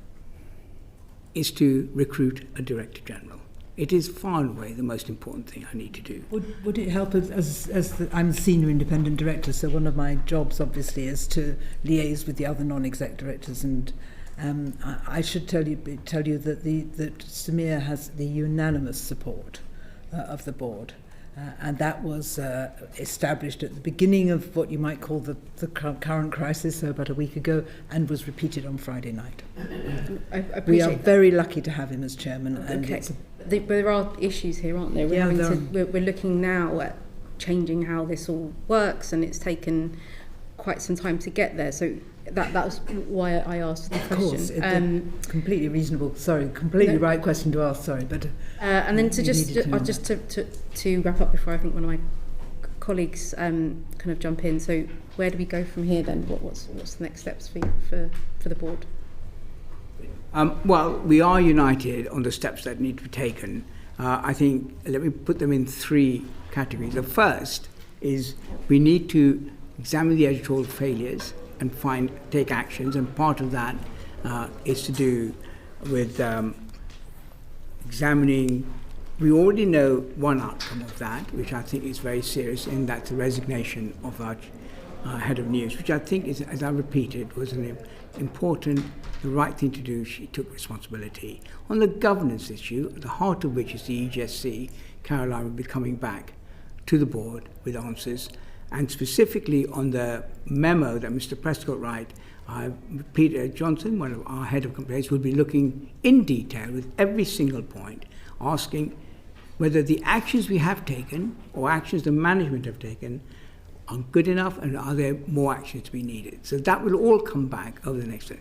Speaker 12: is to recruit a Director General. It is far and away the most important thing I need to do.
Speaker 13: Would it help I'm Senior Independent Director, so one of my jobs obviously is to liaise with the other non-exec directors, and I should tell you that Samir has the unanimous support of the board. And that was established at the beginning of what you might call the current crisis, so about a week ago, and was repeated on Friday night. We are very lucky to have him as chairman. And
Speaker 6: okay. But there are issues here, aren't there? We're looking now at changing how this all works, and it's taken quite some time to get there. So that's why I asked the question.
Speaker 13: Of course, it's completely reasonable. Sorry, completely right question to ask. Sorry, but
Speaker 6: and then to wrap up before I think one of my colleagues kind of jump in. So where do we go from here then? What's the next steps for the board?
Speaker 12: Well, we are united on the steps that need to be taken. I think let me put them in 3 categories. The first is we need to examine the editorial failures and take actions, and part of that is to do with examining. We already know one outcome of that, which I think is very serious, and that's the resignation of our head of news, which I think is, as I repeated, was an important, the right thing to do. She took responsibility. On the governance issue, at the heart of which is the EGSC, Caroline will be coming back to the board with answers. And specifically on the memo that Mr. Prescott wrote, Peter Johnson, one of our head of complaints, will be looking in detail with every single point, asking whether the actions we have taken or actions the management have taken are good enough, and are there more actions to be needed. So that will all come back over the next day.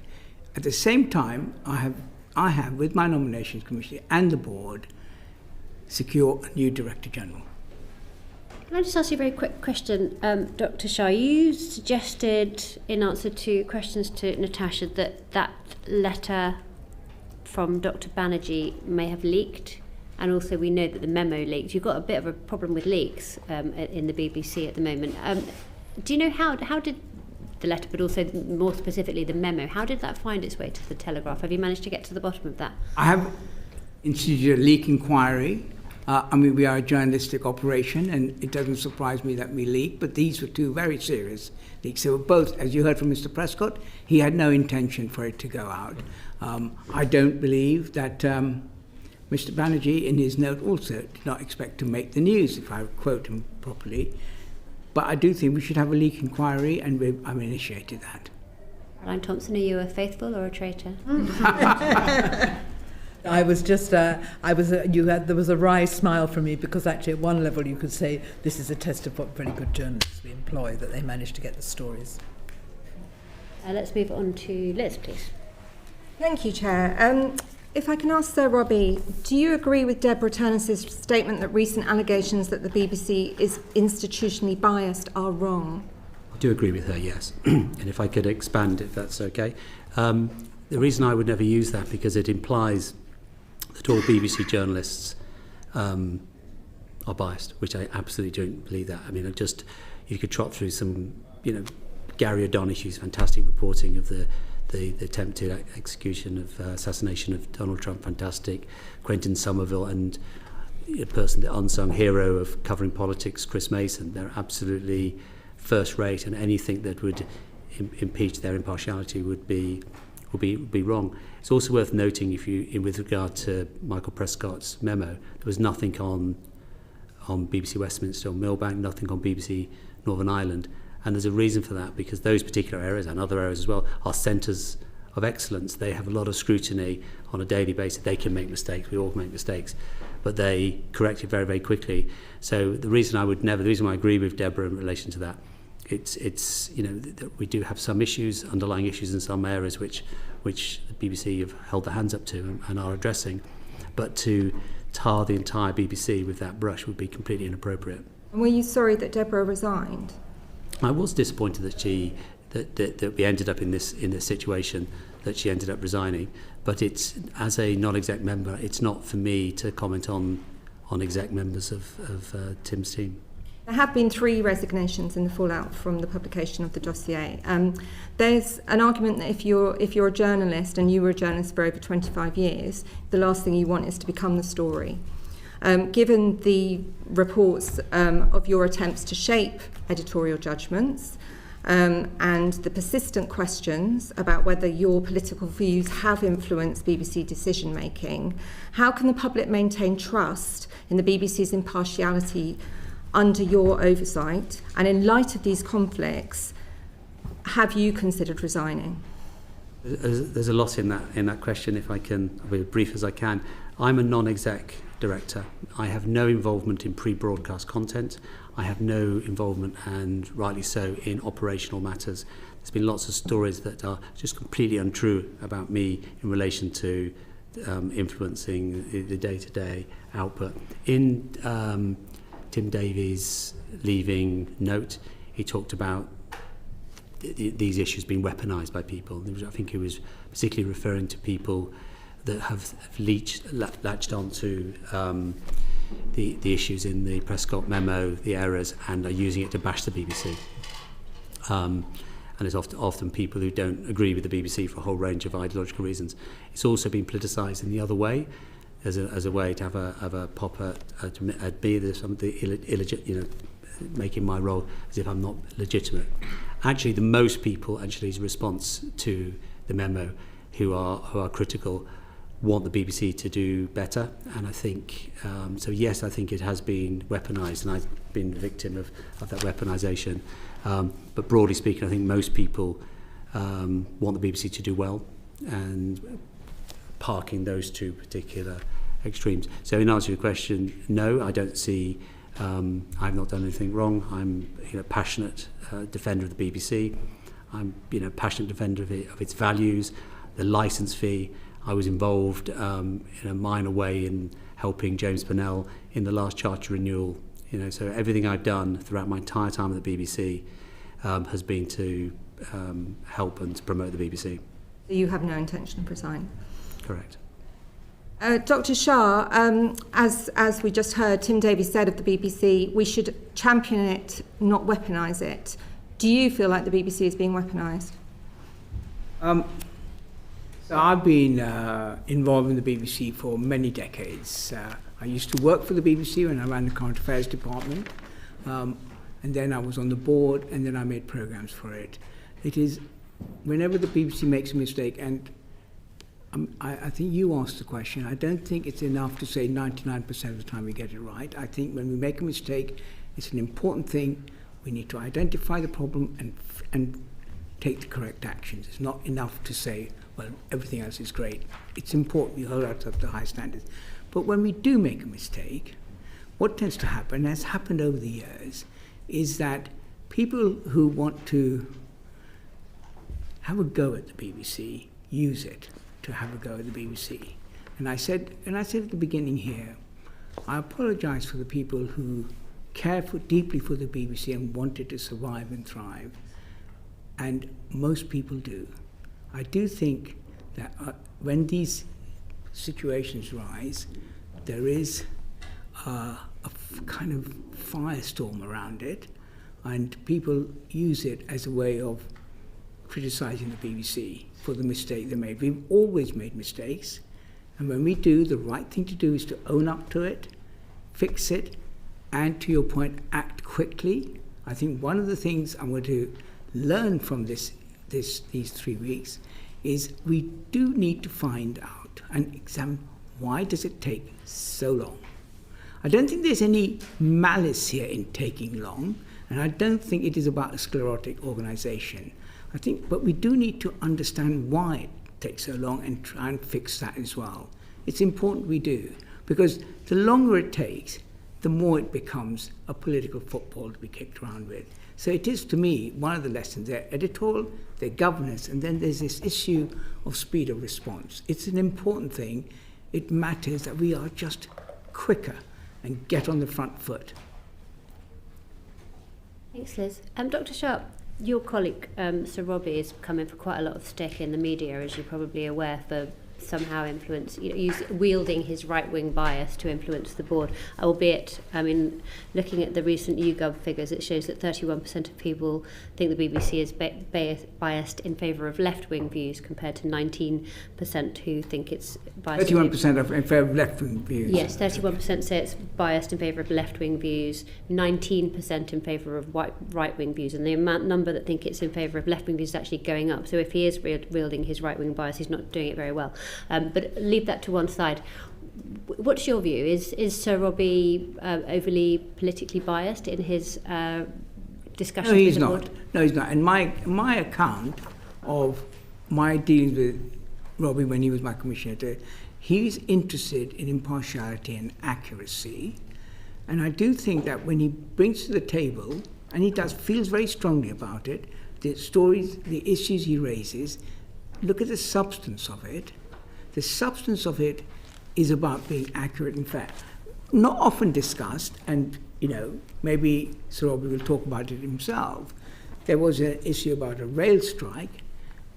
Speaker 12: At the same time, I have with my nominations committee and the board, secure a new Director General.
Speaker 1: Can I just ask you a very quick question, Dr. Shah? You suggested, in answer to questions to Natasha, that letter from Dr. Banerjee may have leaked, and also we know that the memo leaked. You've got a bit of a problem with leaks in the BBC at the moment. Do you know how did the letter, but also more specifically the memo, how did that find its way to the Telegraph? Have you managed to get to the bottom of that?
Speaker 12: I have instituted a leak inquiry. We are a journalistic operation, and it doesn't surprise me that we leak, but these were 2 very serious leaks. So both, as you heard from Mr. Prescott, he had no intention for it to go out. I don't believe that Mr. Banerjee, in his note, also did not expect to make the news, if I quote him properly. But I do think we should have a leak inquiry, and I've initiated that.
Speaker 1: Caroline Thomson, are you a faithful or a traitor?
Speaker 13: I was just, there was a wry smile from me, because actually at one level you could say this is a test of what very good journalists we employ, that they manage to get the stories.
Speaker 1: Let's move on to Liz, please.
Speaker 15: Thank you, Chair. If I can ask Sir Robbie, do you agree with Deborah Turness's statement that recent allegations that the BBC is institutionally biased are wrong?
Speaker 14: I do agree with her, yes. And if I could expand, if that's okay. The reason I would never use that, because it implies that all BBC journalists are biased, which I absolutely don't believe that. I mean, you could trot through some, Gary O'Donoghue's fantastic reporting of the attempted execution of assassination of Donald Trump, fantastic. Quentin Somerville, and a person, the unsung hero of covering politics, Chris Mason. They're absolutely first rate, and anything that would impeach their impartiality would be wrong. It's also worth noting, with regard to Michael Prescott's memo, there was nothing on BBC Westminster or Millbank, nothing on BBC Northern Ireland, and there's a reason for that, because those particular areas, and other areas as well, are centres of excellence. They have a lot of scrutiny on a daily basis. They can make mistakes, we all make mistakes, but they correct it very, very quickly. So the reason why I agree with Deborah in relation to that, it's we do have some issues, underlying issues in some areas which the BBC have held their hands up to and are addressing, but to tar the entire BBC with that brush would be completely inappropriate.
Speaker 15: And were you sorry that Deborah resigned?
Speaker 14: I was disappointed that that we ended up in this situation that she ended up resigning. But it's, as a non-exec member, it's not for me to comment on exec members of Tim's team.
Speaker 15: There have been 3 resignations in the fallout from the publication of the dossier. There's an argument that if you're a journalist and you were a journalist for over 25 years, the last thing you want is to become the story. Given the reports of your attempts to shape editorial judgments and the persistent questions about whether your political views have influenced BBC decision making, how can the public maintain trust in the BBC's impartiality under your oversight? And in light of these conflicts, have you considered resigning?
Speaker 14: There's a lot in that question. If I can be as brief as I can, I'm a non-exec director. I have no involvement in pre-broadcast content. I have no involvement, and rightly so, in operational matters. There's been lots of stories that are just completely untrue about me in relation to influencing the day-to-day output. In Tim Davies' leaving note, he talked about these issues being weaponised by people. I think he was particularly referring to people that have latched onto the issues in the Prescott memo, the errors, and are using it to bash the BBC. And it's often people who don't agree with the BBC for a whole range of ideological reasons. It's also been politicised in the other way, as a way to have a pop at me. There's something illegitimate, making my role as if I'm not legitimate. Actually, the most people, his response to the memo, who are critical, want the BBC to do better. And I think, so yes, I think it has been weaponised, and I've been a victim of that weaponisation. But broadly speaking, I think most people want the BBC to do well, and parking those two particular extremes. So in answer to your question, no, I don't see, I've not done anything wrong. I'm a passionate defender of the BBC. I'm a passionate defender of its values, the licence fee. I was involved in a minor way in helping James Purnell in the last charter renewal. So everything I've done throughout my entire time at the BBC has been to help and to promote the BBC.
Speaker 15: You have no intention of resigning?
Speaker 14: Correct.
Speaker 15: Dr. Shah, as we just heard, Tim Davies said of the BBC, we should champion it, not weaponise it. Do you feel like the BBC is being weaponised?
Speaker 12: So I've been involved in the BBC for many decades. I used to work for the BBC when I ran the Current Affairs Department, and then I was on the board, and then I made programmes for it. It is, whenever the BBC makes a mistake, and I think you asked the question, I don't think it's enough to say 99% of the time we get it right. I think when we make a mistake, it's an important thing. We need to identify the problem and take the correct actions. It's not enough to say, well, everything else is great. It's important we hold ourselves to high standards. But when we do make a mistake, what tends to happen, has happened over the years, is that people who want to have a go at the BBC use it to have a go at the BBC. And I said at the beginning here, I apologise for the people who care deeply for the BBC and want it to survive and thrive. And most people do. I do think that when these situations rise, there is a kind of firestorm around it, and people use it as a way of criticising the BBC for the mistake they made. We've always made mistakes, and when we do, the right thing to do is to own up to it, fix it, and to your point, act quickly. I think one of the things I'm going to learn from these 3 weeks is we do need to find out and examine why does it take so long. I don't think there's any malice here in taking long, and I don't think it is about a sclerotic organisation. But we do need to understand why it takes so long and try and fix that as well. It's important we do, because the longer it takes, the more it becomes a political football to be kicked around with. So it is, to me, one of the lessons there. Editorial, their governance, and then there's this issue of speed of response. It's an important thing. It matters that we are just quicker and get on the front foot.
Speaker 1: Thanks, Liz. Dr. Shah, Your colleague, Sir Robbie, is coming for quite a lot of stick in the media, as you're probably aware, for somehow wielding his right-wing bias to influence the board, albeit, I mean, looking at the recent YouGov figures, it shows that 31% of people think the BBC is biased in favour of left-wing views, compared to 19% who think it's biased.
Speaker 12: 31% in favour of left-wing views?
Speaker 1: Yes, 31% say it's biased in favour of left-wing views, 19% in favour of right-wing views, and the number that think it's in favour of left-wing views is actually going up. So if he is wielding his right-wing bias, he's not doing it very well. But leave that to one side. What's your view? Is Sir Robbie overly politically biased in his discussions with the board?
Speaker 12: No, he's not. And my account of my dealings with Robbie when he was my commissioner, he's interested in impartiality and accuracy. And I do think that when he brings to the table, and he feels very strongly about it, the stories, the issues he raises, look at the substance of it. The substance of it is about being accurate and fair. Not often discussed, and maybe Sir Robbie will talk about it himself. There was an issue about a rail strike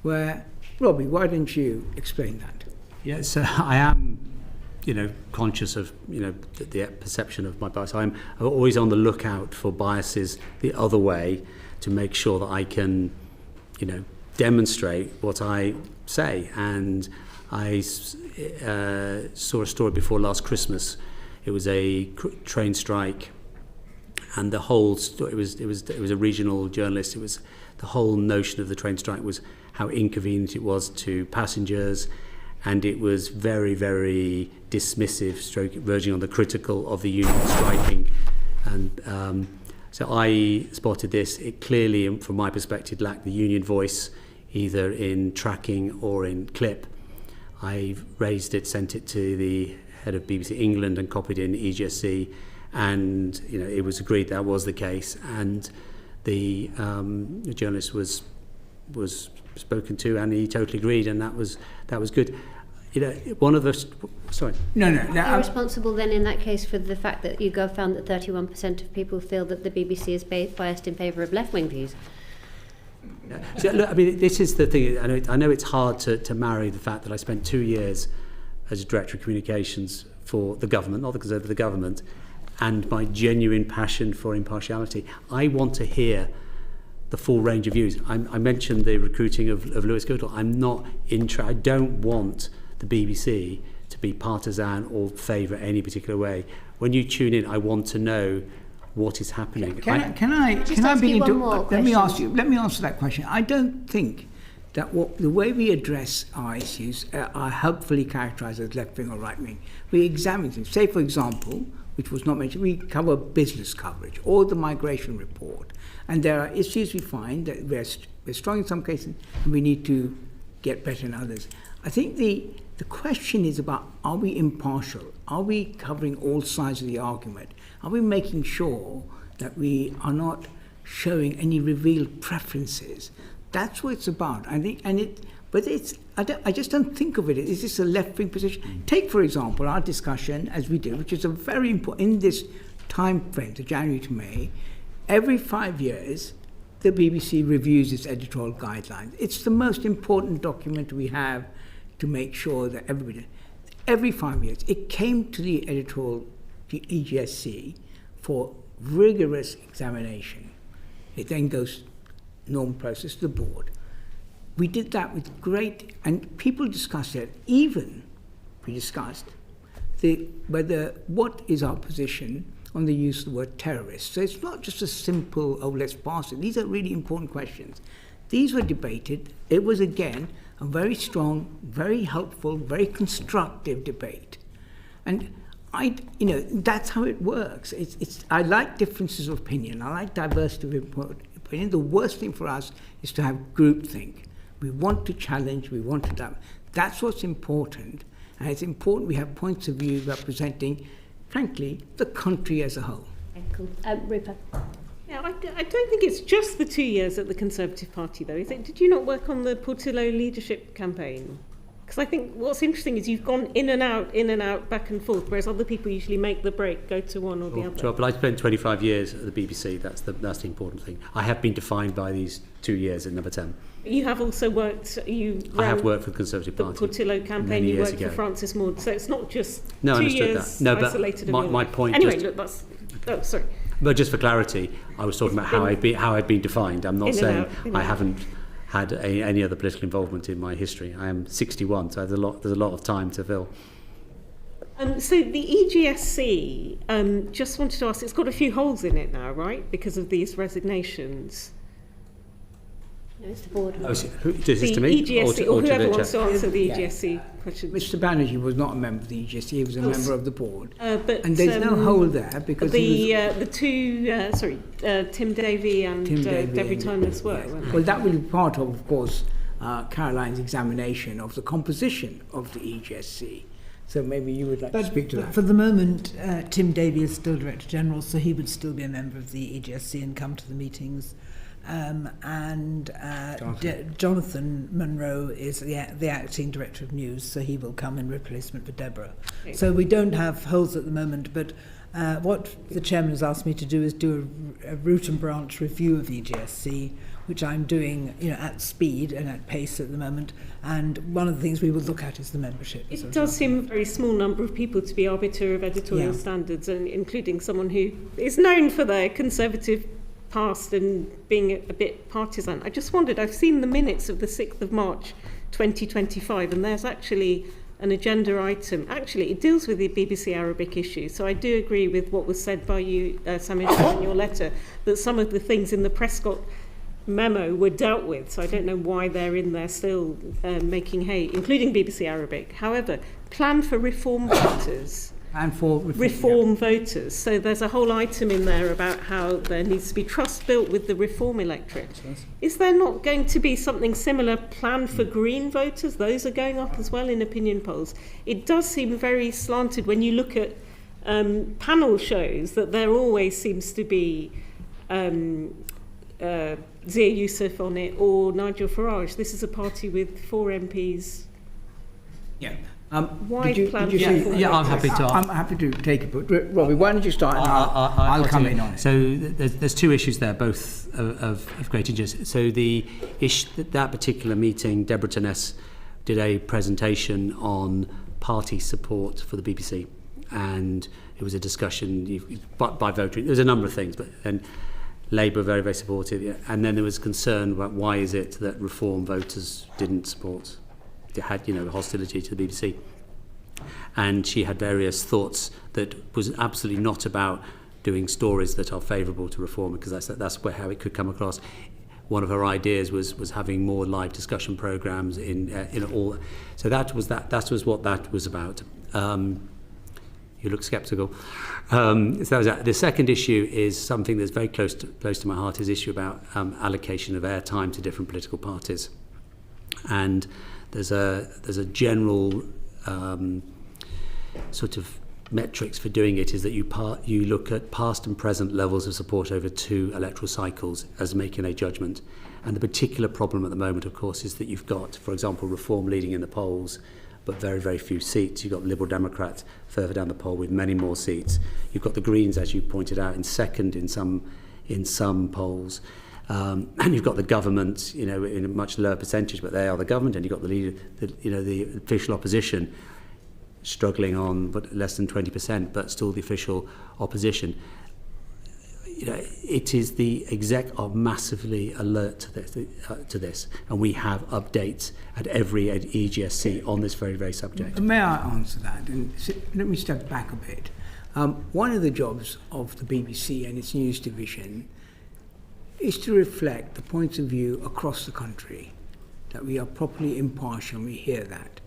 Speaker 12: where, Robbie, why don't you explain that?
Speaker 14: Yes, I am, conscious of, the perception of my bias. I'm always on the lookout for biases the other way to make sure that I can, demonstrate what I say. And I saw a story before last Christmas. It was a train strike, and the whole story, it was a regional journalist. It was the whole notion of the train strike was how inconvenient it was to passengers, and it was very, very dismissive, verging on the critical of the union striking. And so I spotted this. It clearly, from my perspective, lacked the union voice, either in tracking or in clip. I raised it, sent it to the head of BBC England and copied in EGSC, and it was agreed that was the case, and the journalist was spoken to, and he totally agreed, and that was good. One of the sorry.
Speaker 12: No.
Speaker 1: Are you responsible then in that case for the fact that YouGov found that 31% of people feel that the BBC is biased in favour of left-wing views?
Speaker 14: So, look, I mean, this is the thing. I know it's hard to marry the fact that I spent 2 years as a Director of Communications for the government, not the Conservative, the government, and my genuine passion for impartiality. I want to hear the full range of views. I mentioned the recruiting of Lewis Goodall. I don't want the BBC to be partisan or favour any particular way. When you tune in, I want to know what is happening.
Speaker 12: Can I begin to let me answer that question. I don't think that the way we address our issues are helpfully characterised as left wing or right wing. We examine things. Say, for example, which was not mentioned, we cover business coverage or the migration report, and there are issues we find that we're strong in some cases and we need to get better in others. I think the question is about, are we impartial? Are we covering all sides of the argument? Are we making sure that we are not showing any revealed preferences? That's what it's about. I think, I just don't think of it. Is this a left-wing position? Take, for example, our discussion, as we do, which is a very important, in this time frame, to January to May, every 5 years, the BBC reviews its editorial guidelines. It's the most important document we have to make sure that every 5 years, it came to the editorial, the EGSC, for rigorous examination. It then goes normal process to the board. We did that with great, and people discussed it. Even we discussed what is our position on the use of the word terrorist. So it's not just a simple, let's pass it. These are really important questions. These were debated. It was, again, a very strong, very helpful, very constructive debate. And that's how it works. I like differences of opinion. I like diversity of opinion. The worst thing for us is to have groupthink. We want to challenge. We want to. That's what's important. And it's important we have points of view representing, frankly, the country as a whole.
Speaker 1: Cool. Rupert.
Speaker 8: Yeah, I don't think it's just the 2 years at the Conservative Party, though, is it? Did you not work on the Portillo leadership campaign? Because I think what's interesting is you've gone in and out, back and forth, whereas other people usually make the break, go to one or the other.
Speaker 14: Sure, but I spent 25 years at the BBC. That's the important thing. I have been defined by these 2 years at Number 10.
Speaker 8: You have also worked.
Speaker 14: I have worked for the Conservative Party.
Speaker 8: The Portillo campaign. You worked for Francis Maud. So it's not just 2 years isolated.
Speaker 14: No, but my point.
Speaker 8: Anyway, look, that's. Oh, sorry.
Speaker 14: But just for clarity, I was talking about how I'd been defined. I'm not saying I haven't had any other political involvement in my history. I am 61, so there's a lot of time to fill.
Speaker 8: So the EGSC, just wanted to ask, it's got a few holes in it now, right? Because of these resignations.
Speaker 1: No, it's the board.
Speaker 14: Oh, is this to me?
Speaker 8: EGSC, or whoever wants to answer the EGSC question.
Speaker 12: Mr. Banerjee was not a member of the EGSC, he was a member of the board.
Speaker 8: But,
Speaker 12: and there's no hole there because
Speaker 8: the two, Tim Davey and Debbie Timeless were.
Speaker 12: Well, that will be part of course, Caroline's examination of the composition of the EGSC. So maybe you would like to speak to that.
Speaker 13: For the moment, Tim Davey is still Director General, so he would still be a member of the EGSC and come to the meetings. Jonathan Munro is the acting Director of News, so he will come in replacement for Deborah. Okay. So we don't have holes at the moment, but what the Chairman has asked me to do is do a root and branch review of EGSC, which I'm doing at speed and at pace at the moment. And one of the things we will look at is the membership.
Speaker 8: It does seem a very small number of people to be arbiter of editorial standards, and including someone who is known for their conservative past and being a bit partisan. I just wondered, I've seen the minutes of the 6th of March 2025, and there's actually an agenda item. Actually, it deals with the BBC Arabic issue, so I do agree with what was said by you, Samir Shah, in your letter, that some of the things in the Prescott memo were dealt with, so I don't know why they're in there still making hay, including BBC Arabic. However, plan for reform voters.
Speaker 12: And for
Speaker 8: reform voters. So there's a whole item in there about how there needs to be trust built with the reform electorate. Is there not going to be something similar planned for green voters? Those are going up as well in opinion polls. It does seem very slanted when you look at panel shows that there always seems to be Zia Youssef on it or Nigel Farage. This is a party with 4 MPs.
Speaker 12: Yeah.
Speaker 8: Why plan?
Speaker 14: I'm happy to.
Speaker 12: I'm happy to take it, but Robbie, why don't you start? And I'll come in on it.
Speaker 14: So there's 2 issues there, both of great interest. So that particular meeting, Deborah Tenness did a presentation on party support for the BBC, and it was a discussion by voting. There's a number of things, but then Labour very, very supportive, and then there was concern about why is it that reform voters didn't support. They had, hostility to the BBC. And she had various thoughts that was absolutely not about doing stories that are favourable to reform, because that's how it could come across. One of her ideas was having more live discussion programmes in all. So that was what that was about. You look sceptical. So that was that. The second issue is something that's very close to my heart, is the issue about allocation of airtime to different political parties. And there's a general sort of metrics for doing it, is that you look at past and present levels of support over 2 electoral cycles as making a judgment. And the particular problem at the moment, of course, is that you've got, for example, Reform leading in the polls, but very, very few seats. You've got Liberal Democrats further down the poll with many more seats. You've got the Greens, as you pointed out, in second in some polls. And you've got the government, in a much lower percentage, but they are the government, and you've got the leader, the official opposition struggling on but less than 20%, but still the official opposition. It is the exec are massively alert to this, and we have updates at every EGSC on this very, very subject.
Speaker 12: May I answer that? And let me step back a bit. One of the jobs of the BBC and its news division is to reflect the points of view across the country, that we are properly impartial, and we hear that.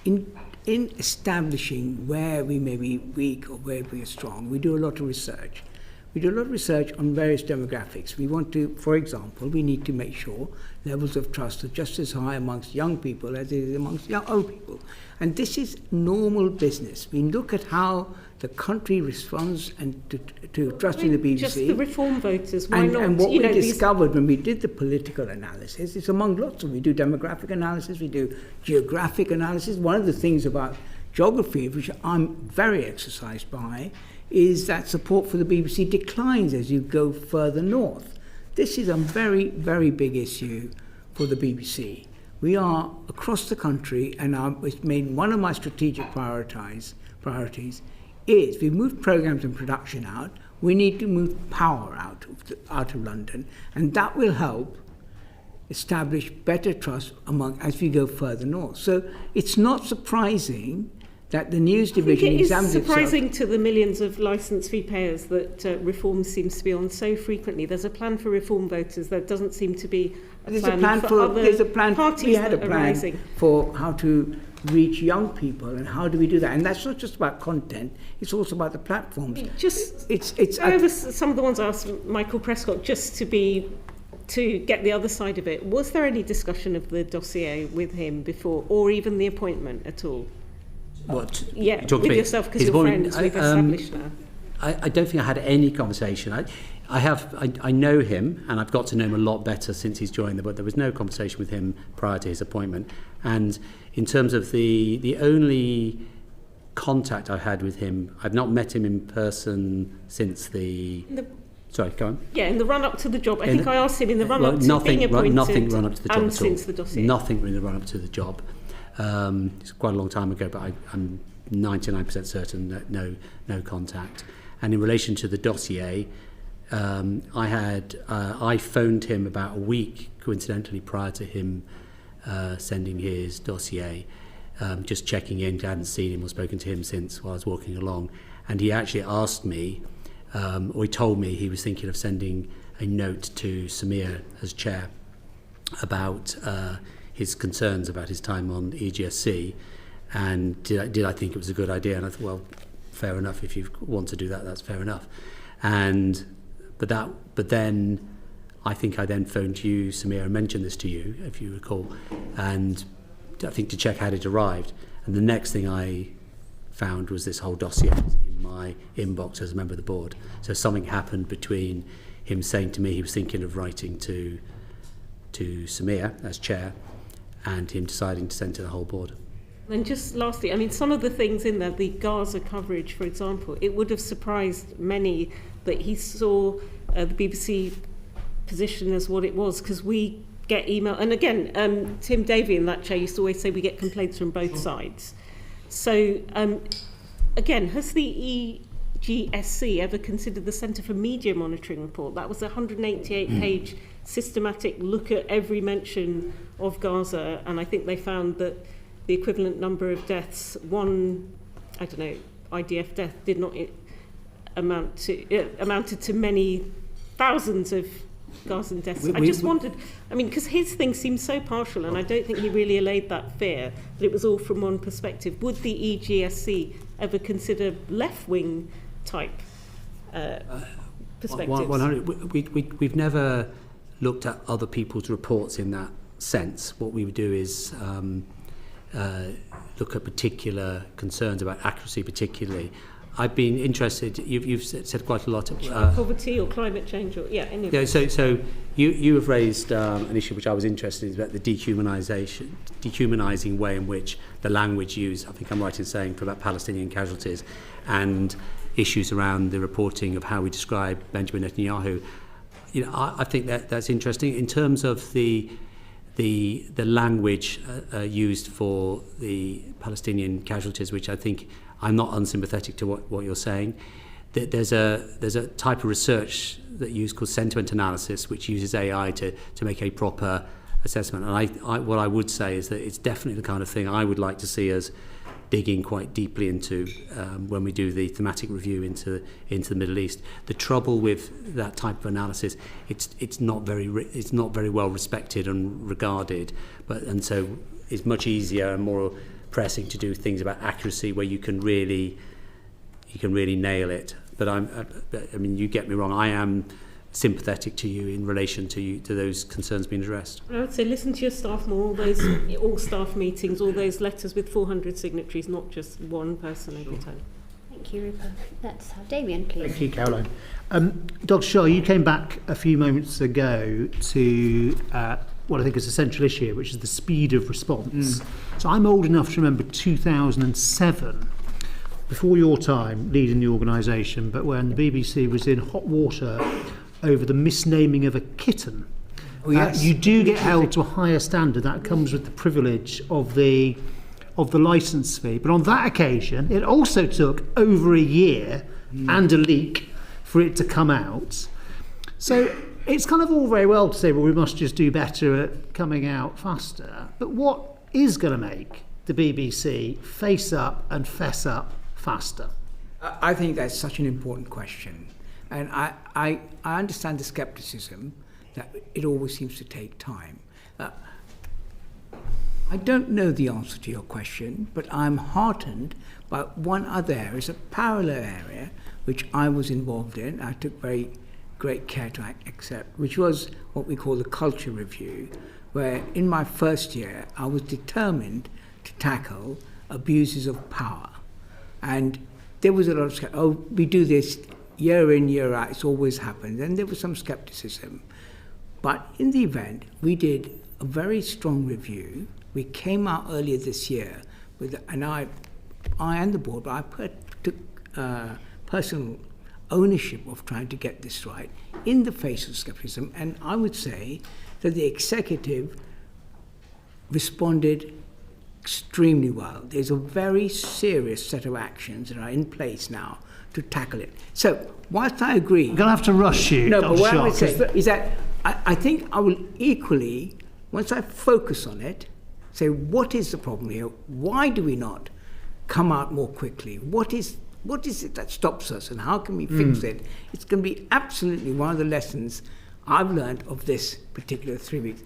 Speaker 12: In establishing where we may be weak or where we are strong, we do a lot of research. We do a lot of research on various demographics. We want to, for example, we need to make sure levels of trust are just as high amongst young people as it is amongst old people. And this is normal business. We look at how the country responds and to trusting the BBC.
Speaker 8: Just the reform voters, why not?
Speaker 12: And what we discovered when we did the political analysis, it's among lots of, we do demographic analysis, we do geographic analysis. One of the things about geography, which I'm very exercised by, is that support for the BBC declines as you go further north. This is a very, very big issue for the BBC. We are across the country, and it's made one of my strategic priorities is we've moved programmes and production out. We need to move power out of London, and that will help establish better trust as we go further north. So it's not surprising that the news division examines itself.
Speaker 8: It is surprising to the millions of licence fee payers that reform seems to be on so frequently. There's a plan for reform voters. There doesn't seem to be a plan for other parties.
Speaker 12: We had a plan for how to reach young people and how do we do that. And that's not just about content, it's also about the platforms.
Speaker 8: Some of the ones I asked Michael Prescott just to get the other side of it. Was there any discussion of the dossier with him before, or even the appointment at all?
Speaker 14: What?
Speaker 8: Yeah, with yourself, because you're friends, we've established now.
Speaker 14: I don't think I had any conversation. I know him, and I've got to know him a lot better since he's joined, but there was no conversation with him prior to his appointment. And in terms of the only contact I had with him, I've not met him in person since Sorry, go on.
Speaker 8: Yeah, in the run-up to the job. I think I asked him in the run-up to being appointed.
Speaker 14: Nothing run-up to the job
Speaker 8: and
Speaker 14: at all.
Speaker 8: Since the dossier.
Speaker 14: Nothing in the run-up to the job. It's quite a long time ago, but I'm 99% certain that no contact. And in relation to the dossier, I phoned him about a week, coincidentally, prior to him sending his dossier, just checking in. I hadn't seen him or spoken to him since while I was walking along. And he actually asked me, or he told me he was thinking of sending a note to Samir as chair about his concerns about his time on EGSC, and did I think it was a good idea? And I thought, well, fair enough. If you want to do that, that's fair enough. But then I think I then phoned you, Samir, and mentioned this to you, if you recall, and I think to check how it arrived. And the next thing I found was this whole dossier in my inbox as a member of the board. So something happened between him saying to me he was thinking of writing to Samir as chair, and him deciding to send to the whole board.
Speaker 8: And just lastly, I mean, some of the things in there, the Gaza coverage, for example, it would have surprised many that he saw the BBC position as what it was, because we get email, and again, Tim Davey in that chair used to always say we get complaints from both sides. So, again, has the EGSC ever considered the Centre for Media Monitoring report? That was a 188-page systematic look at every mention of Gaza, and I think they found that the equivalent number of deaths, IDF death, did not amounted to many thousands of Gazan deaths. I just wondered, I mean, because his thing seemed so partial, and I don't think he really allayed that fear that it was all from one perspective. Would the EGSC ever consider left-wing type perspectives?
Speaker 14: We've never looked at other people's reports in that sense. What we would do is look at particular concerns about accuracy, particularly. I've been interested. You've said quite a lot.
Speaker 8: Poverty or climate change, or any of
Speaker 14: so you have raised an issue which I was interested in, about the dehumanising way in which the language used. I think I'm right in saying for about Palestinian casualties, and issues around the reporting of how we describe Benjamin Netanyahu. I think that's interesting in terms of the language used for the Palestinian casualties, which I think I'm not unsympathetic to what you're saying. There's a type of research that used called sentiment analysis, which uses AI to make a proper assessment. And what I would say is that it's definitely the kind of thing I would like to see us digging quite deeply into when we do the thematic review into the Middle East. The trouble with that type of analysis, it's not very well respected and regarded, and so it's much easier and more pressing to do things about accuracy, where you can really really nail it. But I mean, you get me wrong. I am sympathetic to you in relation to those concerns being addressed.
Speaker 8: I would say listen to your staff more, all those all staff meetings, all those letters with 400 signatories, not just one person every time.
Speaker 1: Thank you, Rupert. Let's have Damien, please.
Speaker 9: Thank you, Caroline. Dr. Shah, you came back a few moments ago to what I think is a central issue here, which is the speed of response. So I'm old enough to remember 2007, before your time leading the organisation, but when the BBC was in hot water over the misnaming of a kitten.
Speaker 12: Oh, yes.
Speaker 9: You do get held to a higher standard. That comes with the privilege of the licence fee. But on that occasion, it also took over a year and a leak for it to come out. So it's kind of all very well to say, well, we must just do better at coming out faster. But what is going to make the BBC face up and fess up faster?
Speaker 12: I think that's such an important question. And I understand the scepticism that it always seems to take time. I don't know the answer to your question, but I'm heartened by one other area, it's a parallel area, which I was involved in. I took very great care to accept, which was what we call the culture review, where in my first year, I was determined to tackle abuses of power. And there was a lot of, we do this year in, year out, it's always happened. And there was some skepticism. But in the event, we did a very strong review. We came out earlier this year with, and I and the board, but I took personal ownership of trying to get this right in the face of skepticism. And I would say that the executive responded extremely well. There's a very serious set of actions that are in place now to tackle it. So, whilst I agree...
Speaker 9: I'm going to have to rush you.
Speaker 12: No, but what I would say is that I think I will equally, once I focus on it, say, what is the problem here? Why do we not come out more quickly? What is it that stops us and how can we fix it? It's going to be absolutely one of the lessons I've learned of this particular 3 weeks.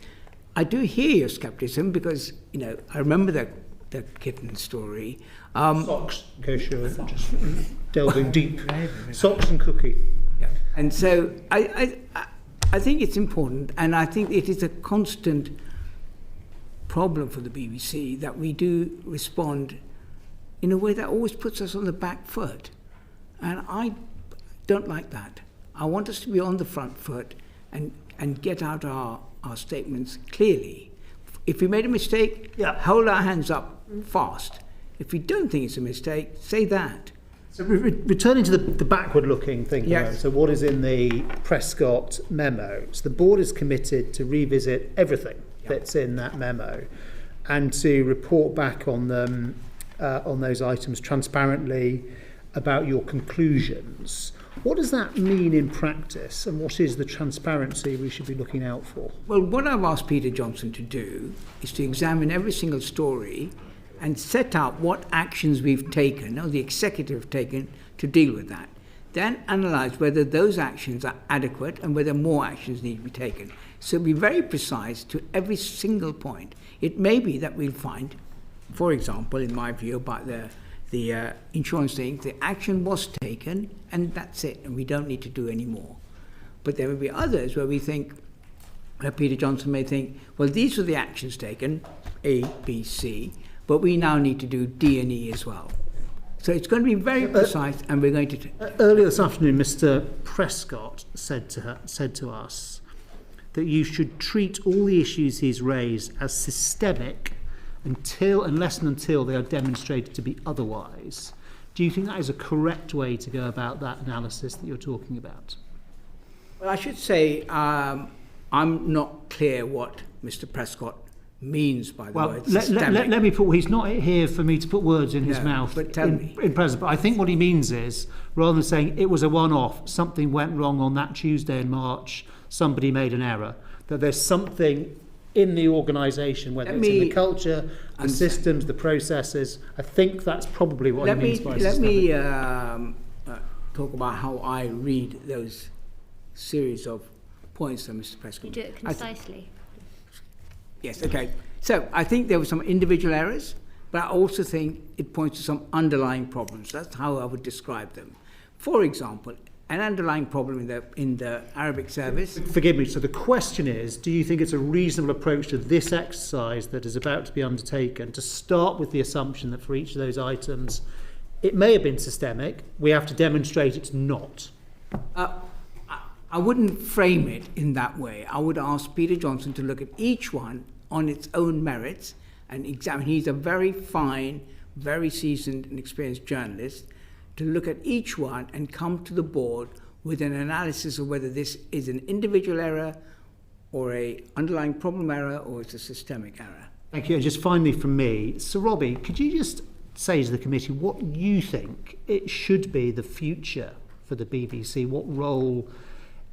Speaker 12: I do hear your skepticism because, you know, I remember the kitten story.
Speaker 11: Socks, in case you're just delving deep. Socks and cookie.
Speaker 12: Yeah. And so I think it's important, and I think it is a constant problem for the BBC that we do respond in a way that always puts us on the back foot. And I don't like that. I want us to be on the front foot and get out our statements clearly. If we made a mistake, hold our hands up fast. If we don't think it's a mistake, say that.
Speaker 9: So returning to the backward-looking thing,
Speaker 12: yes.
Speaker 9: So what is in the Prescott memo? So the board is committed to revisit everything that's in that memo and to report back on them, on those items transparently about your conclusions. What does that mean in practice, and what is the transparency we should be looking out for?
Speaker 12: Well, what I've asked Peter Johnson to do is to examine every single story and set out what actions we've taken, or the executive have taken, to deal with that. Then analyse whether those actions are adequate and whether more actions need to be taken. So be very precise to every single point. It may be that we'll find, for example, in my view, about the insurance thing, the action was taken and that's it, and we don't need to do any more. But there will be others where we think, Peter Johnson may think, well, these are the actions taken, A, B, C, but we now need to do D and E as well. So it's going to be very precise, and we're going to...
Speaker 9: Earlier this afternoon, Mr. Prescott said to us that you should treat all the issues he's raised as systemic unless and until they are demonstrated to be otherwise. Do you think that is a correct way to go about that analysis that you're talking about?
Speaker 12: Well, I should say I'm not clear what Mr. Prescott means by the word systemic.
Speaker 9: Let me put... He's not here for me to put words in his mouth
Speaker 12: but tell me.
Speaker 9: In present. But I think what he means is, rather than saying it was a one-off, something went wrong on that Tuesday in March, somebody made an error, that there's something in the organisation, whether it's in the culture, the systems, the processes. I think that's probably what he means by systemic.
Speaker 12: Let me talk about how I read those series of points that Mr. Prescott...
Speaker 1: You do it concisely.
Speaker 12: Yes, okay. So I think there were some individual errors, but I also think it points to some underlying problems. That's how I would describe them. For example, an underlying problem in the Arabic service.
Speaker 9: Forgive me, so the question is, do you think it's a reasonable approach to this exercise that is about to be undertaken to start with the assumption that for each of those items it may have been systemic, we have to demonstrate it's not?
Speaker 12: I wouldn't frame it in that way. I would ask Peter Johnson to look at each one on its own merits and examine. He's a very fine, very seasoned and experienced journalist, to look at each one and come to the board with an analysis of whether this is an individual error or a underlying problem error or it's a systemic error.
Speaker 9: Thank you. And just finally from me, Sir Robbie, could you just say to the committee what you think it should be the future for the BBC, what role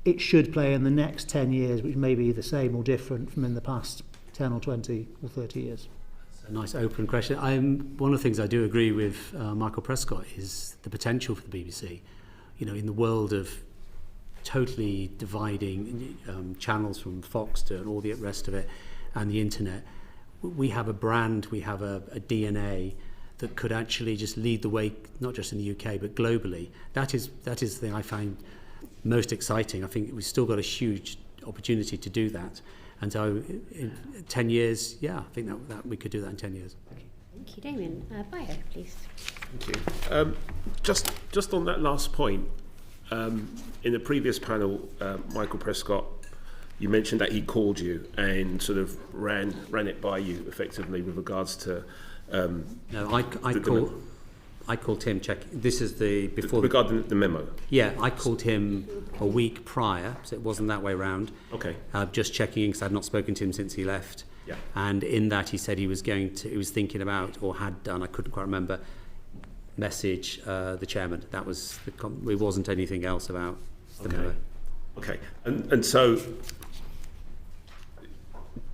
Speaker 9: it should play in the next 10 years, which may be the same or different from in the past 10 or 20 or 30 years?
Speaker 14: A nice open question. One of the things I do agree with Michael Prescott is the potential for the BBC. You know, in the world of totally dividing channels from Fox to and all the rest of it and the internet, we have a brand, we have a DNA that could actually just lead the way, not just in the UK but globally. That is the thing I find most exciting. I think we've still got a huge opportunity to do that. And so in 10 years, yeah, I think that we could do that in 10 years.
Speaker 1: Thank you, Damien. Bio, please.
Speaker 10: Thank you. Just on that last point, in the previous panel, Michael Prescott, you mentioned that he called you and sort of ran it by you effectively with regards to...
Speaker 14: No, I called him this is
Speaker 10: regarding the memo.
Speaker 14: Yeah, I called him a week prior, so it wasn't that way round.
Speaker 10: Okay.
Speaker 14: Just checking in because I'd not spoken to him since he left.
Speaker 10: Yeah.
Speaker 14: And in that he said he was thinking about, or had done, I couldn't quite remember, message the chairman. That was it wasn't anything else about the memo.
Speaker 10: Okay. And so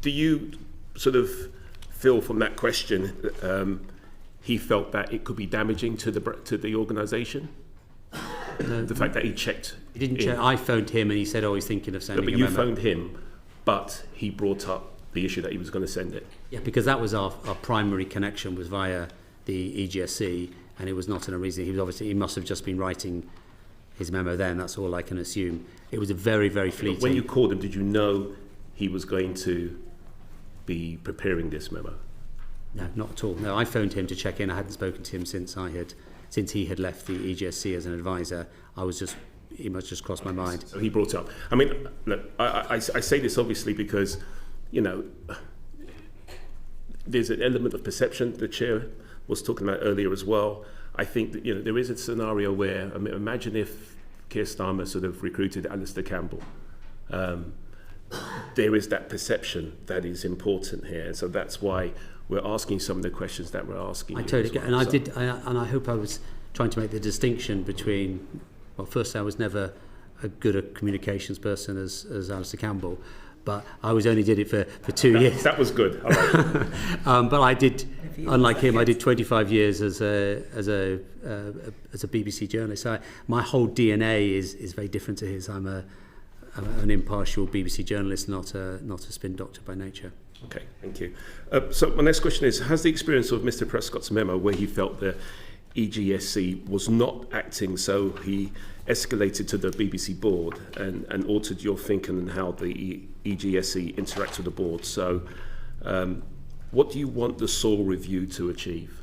Speaker 10: do you sort of feel from that question he felt that it could be damaging to the organisation?
Speaker 14: No,
Speaker 10: the fact that he checked.
Speaker 14: He didn't check. I phoned him and he said, he's thinking of sending a memo.
Speaker 10: But you phoned him, but he brought up the issue that he was going to send it.
Speaker 14: Yeah, because that was our primary connection was via the EGSC, and it was not an unreason. He must have just been writing his memo then. That's all I can assume. It was a very, very fleeting.
Speaker 10: But when you called him, did you know he was going to be preparing this memo?
Speaker 14: No, not at all. No, I phoned him to check in. I hadn't spoken to him since he had left the EGSC as an advisor. He must just crossed my mind.
Speaker 10: So he brought it up. I mean, look, I say this obviously because, you know, there's an element of perception the chair was talking about earlier as well. I think that, you know, there is a scenario where, I mean, imagine if Keir Starmer sort of recruited Alistair Campbell. There is that perception that is important here. So that's why we're asking some of the questions that we're asking.
Speaker 14: I totally get, and I hope I was trying to make the distinction between. Well, first, I was never a good a communications person as Alistair Campbell, but I only did it for 2 years.
Speaker 10: That was good. I like it.
Speaker 14: But I did, unlike him, I did 25 years as a BBC journalist. So my whole DNA is very different to his. I'm an impartial BBC journalist, not a spin doctor by nature.
Speaker 10: Okay, thank you. So my next question is, has the experience of Mr. Prescott's memo where he felt the EGSC was not acting, so he escalated to the BBC board and altered your thinking on how the EGSC interacts with the board. So what do you want the SOAR review to achieve?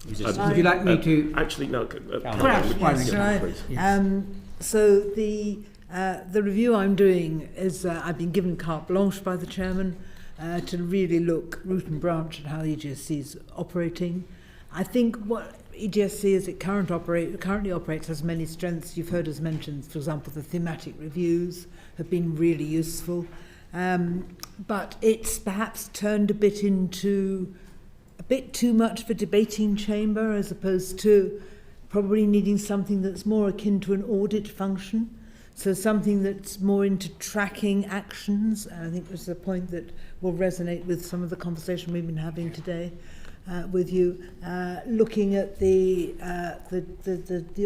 Speaker 12: Would you like me to...
Speaker 10: Actually, no.
Speaker 13: So the review I'm doing is I've been given carte blanche by the chairman to really look root and branch at how EGSC is operating. I think what EGSC as it currently operates has many strengths. You've heard us mention, for example, the thematic reviews have been really useful. But it's perhaps turned a bit too much of a debating chamber as opposed to probably needing something that's more akin to an audit function. So something that's more into tracking actions. And I think this is a point that will resonate with some of the conversation we've been having today with you. Looking at the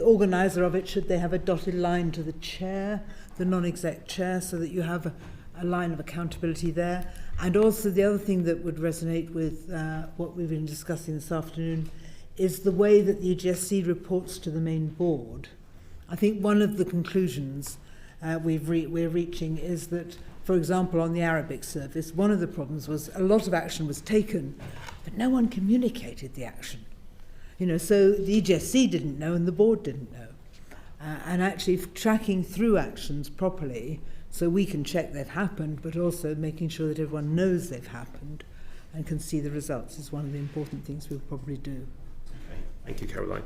Speaker 13: organiser of it, should they have a dotted line to the chair, the non-exec chair, so that you have a line of accountability there. And also the other thing that would resonate with what we've been discussing this afternoon is the way that the EGSC reports to the main board. I think one of the conclusions we're reaching is that, for example, on the Arabic service, one of the problems was a lot of action was taken, but no one communicated the action. So the EGSC didn't know and the board didn't know. And actually tracking through actions properly so we can check they've happened, but also making sure that everyone knows they've happened and can see the results is one of the important things we'll probably do.
Speaker 10: Okay. Thank you, Caroline.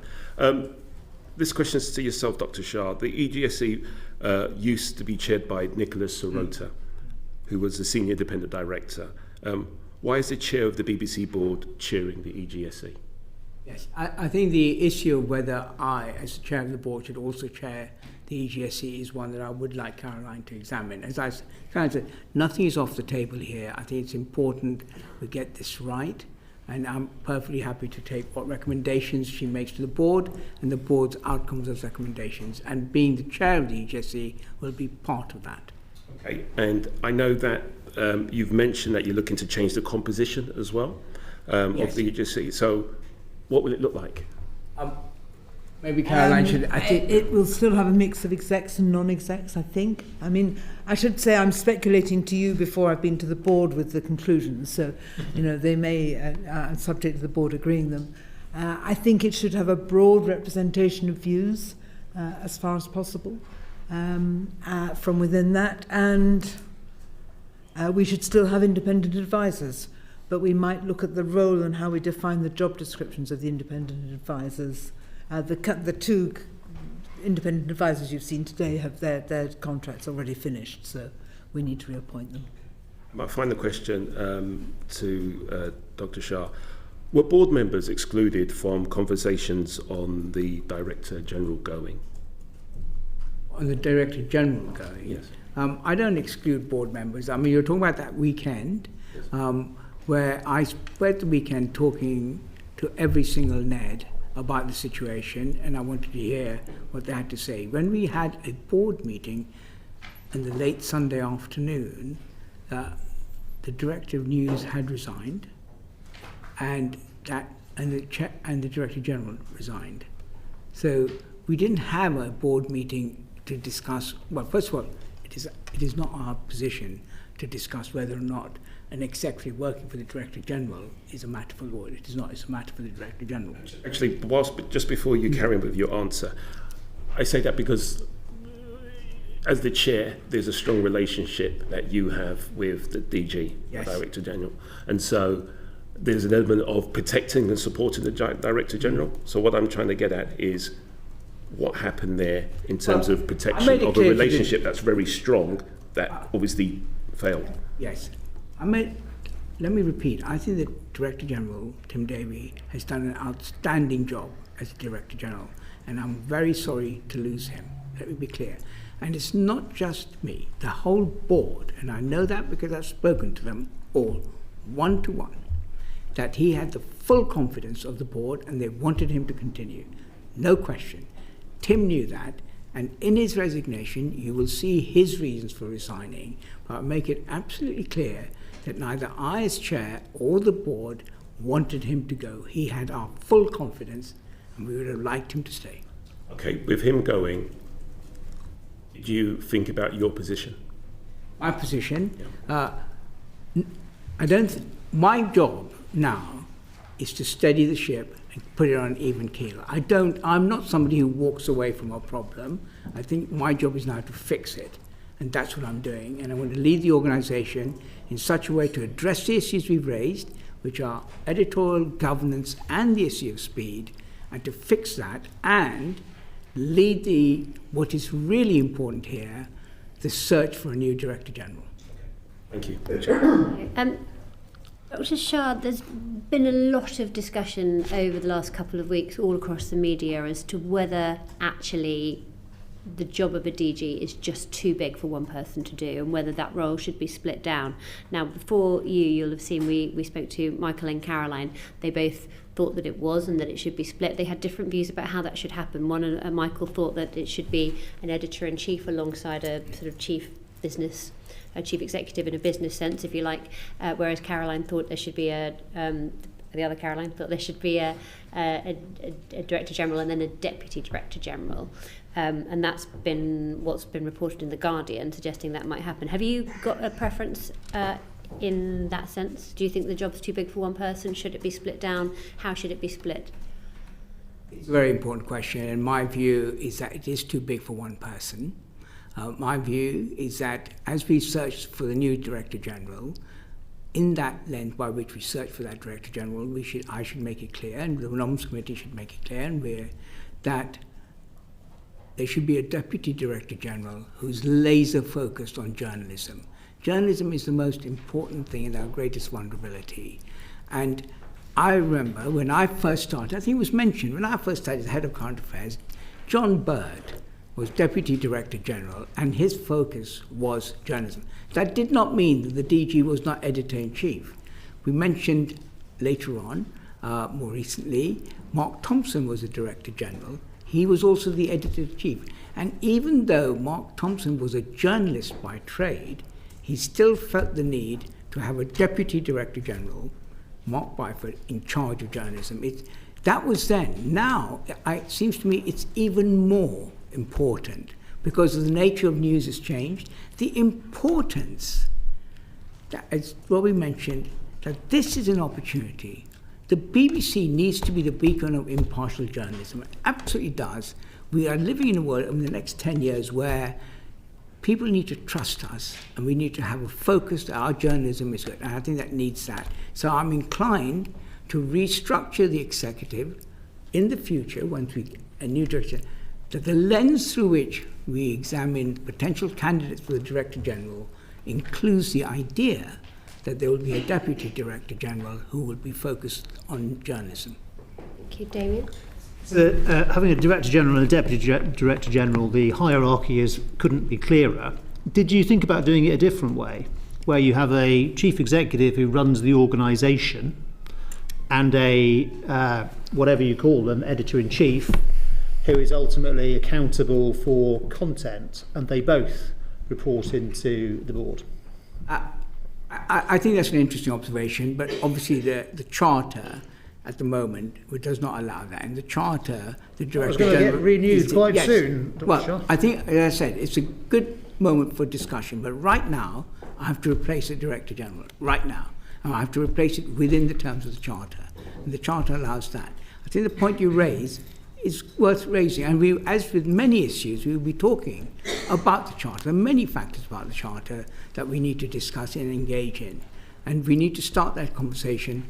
Speaker 10: This question is to yourself, Dr. Shah. The EGSC used to be chaired by Nicholas Sirota, who was the Senior Independent Director. Why is the chair of the BBC board chairing the EGSC?
Speaker 12: Yes, I think the issue of whether I, as the chair of the board, should also chair the EGSC is one that I would like Caroline to examine. As I said, nothing is off the table here. I think it's important we get this right, and I'm perfectly happy to take what recommendations she makes to the board and the board's outcomes of those recommendations. And being the chair of the EGSC will be part of that.
Speaker 10: Okay, and I know that you've mentioned that you're looking to change the composition as well
Speaker 12: Yes.
Speaker 10: of the EGSC. So what will it look like?
Speaker 12: Maybe Caroline should... I think
Speaker 13: it will still have a mix of execs and non-execs, I think. I mean, I should say I'm speculating to you before I've been to the board with the conclusions, so, they may, subject to the board agreeing them. I think it should have a broad representation of views as far as possible from within that, and we should still have independent advisors, but we might look at the role and how we define the job descriptions of the independent advisors. The two independent advisors you've seen today have their contracts already finished, so we need to reappoint them.
Speaker 10: My final question to Dr. Shah. Were board members excluded from conversations on the Director General going?
Speaker 12: On the Director General going?
Speaker 10: Yes.
Speaker 12: I don't exclude board members. I mean, you're talking about that weekend, where I spent the weekend talking to every single NED about the situation, and I wanted to hear what they had to say. When we had a board meeting in the late Sunday afternoon, the Director of News had resigned, and the Director General resigned. So we didn't have a board meeting to discuss. Well, first of all, it is not our position to discuss whether or not an executive working for the Director General is a matter for the board. It is not. It's a matter for the Director General.
Speaker 10: Actually, just before you carry on with your answer, I say that because as the chair, there's a strong relationship that you have with the DG,
Speaker 12: Yes.
Speaker 10: Director General, and so there's an element of protecting and supporting the Director General. So what I'm trying to get at is what happened there in terms of protection of a relationship that's very strong that obviously failed.
Speaker 12: Yes. Let me repeat. I think the Director General, Tim Davey, has done an outstanding job as Director General, and I'm very sorry to lose him. Let me be clear. And it's not just me, the whole board, and I know that because I've spoken to them all, one-to-one, that he had the full confidence of the board and they wanted him to continue. No question. Tim knew that, and in his resignation, you will see his reasons for resigning, but I'll make it absolutely clear that neither I as chair or the board wanted him to go. He had our full confidence, and we would have liked him to stay.
Speaker 10: Okay, with him going, did you think about your position?
Speaker 12: My position? My job now is to steady the ship and put it on an even keel. I'm not somebody who walks away from a problem. I think my job is now to fix it, and that's what I'm doing. And I want to lead the organisation in such a way to address the issues we've raised, which are editorial, governance, and the issue of speed, and to fix that and lead what is really important here, the search for a new Director General.
Speaker 10: Thank you.
Speaker 1: Dr. Shah, there's been a lot of discussion over the last couple of weeks all across the media as to whether actually the job of a DG is just too big for one person to do and whether that role should be split down. Now, before you'll have seen we spoke to Michael and Caroline. They both thought that it was and that it should be split. They had different views about how that should happen. Michael thought that it should be an editor-in-chief alongside a sort of chief business, a chief executive in a business sense, if you like, whereas Caroline thought there should be the other Caroline thought there should be a Director General and then a Deputy Director General. And that's been what's been reported in The Guardian, suggesting that might happen. Have you got a preference in that sense? Do you think the job's too big for one person? Should it be split down? How should it be split?
Speaker 12: It's a very important question, and my view is that it is too big for one person. My view is that as we search for the new Director General, in that lens by which we search for that Director General, I should make it clear, and the Noms Committee should make it clear, that there should be a Deputy Director General who's laser focused on journalism. Journalism is the most important thing and our greatest vulnerability. And I remember when I first started, I think it was mentioned, when I first started as head of current affairs, John Bird was Deputy Director General and his focus was journalism. That did not mean that the DG was not Editor-in-Chief. We mentioned later on, more recently, Mark Thomson was the Director General. He was also the Editor-in-Chief. And even though Mark Thomson was a journalist by trade, he still felt the need to have a Deputy Director General, Mark Byford, in charge of journalism. That was then. Now, it seems to me it's even more important because the nature of news has changed. The importance, that, as Robbie mentioned, that this is an opportunity. The BBC needs to be the beacon of impartial journalism. It absolutely does. We are living in a world in the next 10 years where people need to trust us and we need to have a focus that our journalism is good. And I think that needs that. So I'm inclined to restructure the executive in the future, once we a new director, that the lens through which we examine potential candidates for the Director General includes the idea that there will be a Deputy Director General who will be focused on journalism.
Speaker 1: Thank you, Damien.
Speaker 9: So, having a Director General and a Deputy Director General, the hierarchy couldn't be clearer. Did you think about doing it a different way, where you have a Chief Executive who runs the organisation and a, whatever you call them, Editor-in-Chief, who is ultimately accountable for content, and they both report into the board?
Speaker 12: I think that's an interesting observation, but obviously the Charter at the moment does not allow that. In the Charter, the Director General...
Speaker 9: It's going to get renewed quite soon, Dr.
Speaker 12: Well,
Speaker 9: Shah.
Speaker 12: I think, as I said, it's a good moment for discussion, but right now, I have to replace the Director General, right now. And I have to replace it within the terms of the Charter. And the Charter allows that. I think the point you raise is worth raising, and we, as with many issues, we will be talking about the Charter. There are many factors about the Charter that we need to discuss and engage in, and we need to start that conversation.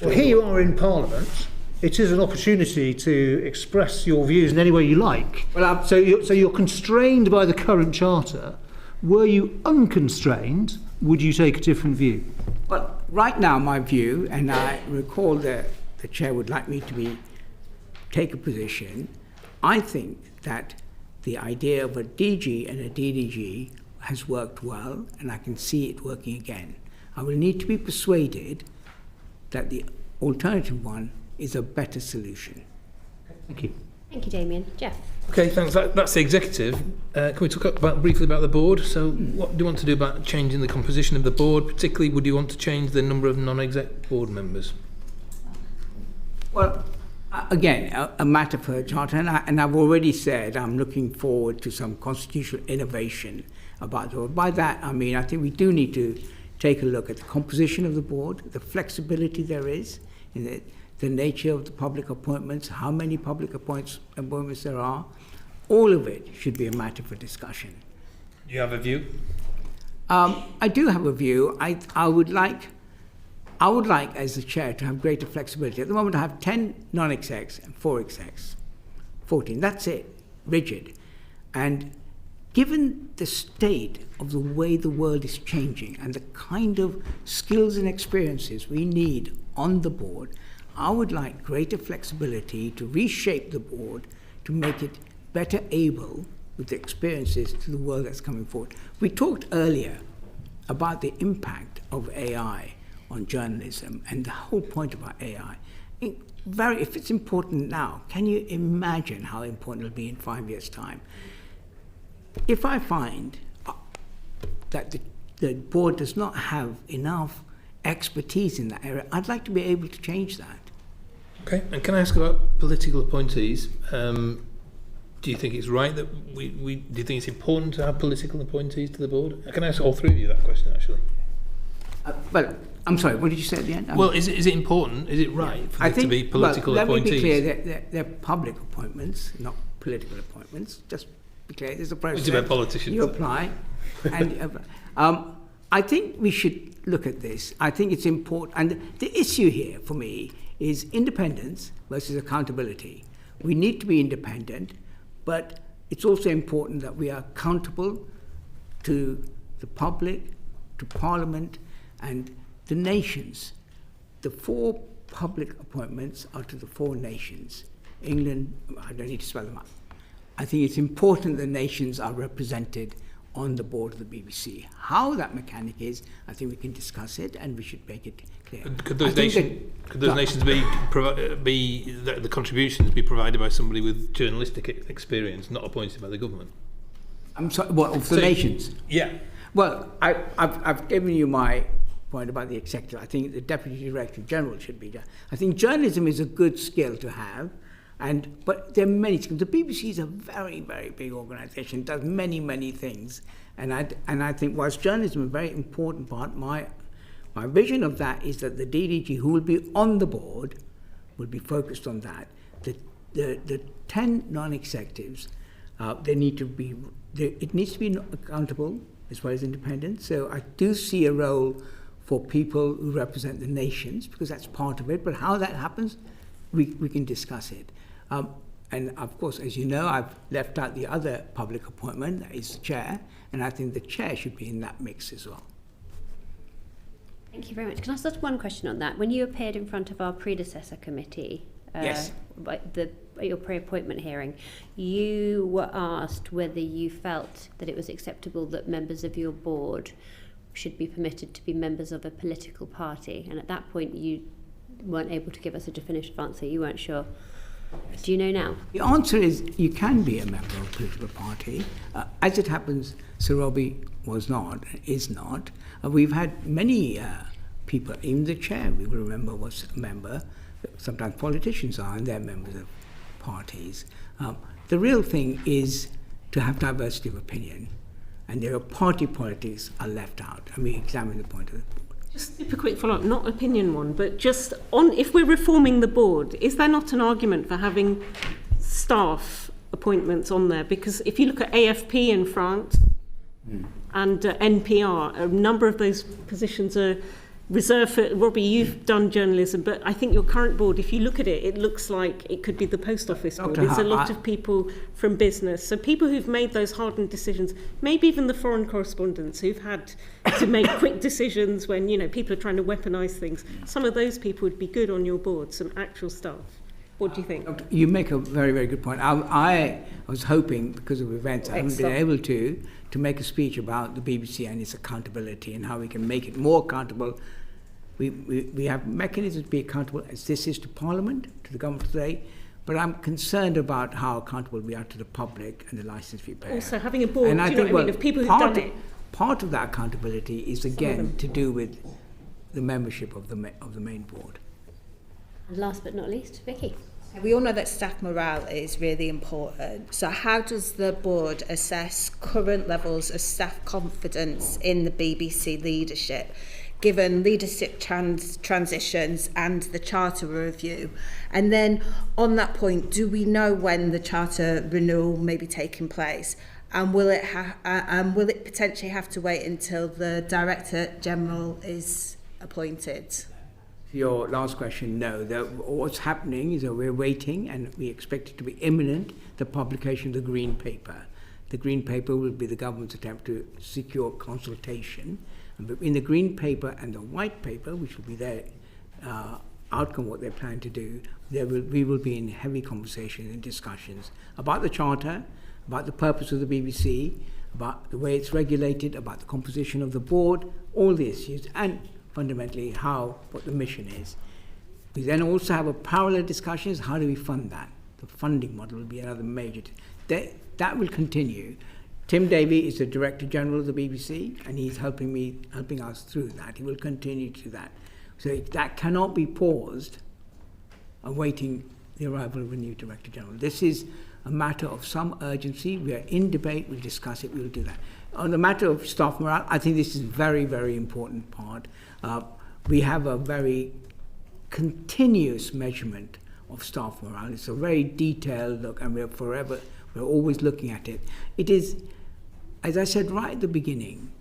Speaker 9: Well, here you are in Parliament. It is an opportunity to express your views in any way you like.
Speaker 12: Well,
Speaker 9: so you're constrained by the current Charter. Were you unconstrained, would you take a different view?
Speaker 12: Well, right now, my view, and I recall that the Chair would like me to take a position, I think that the idea of a DG and a DDG has worked well, and I can see it working again. I will need to be persuaded that the alternative one is a better solution.
Speaker 9: Thank you.
Speaker 1: Thank you, Damien. Jeff?
Speaker 4: Okay, thanks. That's the executive. Can we talk briefly about the board? So what do you want to do about changing the composition of the board? Particularly, would you want to change the number of non-exec board members?
Speaker 12: Well, again, a matter for a Charter, and I've already said I'm looking forward to some constitutional innovation about the board. By that, I mean, I think we do need to take a look at the composition of the board, the flexibility there is, in the nature of the public appointments, how many public appointments there are. All of it should be a matter for discussion.
Speaker 4: Do you have a view?
Speaker 12: I do have a view. I would like, as the Chair, to have greater flexibility. At the moment, I have 10 non-execs and 4 execs. 14, that's it, rigid. And given the state of the way the world is changing and the kind of skills and experiences we need on the board, I would like greater flexibility to reshape the board to make it better able with the experiences to the world that's coming forward. We talked earlier about the impact of AI on journalism and the whole point about AI. If it's important now, can you imagine how important it'll be in 5 years' time? If I find that the board does not have enough expertise in that area. I'd like to be able to change that.
Speaker 4: Okay, and can I ask about political appointees? Do you think it's right that do you think it's important to have political appointees to the board? Can I ask all three of you that question, actually?
Speaker 12: Well, I'm sorry, what did you say at the end?
Speaker 4: Well, is it important, is it right for there to be political appointees?
Speaker 12: Let me be clear, they're public appointments, not political appointments. Just be clear, there's a process.
Speaker 4: It's about politicians.
Speaker 12: You apply. And I think we should look at this. I think it's important. And the issue here, for me, is independence versus accountability. We need to be independent, but it's also important that we are accountable to the public, to Parliament, and the nations. The 4 public appointments are to the 4 nations. England, I don't need to spell them out. I think it's important the nations are represented on the board of the BBC. How that mechanic is, I think we can discuss it and we should make it clear.
Speaker 4: Could those nations be the contributions be provided by somebody with journalistic experience, not appointed by the government?
Speaker 12: I'm sorry, what, of the nations?
Speaker 4: Yeah.
Speaker 12: Well, I've given you my point about the executive. I think the Deputy Director General should be there. I think journalism is a good skill to have, but there are many skills. The BBC is a very, very big organisation, does many, many things. And I think whilst journalism is a very important part, my vision of that is that the DDG, who will be on the board, will be focused on that. The 10 non-executives, it needs to be accountable as well as independent. So I do see a role for people who represent the nations, because that's part of it. But how that happens, we can discuss it. And of course, as you know, I've left out the other public appointment, that is the chair, and I think the chair should be in that mix as well.
Speaker 1: Thank you very much. Can I ask one question on that? When you appeared in front of our predecessor committee,
Speaker 12: yes,
Speaker 1: at your pre-appointment hearing, you were asked whether you felt that it was acceptable that members of your board should be permitted to be members of a political party, and at that point you weren't able to give us a definitive answer. You weren't sure. Do you know now?
Speaker 12: The answer is you can be a member of a political party. As it happens, Sir Robbie is not. We've had many people, even the chair, we will remember, was a member. Sometimes politicians are, and they're members of parties. The real thing is to have diversity of opinion, and their party politics are left out, and we examine the point of the board.
Speaker 8: Just a super quick follow-up, not opinion one, but just on, if we're reforming the board, is there not an argument for having staff appointments on there? Because if you look at AFP in France and NPR, a number of those positions are reserved for, Robbie, you've done journalism, but I think your current board, if you look at it, it looks like it could be the post office board. It's a lot of people from business. So people who've made those hardened decisions, maybe even the foreign correspondents who've had to make quick decisions when, people are trying to weaponise things. Some of those people would be good on your board, some actual staff. What do you think?
Speaker 12: You make a very, very good point. I was hoping, because of events, I haven't been able to make a speech about the BBC and its accountability and how we can make it more accountable. We have mechanisms to be accountable, as this is to Parliament, to the government today, but I'm concerned about how accountable we are to the public and the licence fee payer.
Speaker 8: Also, having a board,
Speaker 12: and
Speaker 8: do you know what I mean, of people who've done it.
Speaker 12: Part of that accountability is, again, to do with the membership of the main board.
Speaker 1: And last but not least, Vicky.
Speaker 7: We all know that staff morale is really important. So how does the board assess current levels of staff confidence in the BBC leadership, given leadership transitions and the charter review? And then on that point, do we know when the charter renewal may be taking place? And will it potentially have to wait until the Director General is appointed?
Speaker 12: Your last question, no. What's happening is that we're waiting, and we expect it to be imminent, the publication of the Green Paper. The Green Paper will be the government's attempt to secure consultation. And between the Green Paper and the White Paper, which will be their outcome, what they plan to do, we will be in heavy conversations and discussions about the Charter, about the purpose of the BBC, about the way it's regulated, about the composition of the board, all the issues, and fundamentally what the mission is. We then also have a parallel discussions, how do we fund that? The funding model will be another major. That will continue Tim Davey is the Director General of the BBC, and he's helping us through that. He will continue to do that. So that cannot be paused awaiting the arrival of a new Director General. This is a matter of some urgency. We are in debate, we'll discuss it, we'll do that. On the matter of staff morale, I think this is a very, very important part. We have a very continuous measurement of staff morale. It's a very detailed look, and we're always looking at it. It is, as I said right at the beginning,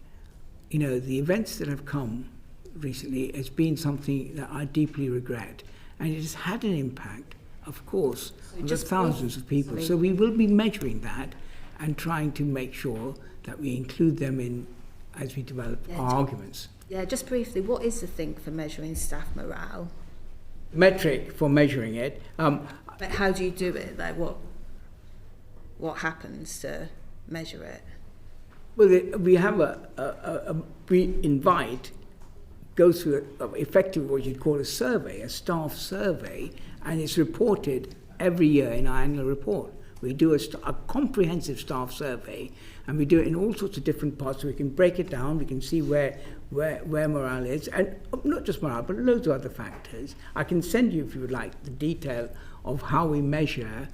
Speaker 12: the events that have come recently has been something that I deeply regret, and it has had an impact, of course, on the thousands of people. So we will be measuring that and trying to make sure that we include them in as we develop our arguments.
Speaker 7: Yeah, just briefly, what is the thing for measuring staff morale?
Speaker 12: Metric for measuring it.
Speaker 7: But how do you do it? Like what happens to measure it?
Speaker 12: Well, we have go through effectively what you'd call a survey, a staff survey, and it's reported every year in our annual report. We do a comprehensive staff survey, and we do it in all sorts of different parts, so we can break it down, we can see where morale is, and not just morale, but loads of other factors. I can send you, if you would like, the detail of how we measure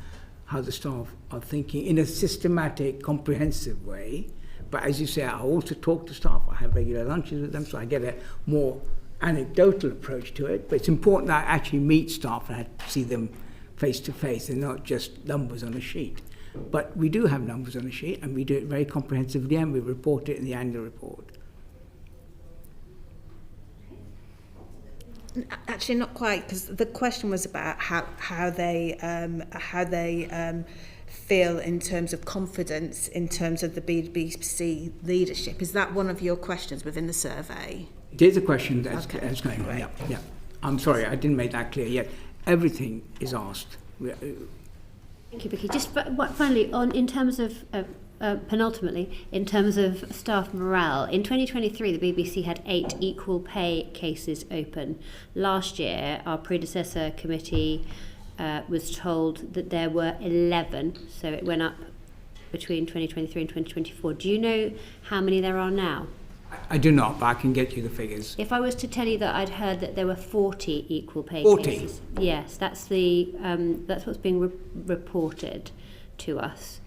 Speaker 12: how the staff are thinking in a systematic, comprehensive way. But as you say, I also talk to staff, I have regular lunches with them, so I get a more anecdotal approach to it. But it's important that I actually meet staff and I see them face to face and not just numbers on a sheet. But we do have numbers on a sheet, and we do it very comprehensively, and we report it in the annual report.
Speaker 7: Actually, not quite, because the question was about how they feel in terms of confidence in terms of the BBC leadership. Is that one of your questions within the survey?
Speaker 12: It is a question that's going on. Yeah. I'm sorry, I didn't make that clear yet. Everything is asked.
Speaker 1: Thank you, Vicky. Just finally, in terms of penultimately, in terms of staff morale, in 2023 the BBC had 8 equal pay cases open. Last year, our predecessor committee was told that there were 11, so it went up between 2023 and 2024. Do you know how many there are now?
Speaker 12: I do not, but I can get you the figures.
Speaker 1: If I was to tell you that I'd heard that there were 40 equal pay
Speaker 12: 40.
Speaker 1: cases. Yes, that's what's being reported to us.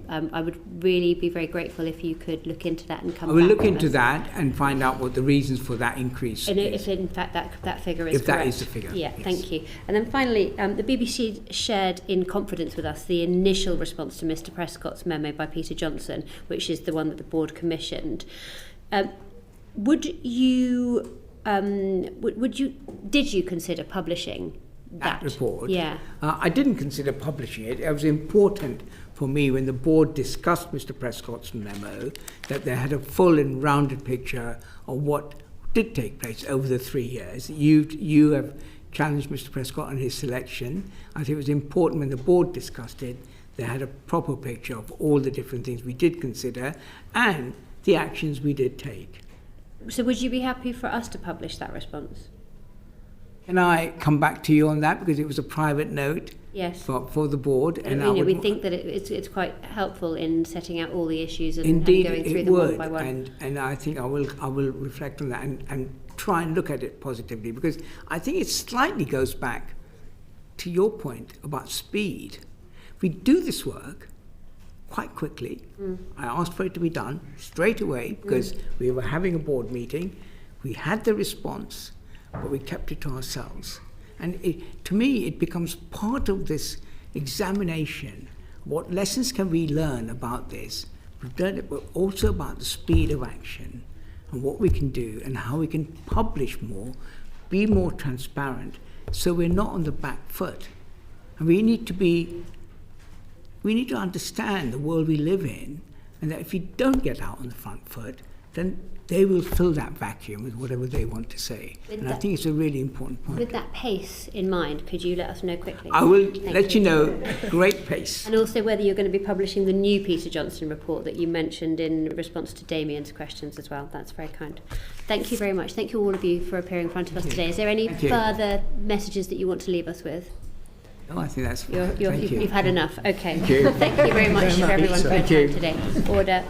Speaker 1: I would really be very grateful if you could look into that and come back.
Speaker 12: I will look into that and find out what the reasons for that increase
Speaker 1: and
Speaker 12: is.
Speaker 1: if in fact that figure is
Speaker 12: correct. If that is the figure.
Speaker 1: Yeah,
Speaker 12: yes.
Speaker 1: Thank you. And then finally, the BBC shared in confidence with us the initial response to Mr. Prescott's memo by Peter Johnson, which is the one that the board commissioned. Did you consider publishing that
Speaker 12: report?
Speaker 1: Yeah.
Speaker 12: I didn't consider publishing it. It was important for me when the board discussed Mr. Prescott's memo that they had a full and rounded picture of what did take place over the 3 years. You have challenged Mr. Prescott on his selection. I think it was important when the board discussed it, they had a proper picture of all the different things we did consider and the actions we did take.
Speaker 1: So would you be happy for us to publish that response?
Speaker 12: Can I come back to you on that, because it was a private note?
Speaker 1: Yes.
Speaker 12: For the board, and
Speaker 1: we think that it's quite helpful in setting out all the issues and
Speaker 12: indeed,
Speaker 1: going through
Speaker 12: it
Speaker 1: them
Speaker 12: would,
Speaker 1: one by one.
Speaker 12: and I think I will reflect on that and try and look at it positively, because I think it slightly goes back to your point about speed. We do this work quite quickly. I asked for it to be done straight away because we were having a board meeting. We had the response, but we kept it to ourselves. And to me, it becomes part of this examination. What lessons can we learn about this? We've done it, but also about the speed of action and what we can do and how we can publish more, be more transparent, so we're not on the back foot. And we need to understand the world we live in, and that if you don't get out on the front foot, then they will fill that vacuum with whatever they want to say. I think it's a really important point.
Speaker 1: With that pace in mind, could you let us know quickly?
Speaker 12: I will let you know, great pace.
Speaker 1: And also whether you're going to be publishing the new Peter Johnson report that you mentioned in response to Damien's questions as well. That's very kind. Thank you very much. Thank you all of you for appearing in front of us today. Is there any further messages that you want to leave us with?
Speaker 12: Oh, I think that's
Speaker 1: You've had enough. Okay.
Speaker 12: Thank you.
Speaker 1: Thank you very much for everyone for your time today. Order.